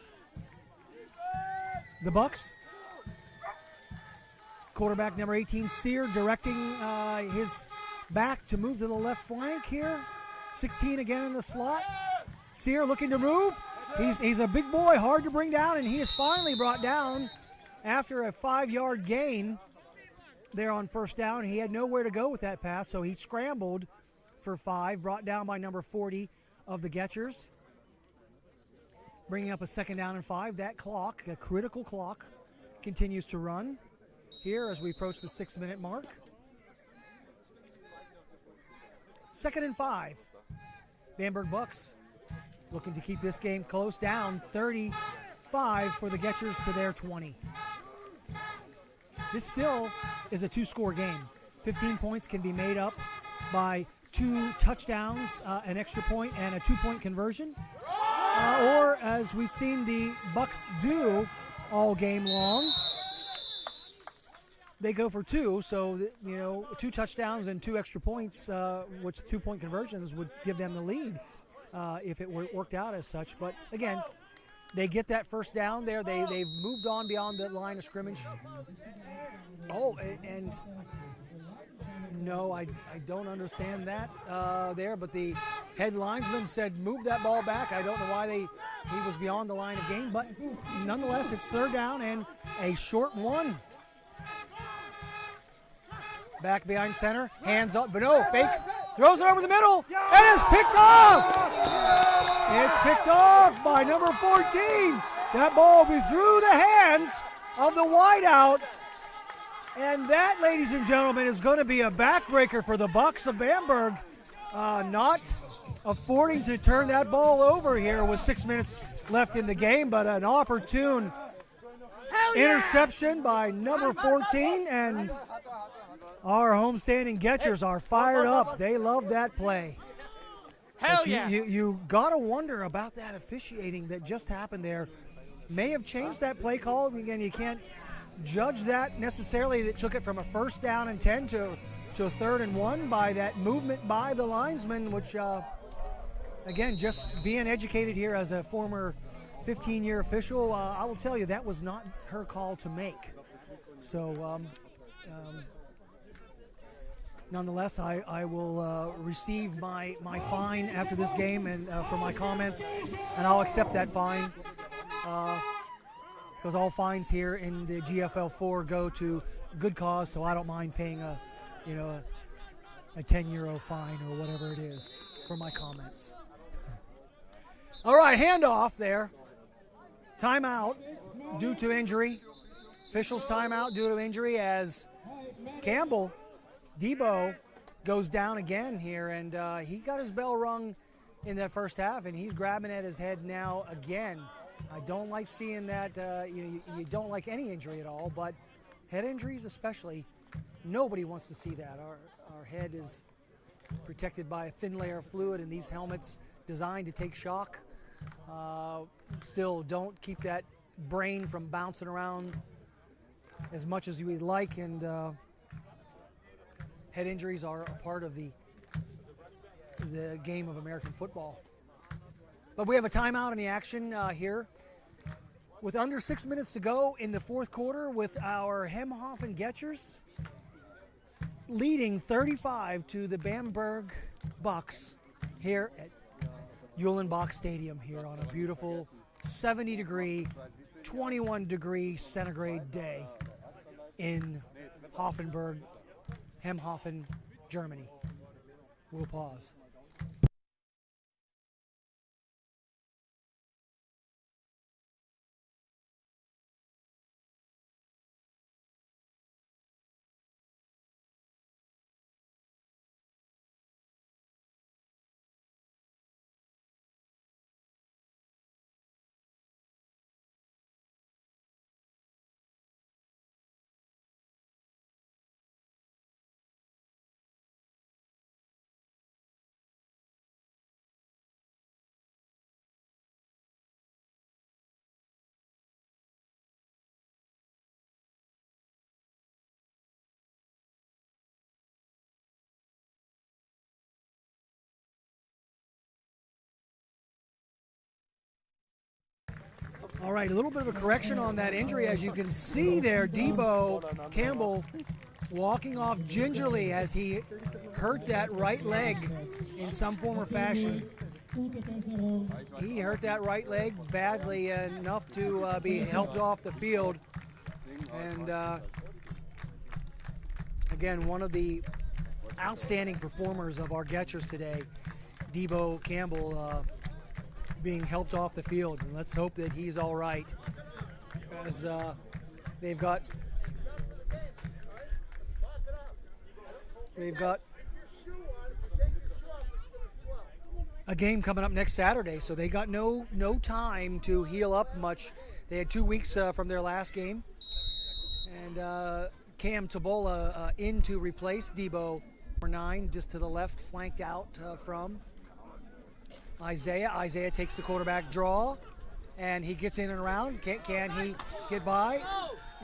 the Bucks. Quarterback number 18, Sear, directing his back to move to the left flank here. 16 again in the slot. Sear looking to move. He's a big boy, hard to bring down, and he is finally brought down after a 5-yard gain there on first down. He had nowhere to go with that pass, so he scrambled for 5, brought down by number 40 of the Gechers. Bringing up a 2nd down and 5. That clock, a critical clock, continues to run here as we approach the 6-minute mark. 2nd and 5. Bamberg Bucks looking to keep this game close, down 35 for the Gechers to their 20. This still is a 2-score game. 15 points can be made up by 2 touchdowns, an extra point, and a 2-point conversion. Or, as we've seen the Bucks do all game long, they go for 2. So, 2 touchdowns and 2 extra points, which 2-point conversions would give them the lead if it worked out as such. But, again, they get that first down there. They've moved on beyond the line of scrimmage. Oh, and no, I don't understand that there, but the head linesman said move that ball back. I don't know why he was beyond the line of game, but nonetheless, it's 3rd down and a short one. Back behind center, hands up, but no, fake, throws it over the middle, and it's picked off! It's picked off by number 14. That ball will be through the hands of the wideout. And that, ladies and gentlemen, is going to be a backbreaker for the Bucks of Bamberg. Not affording to turn that ball over here with 6 minutes left in the game, but an opportune interception by number 14. And our homestanding Gechers are fired up. They love that play. Hell yeah. You got to wonder about that officiating that just happened there. May have changed that play call. Again, you can't judge that necessarily. That took it from a 1st down and 10 to a 3rd and 1 by that movement by the linesman, which, again, just being educated here as a former 15-year official, I will tell you that was not her call to make. So, nonetheless, I will receive my fine after this game and for my comments, and I'll accept that fine. Because all fines here in the GFL4 go to good cause, so I don't mind paying a 10 euro fine or whatever it is for my comments. All right, handoff there. Timeout due to injury. Officials timeout due to injury as Campbell, Debo, goes down again here, and he got his bell rung in that first half, and he's grabbing at his head now again. I don't like seeing that. You don't like any injury at all, but head injuries especially, nobody wants to see that. Our head is protected by a thin layer of fluid, and these helmets designed to take shock still don't keep that brain from bouncing around as much as you would like, and head injuries are a part of the game of American football. But we have a timeout in the action here with under 6 minutes to go in the fourth quarter, with our Hemhofen Gechers leading 35 to the Bamberg Bucks here at Uhlenbach Stadium here on a beautiful 70-degree, 21-degree centigrade day in Hemhofen, Germany. We'll pause. All right, a little bit of a correction on that injury. As you can see there, Debo Campbell walking off gingerly as he hurt that right leg in some form or fashion. He hurt that right leg badly enough to be helped off the field. And again, one of the outstanding performers of our Gechers today, Debo Campbell, being helped off the field. And let's hope that he's all right, as they've got a game coming up next Saturday, so they got no time to heal up much. They had 2 weeks from their last game, and Cam Tabola in to replace Debo. 9 just to the left, flanked out from Isaiah. Isaiah takes the quarterback draw, and he gets in and around. Can he get by?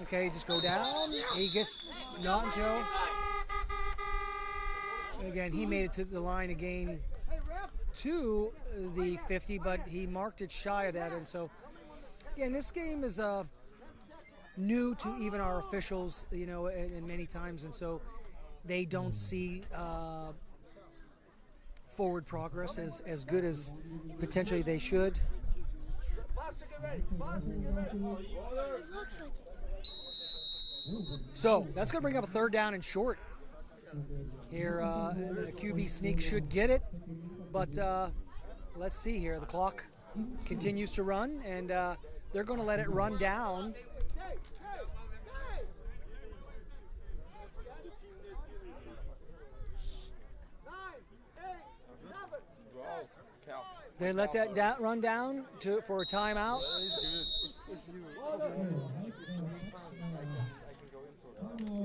Okay, just go down. He gets not until. Again, he made it to the line again to the 50, but he marked it shy of that. And so, again, this game is new to even our officials, you know, and many times, and so they don't see forward progress as good as potentially they should. So that's going to bring up a third down and short. Here, the QB sneak should get it, but let's see here. The clock continues to run, and they're going to let it run down. They let that run down for a timeout.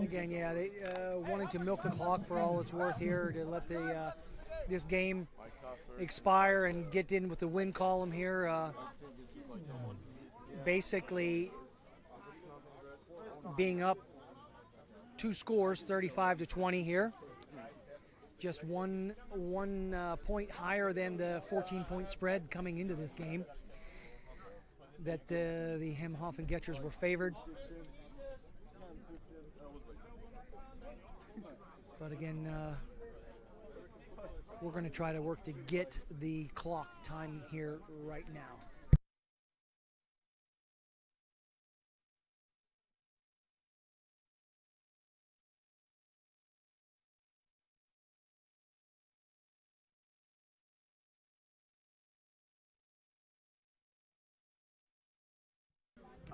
Again, yeah, they wanting to milk the clock for all it's worth here to let this game expire and get in with the win column here. Basically, being up 2 scores, 35-20 here. Just one point higher than the 14-point spread coming into this game. That the Hemhofen Gechers were favored. But again, we're going to try to work to get the clock time here right now.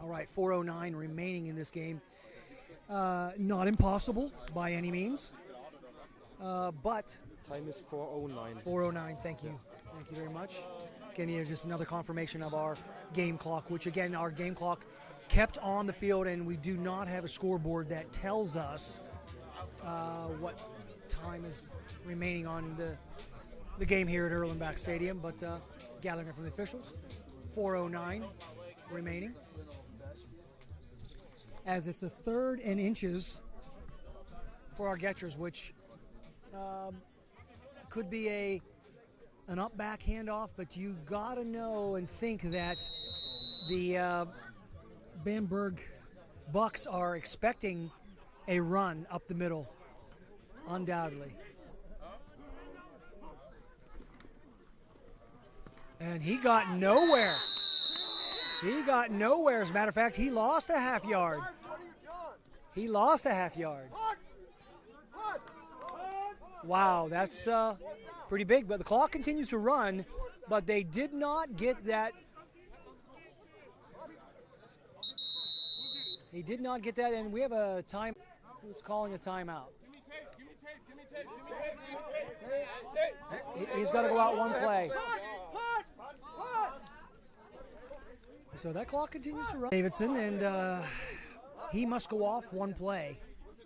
All right, 4:09 remaining in this game. Not impossible by any means, but Time is 4:09. 4:09. Thank you very much. Again, here just another confirmation of our game clock, which again our game clock kept on the field, and we do not have a scoreboard that tells us what time is remaining on the game here at Erlenbach Stadium. But gathering from the officials, 4:09 remaining. As it's a 3rd and inches for our Gechers, which could be an up-back handoff, but you got to know and think that the Bamberg Bucks are expecting a run up the middle, undoubtedly. And he got nowhere. He got nowhere. As a matter of fact, he lost a half yard. He lost a half yard. Wow, that's pretty big. But the clock continues to run, but they did not get that. He did not get that, and we have a time. Who's calling a timeout? He's got to go out one play. So that clock continues to run. Davidson, and he must go off one play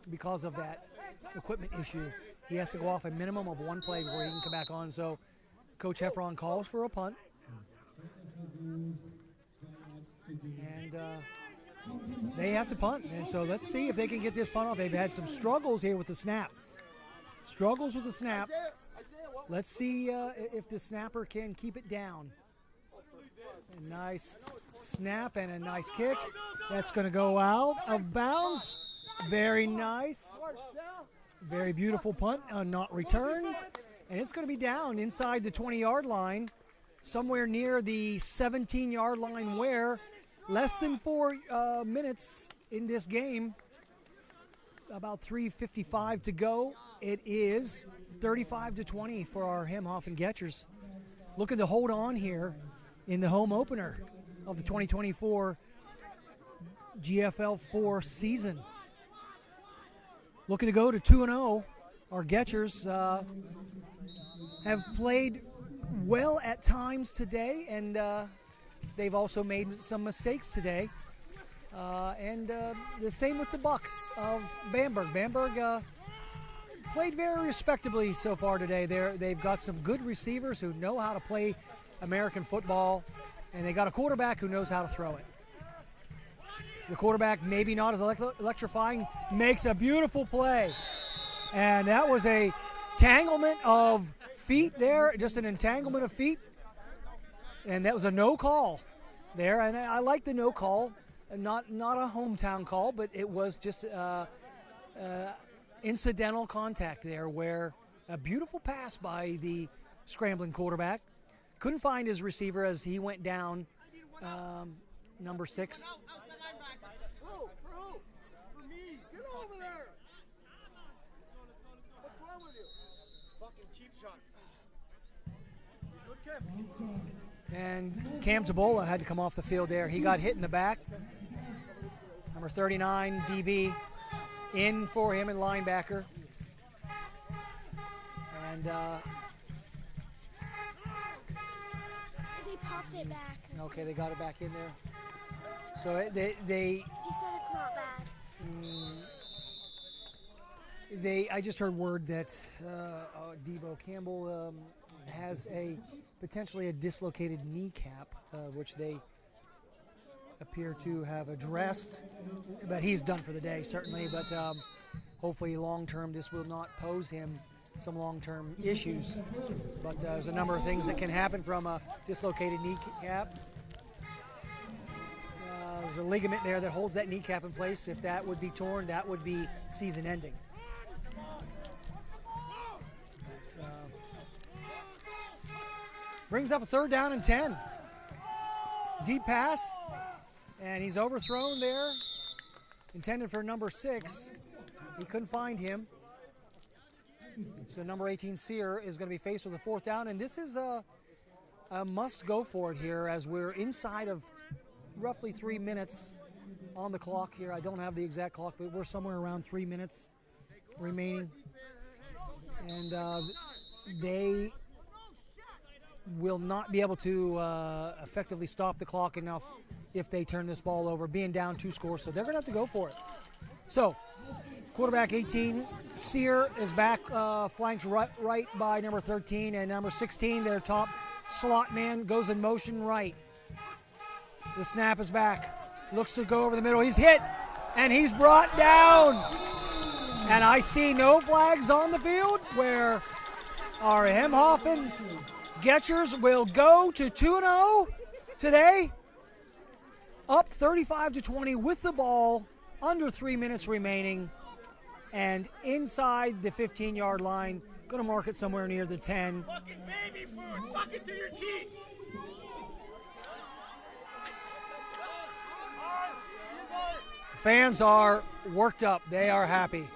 because of that equipment issue. He has to go off a minimum of one play before he can come back on. So Coach Heffron calls for a punt. And they have to punt. And so let's see if they can get this punt off. They've had some struggles here with the snap. Struggles with the snap. Let's see if the snapper can keep it down. A nice snap and a nice kick. That's going to go out of bounds. Very nice. Very beautiful punt, not returned. And it's going to be down inside the 20-yard line, somewhere near the 17-yard line, where less than 4 minutes in this game, about 3:55 to go. It is 35-20 for our Hemhofen Gechers. Looking to hold on here in the home opener of the 2024 GFL 4 season. Looking to go to 2-0. Our Gechers have played well at times today, and they've also made some mistakes today. And the same with the Bucks of Bamberg. Bamberg played very respectably so far today. They've got some good receivers who know how to play American football, and they got a quarterback who knows how to throw it. The quarterback, maybe not as electrifying, makes a beautiful play. And that was a tanglement of feet there, just an entanglement of feet. And that was a no call there. And I like the no call. Not a hometown call, but it was just incidental contact there, where a beautiful pass by the scrambling quarterback. Couldn't find his receiver as he went down, number 6. For me, get over there. What's wrong with you? Fucking cheap shot. You good, Cam? And Cam Tabola had to come off the field there. He got hit in the back. Number 39, DB, in for him in linebacker. And They popped it back. okay, they got it back in there. So He said it's not bad. I just heard word that Debo Campbell has potentially a dislocated kneecap, which they appear to have addressed, but he's done for the day, certainly. But hopefully long-term this will not pose him some long-term issues. But there's a number of things that can happen from a dislocated kneecap. There's a ligament there that holds that kneecap in place. If that would be torn, that would be season-ending. Brings up a 3rd down and 10. Deep pass, and he's overthrown there. Intended for number 6. He couldn't find him. So number 18, Sear, is going to be faced with a 4th down, and this is a must go for it here, as we're inside of roughly 3 minutes on the clock here. I don't have the exact clock, but we're somewhere around 3 minutes remaining. And they will not be able to effectively stop the clock enough if they turn this ball over, being down 2 scores. So they're going to have to go for it. So quarterback 18, Sear, is back, flanked right by number 13, and number 16, their top slot man, goes in motion right. The snap is back. Looks to go over the middle. He's hit, and he's brought down. And I see no flags on the field, where our Hemhofen Gechers will go to 2-0 today, up 35-20 with the ball, under 3 minutes remaining, and inside the 15-yard line. Going to mark it somewhere near the 10. Fucking baby food, suck it to your teeth. Fans are worked up. They are happy.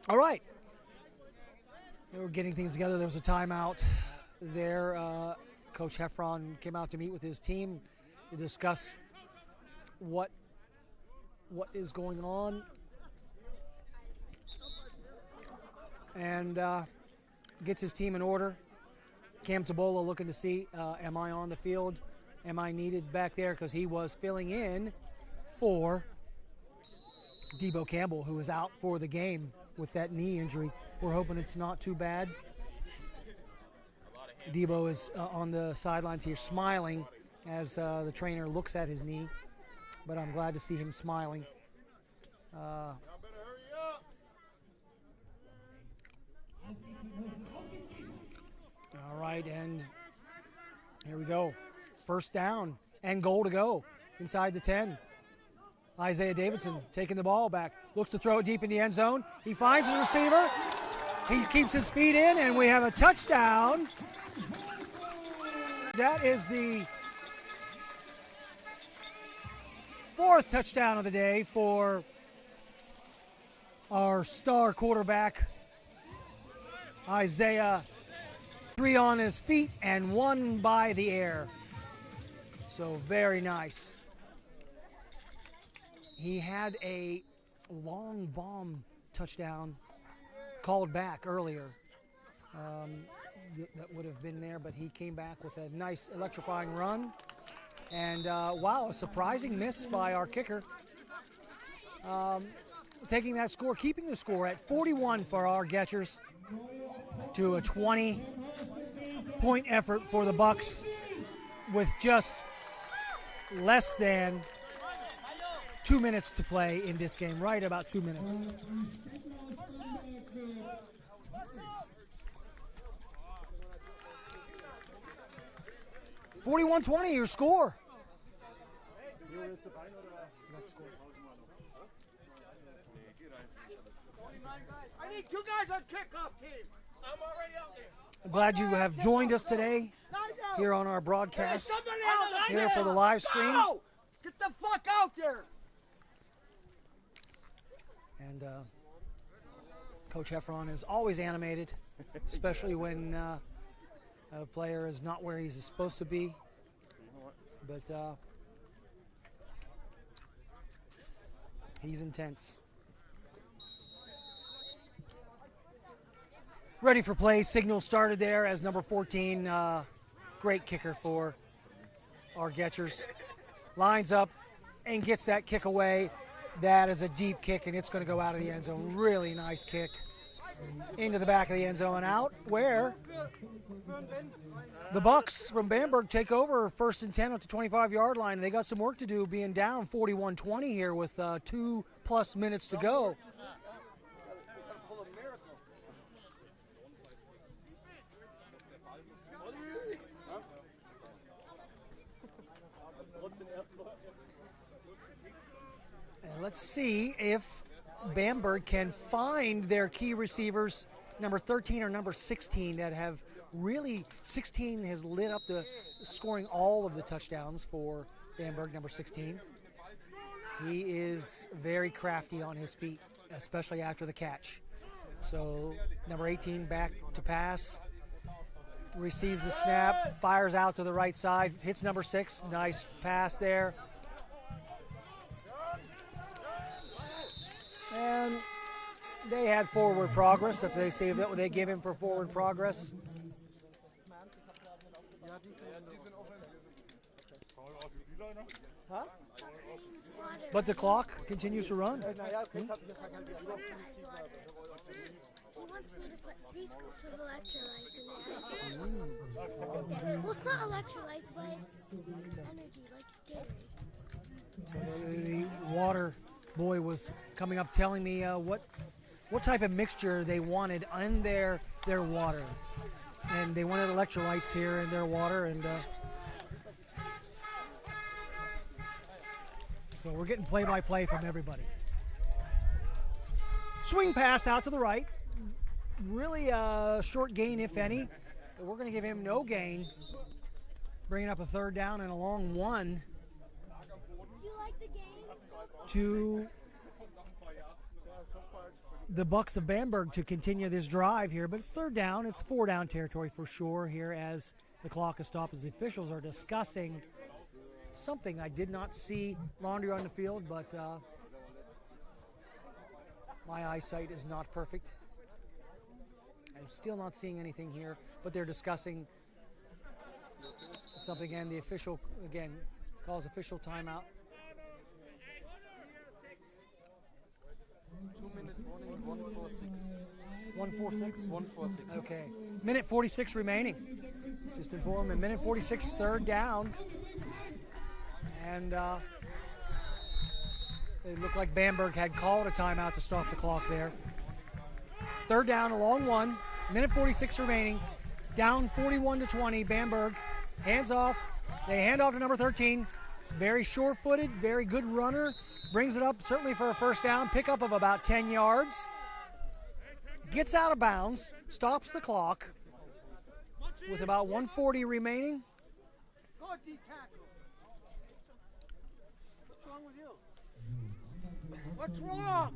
All right. They were getting things together. There was a timeout there. Coach Heffron came out to meet with his team to discuss what is going on, and gets his team in order. Cam Tabola looking to see, am I on the field? Am I needed back there? Because he was filling in for Debo Campbell, who is out for the game with that knee injury. We're hoping it's not too bad. Debo is on the sidelines here smiling as the trainer looks at his knee, but I'm glad to see him smiling. All right, and here we go. First down and goal to go inside the 10. Isaiah Davidson taking the ball back, looks to throw it deep in the end zone. He finds his receiver. He keeps his feet in, and we have a touchdown. That is the fourth touchdown of the day for our star quarterback, Isaiah. 3 on his feet and 1 by the air. So very nice. He had a long bomb touchdown called back earlier. That would have been there, but he came back with a nice electrifying run. And wow, a surprising miss by our kicker. Taking that score, keeping the score at 41 for our Gechers to a 20-point effort for the Bucks with just less than 2 minutes to play in this game, right about 2 minutes. $41-20, your score. I need 2 guys on kickoff team. I'm already out there. I'm glad you have joined us today here on our broadcast here for the live stream. No! Get the fuck out there! And Coach Heffron is always animated, especially when a player is not where he's supposed to be. But he's intense. Ready for play. Signal started there as number 14. Great kicker for our Gechers. Lines up and gets that kick away. That is a deep kick, and it's going to go out of the end zone. Really nice kick into the back of the end zone, out where the Bucks from Bamberg take over 1st and 10 at the 25-yard line. They got some work to do, being down 41-20 here with 2+ minutes to go. And let's see if Bamberg can find their key receivers, number 13 or number 16, that have really, 16 has lit up the scoring all of the touchdowns for Bamberg, number 16. He is very crafty on his feet, especially after the catch. So number 18 back to pass, receives the snap, fires out to the right side, hits number 6, nice pass there. And they had forward progress. If they say that they give him for forward progress. Huh? But the clock continues to run. He wants me to put 3 scoops of electrolytes in there. Well, it's not electrolytes, but it's energy, like Gatorade. The water boy was coming up telling me what type of mixture they wanted in their water. And they wanted electrolytes here in their water, and so we're getting play-by-play from everybody. Swing pass out to the right. Really short gain, if any. But we're going to give him no gain. Bringing up a 3rd down and a long one to the Bucks of Bamberg to continue this drive here. But it's 3rd down. It's 4-down territory for sure here as the clock is stopped, as the officials are discussing something. I did not see Laundry on the field, but my eyesight is not perfect. I'm still not seeing anything here, but they're discussing something, and the official, again, calls official timeout. 2 minute warning, 146. 146? 146. Okay. Minute 46 remaining. Just inform him. Minute 46, third down. And it looked like Bamberg had called a timeout to stop the clock there. Third down, a long one. Minute 46 remaining. Down 41-20. Bamberg hands off. They hand off to number 13. Very sure-footed, very good runner. Brings it up certainly for a first down. Pickup of about 10 yards. Gets out of bounds. Stops the clock with about 1:40 remaining. Go D-tackle. What's wrong with you? What's wrong?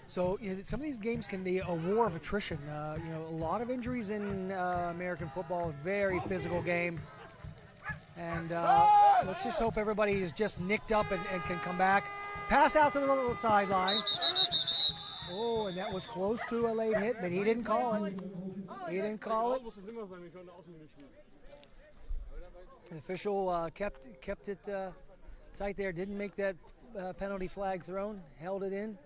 So some of these games can be a war of attrition. A lot of injuries in American football. Very physical game. And let's just hope everybody is just nicked up and can come back. Pass out to the little sidelines. Oh, and that was close to a late hit, but he didn't call it. He didn't call it. The official kept it tight there. Didn't make that penalty flag thrown. Held it in.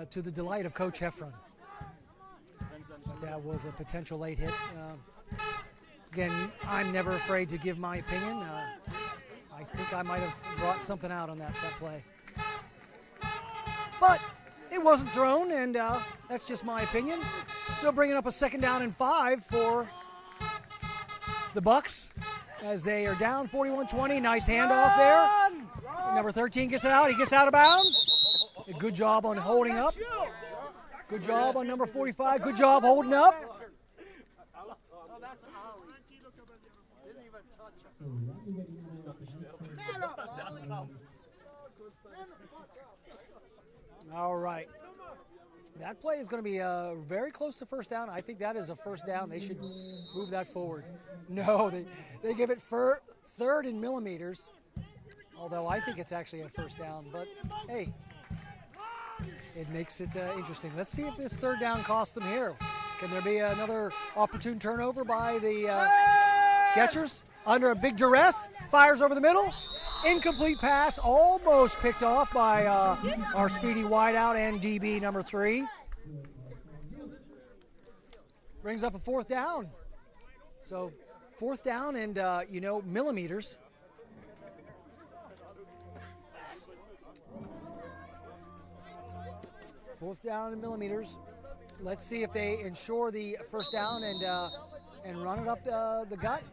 To the delight of Coach Heffron. But that was a potential late hit. Again, I'm never afraid to give my opinion. I think I might have brought something out on that play. But it wasn't thrown, and that's just my opinion. So bringing up a 2nd down and 5 for the Bucks as they are down 41-20. Nice handoff there. Number 13 gets it out. He gets out of bounds. A good job on holding up. Good job on number 45. Good job holding up. Oh, that's Ollie. Didn't even touch him. All right. That play is going to be very close to first down. I think that is a first down. They should move that forward. No, they give it 3rd in millimeters, although I think it's actually a first down. But, hey, it makes it interesting. Let's see if this 3rd down costs them here. Can there be another opportune turnover by the Gechers? Under a big duress, fires over the middle. Incomplete pass, almost picked off by our speedy wideout and DB number 3. Brings up a 4th down. So 4th down and, millimeters. Fourth down in millimeters. Let's see if they ensure the first down and run it up the gut,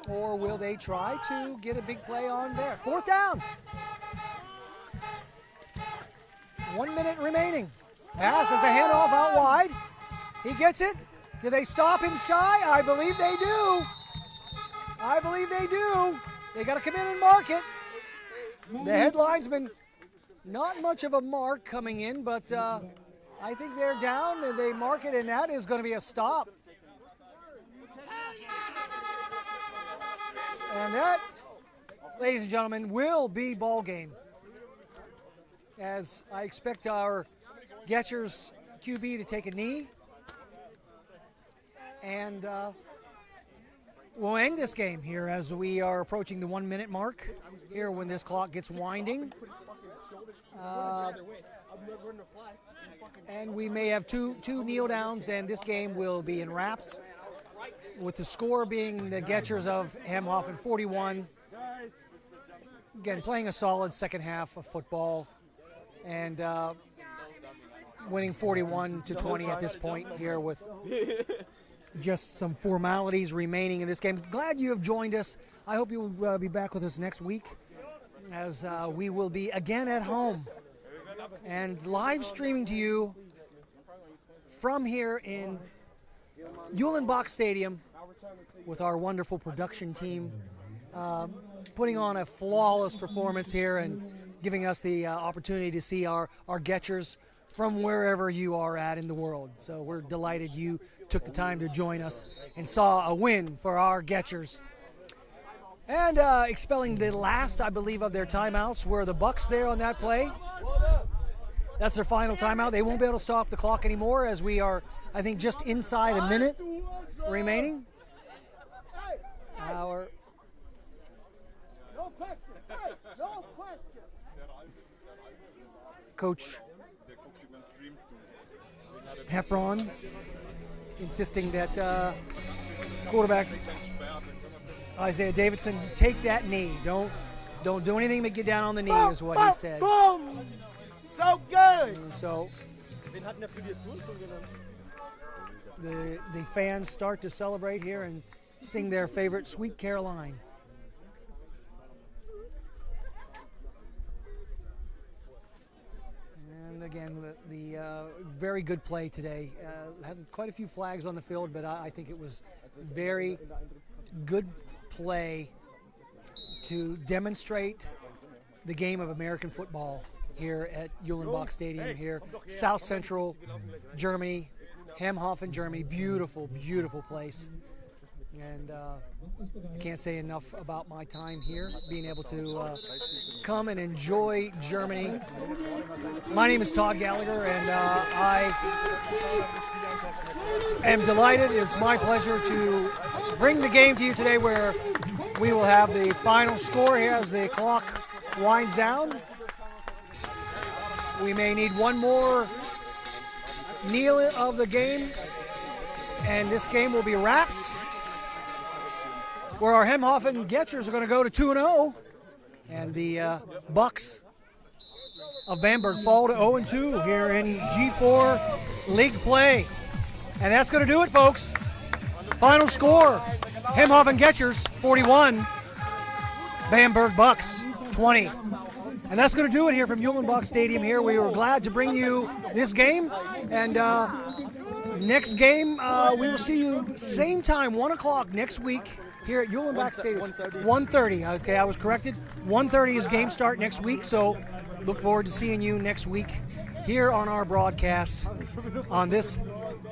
or will they try to get a big play on there? 4th down. 1 minute remaining. Pass as a handoff out wide. He gets it. Do they stop him shy? I believe they do. I believe they do. They got to come in and mark it. The headline's been not much of a mark coming in, but I think they're down and they mark it, and that is going to be a stop. And that, ladies and gentlemen, will be ball game. As I expect our Gechers QB to take a knee. And we'll end this game here as we are approaching the 1 minute mark here when this clock gets winding. And we may have two kneel downs, and this game will be in wraps, with the score being the Gechers of Hemhofen 41. Again, playing a solid second half of football and winning 41-20 at this point here with just some formalities remaining in this game. Glad you have joined us. I hope you will be back with us next week as we will be again at home and live streaming to you from here in Uhlenbach Stadium with our wonderful production team putting on a flawless performance here and giving us the opportunity to see our Gechers from wherever you are at in the world. So we're delighted you took the time to join us and saw a win for our Gechers. And expelling the last, I believe, of their timeouts were the Bucks there on that play. That's their final timeout. They won't be able to stop the clock anymore as we are, I think, just inside a minute remaining. No question. Hey, no question. Coach Heffron insisting that quarterback Isaiah Davidson take that knee. Don't do anything but get down on the knee is what he said. Boom! So good! So the fans start to celebrate here and sing their favorite Sweet Caroline. And again, the very good play today. Had quite a few flags on the field, but I think it was very good play to demonstrate the game of American football here at Uhlenbach Stadium here, South Central Germany, Hemhofen, Germany. Beautiful, beautiful place. And I can't say enough about my time here, being able to come and enjoy Germany. My name is Todd Gallagher, and I am delighted. It's my pleasure to bring the game to you today, where we will have the final score here as the clock winds down. We may need one more kneel of the game, and this game will be wraps, where our Hemhofen Gechers are going to go to 2-0, and the Bucks of Bamberg fall to 0-2 here in G4 League play. And that's going to do it, folks. Final score, Hemhofen Gechers 41, Bamberg Bucks 20. And that's going to do it here from Uhlenbach Stadium here. We were glad to bring you this game. And next game, we will see you same time, 1 o'clock next week here at Uhlenbach Stadium. 1:30. Okay, I was corrected. 1:30 is game start next week. So look forward to seeing you next week here on our broadcast on this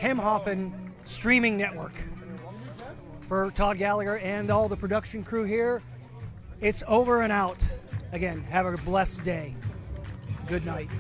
Hemhofen streaming network. For Todd Gallagher and all the production crew here, it's over and out. Again, have a blessed day. Good night.